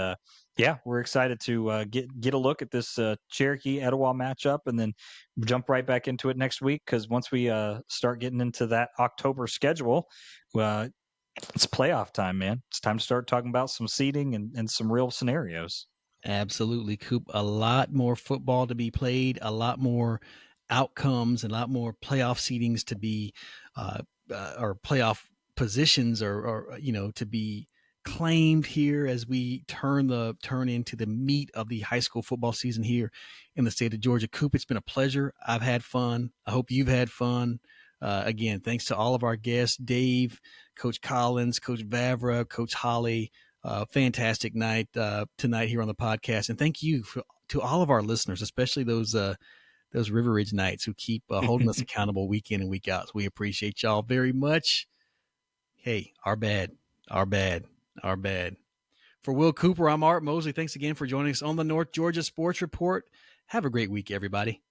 [SPEAKER 1] we're excited to get a look at this Cherokee Etowah matchup, and then jump right back into it next week. Because once we start getting into that October schedule, it's playoff time, man. It's time to start talking about some seeding and some real scenarios.
[SPEAKER 2] Absolutely, Coop. A lot more football to be played, a lot more outcomes, and a lot more playoff seedings to be. Or playoff positions or to be claimed here as we turn into the meat of the high school football season here in the state of Georgia. Coop, it's been a pleasure. I've had fun. I hope you've had fun. Again, thanks to all of our guests, Dave, Coach Collins, Coach Vavra, Coach Holley. Fantastic night tonight here on the podcast. And thank you to all of our listeners, especially those River Ridge Knights who keep holding us accountable week in and week out. So we appreciate y'all very much. Hey, our bad. For Will Cooper, I'm Art Mosley. Thanks again for joining us on the North Georgia Sports Report. Have a great week, everybody.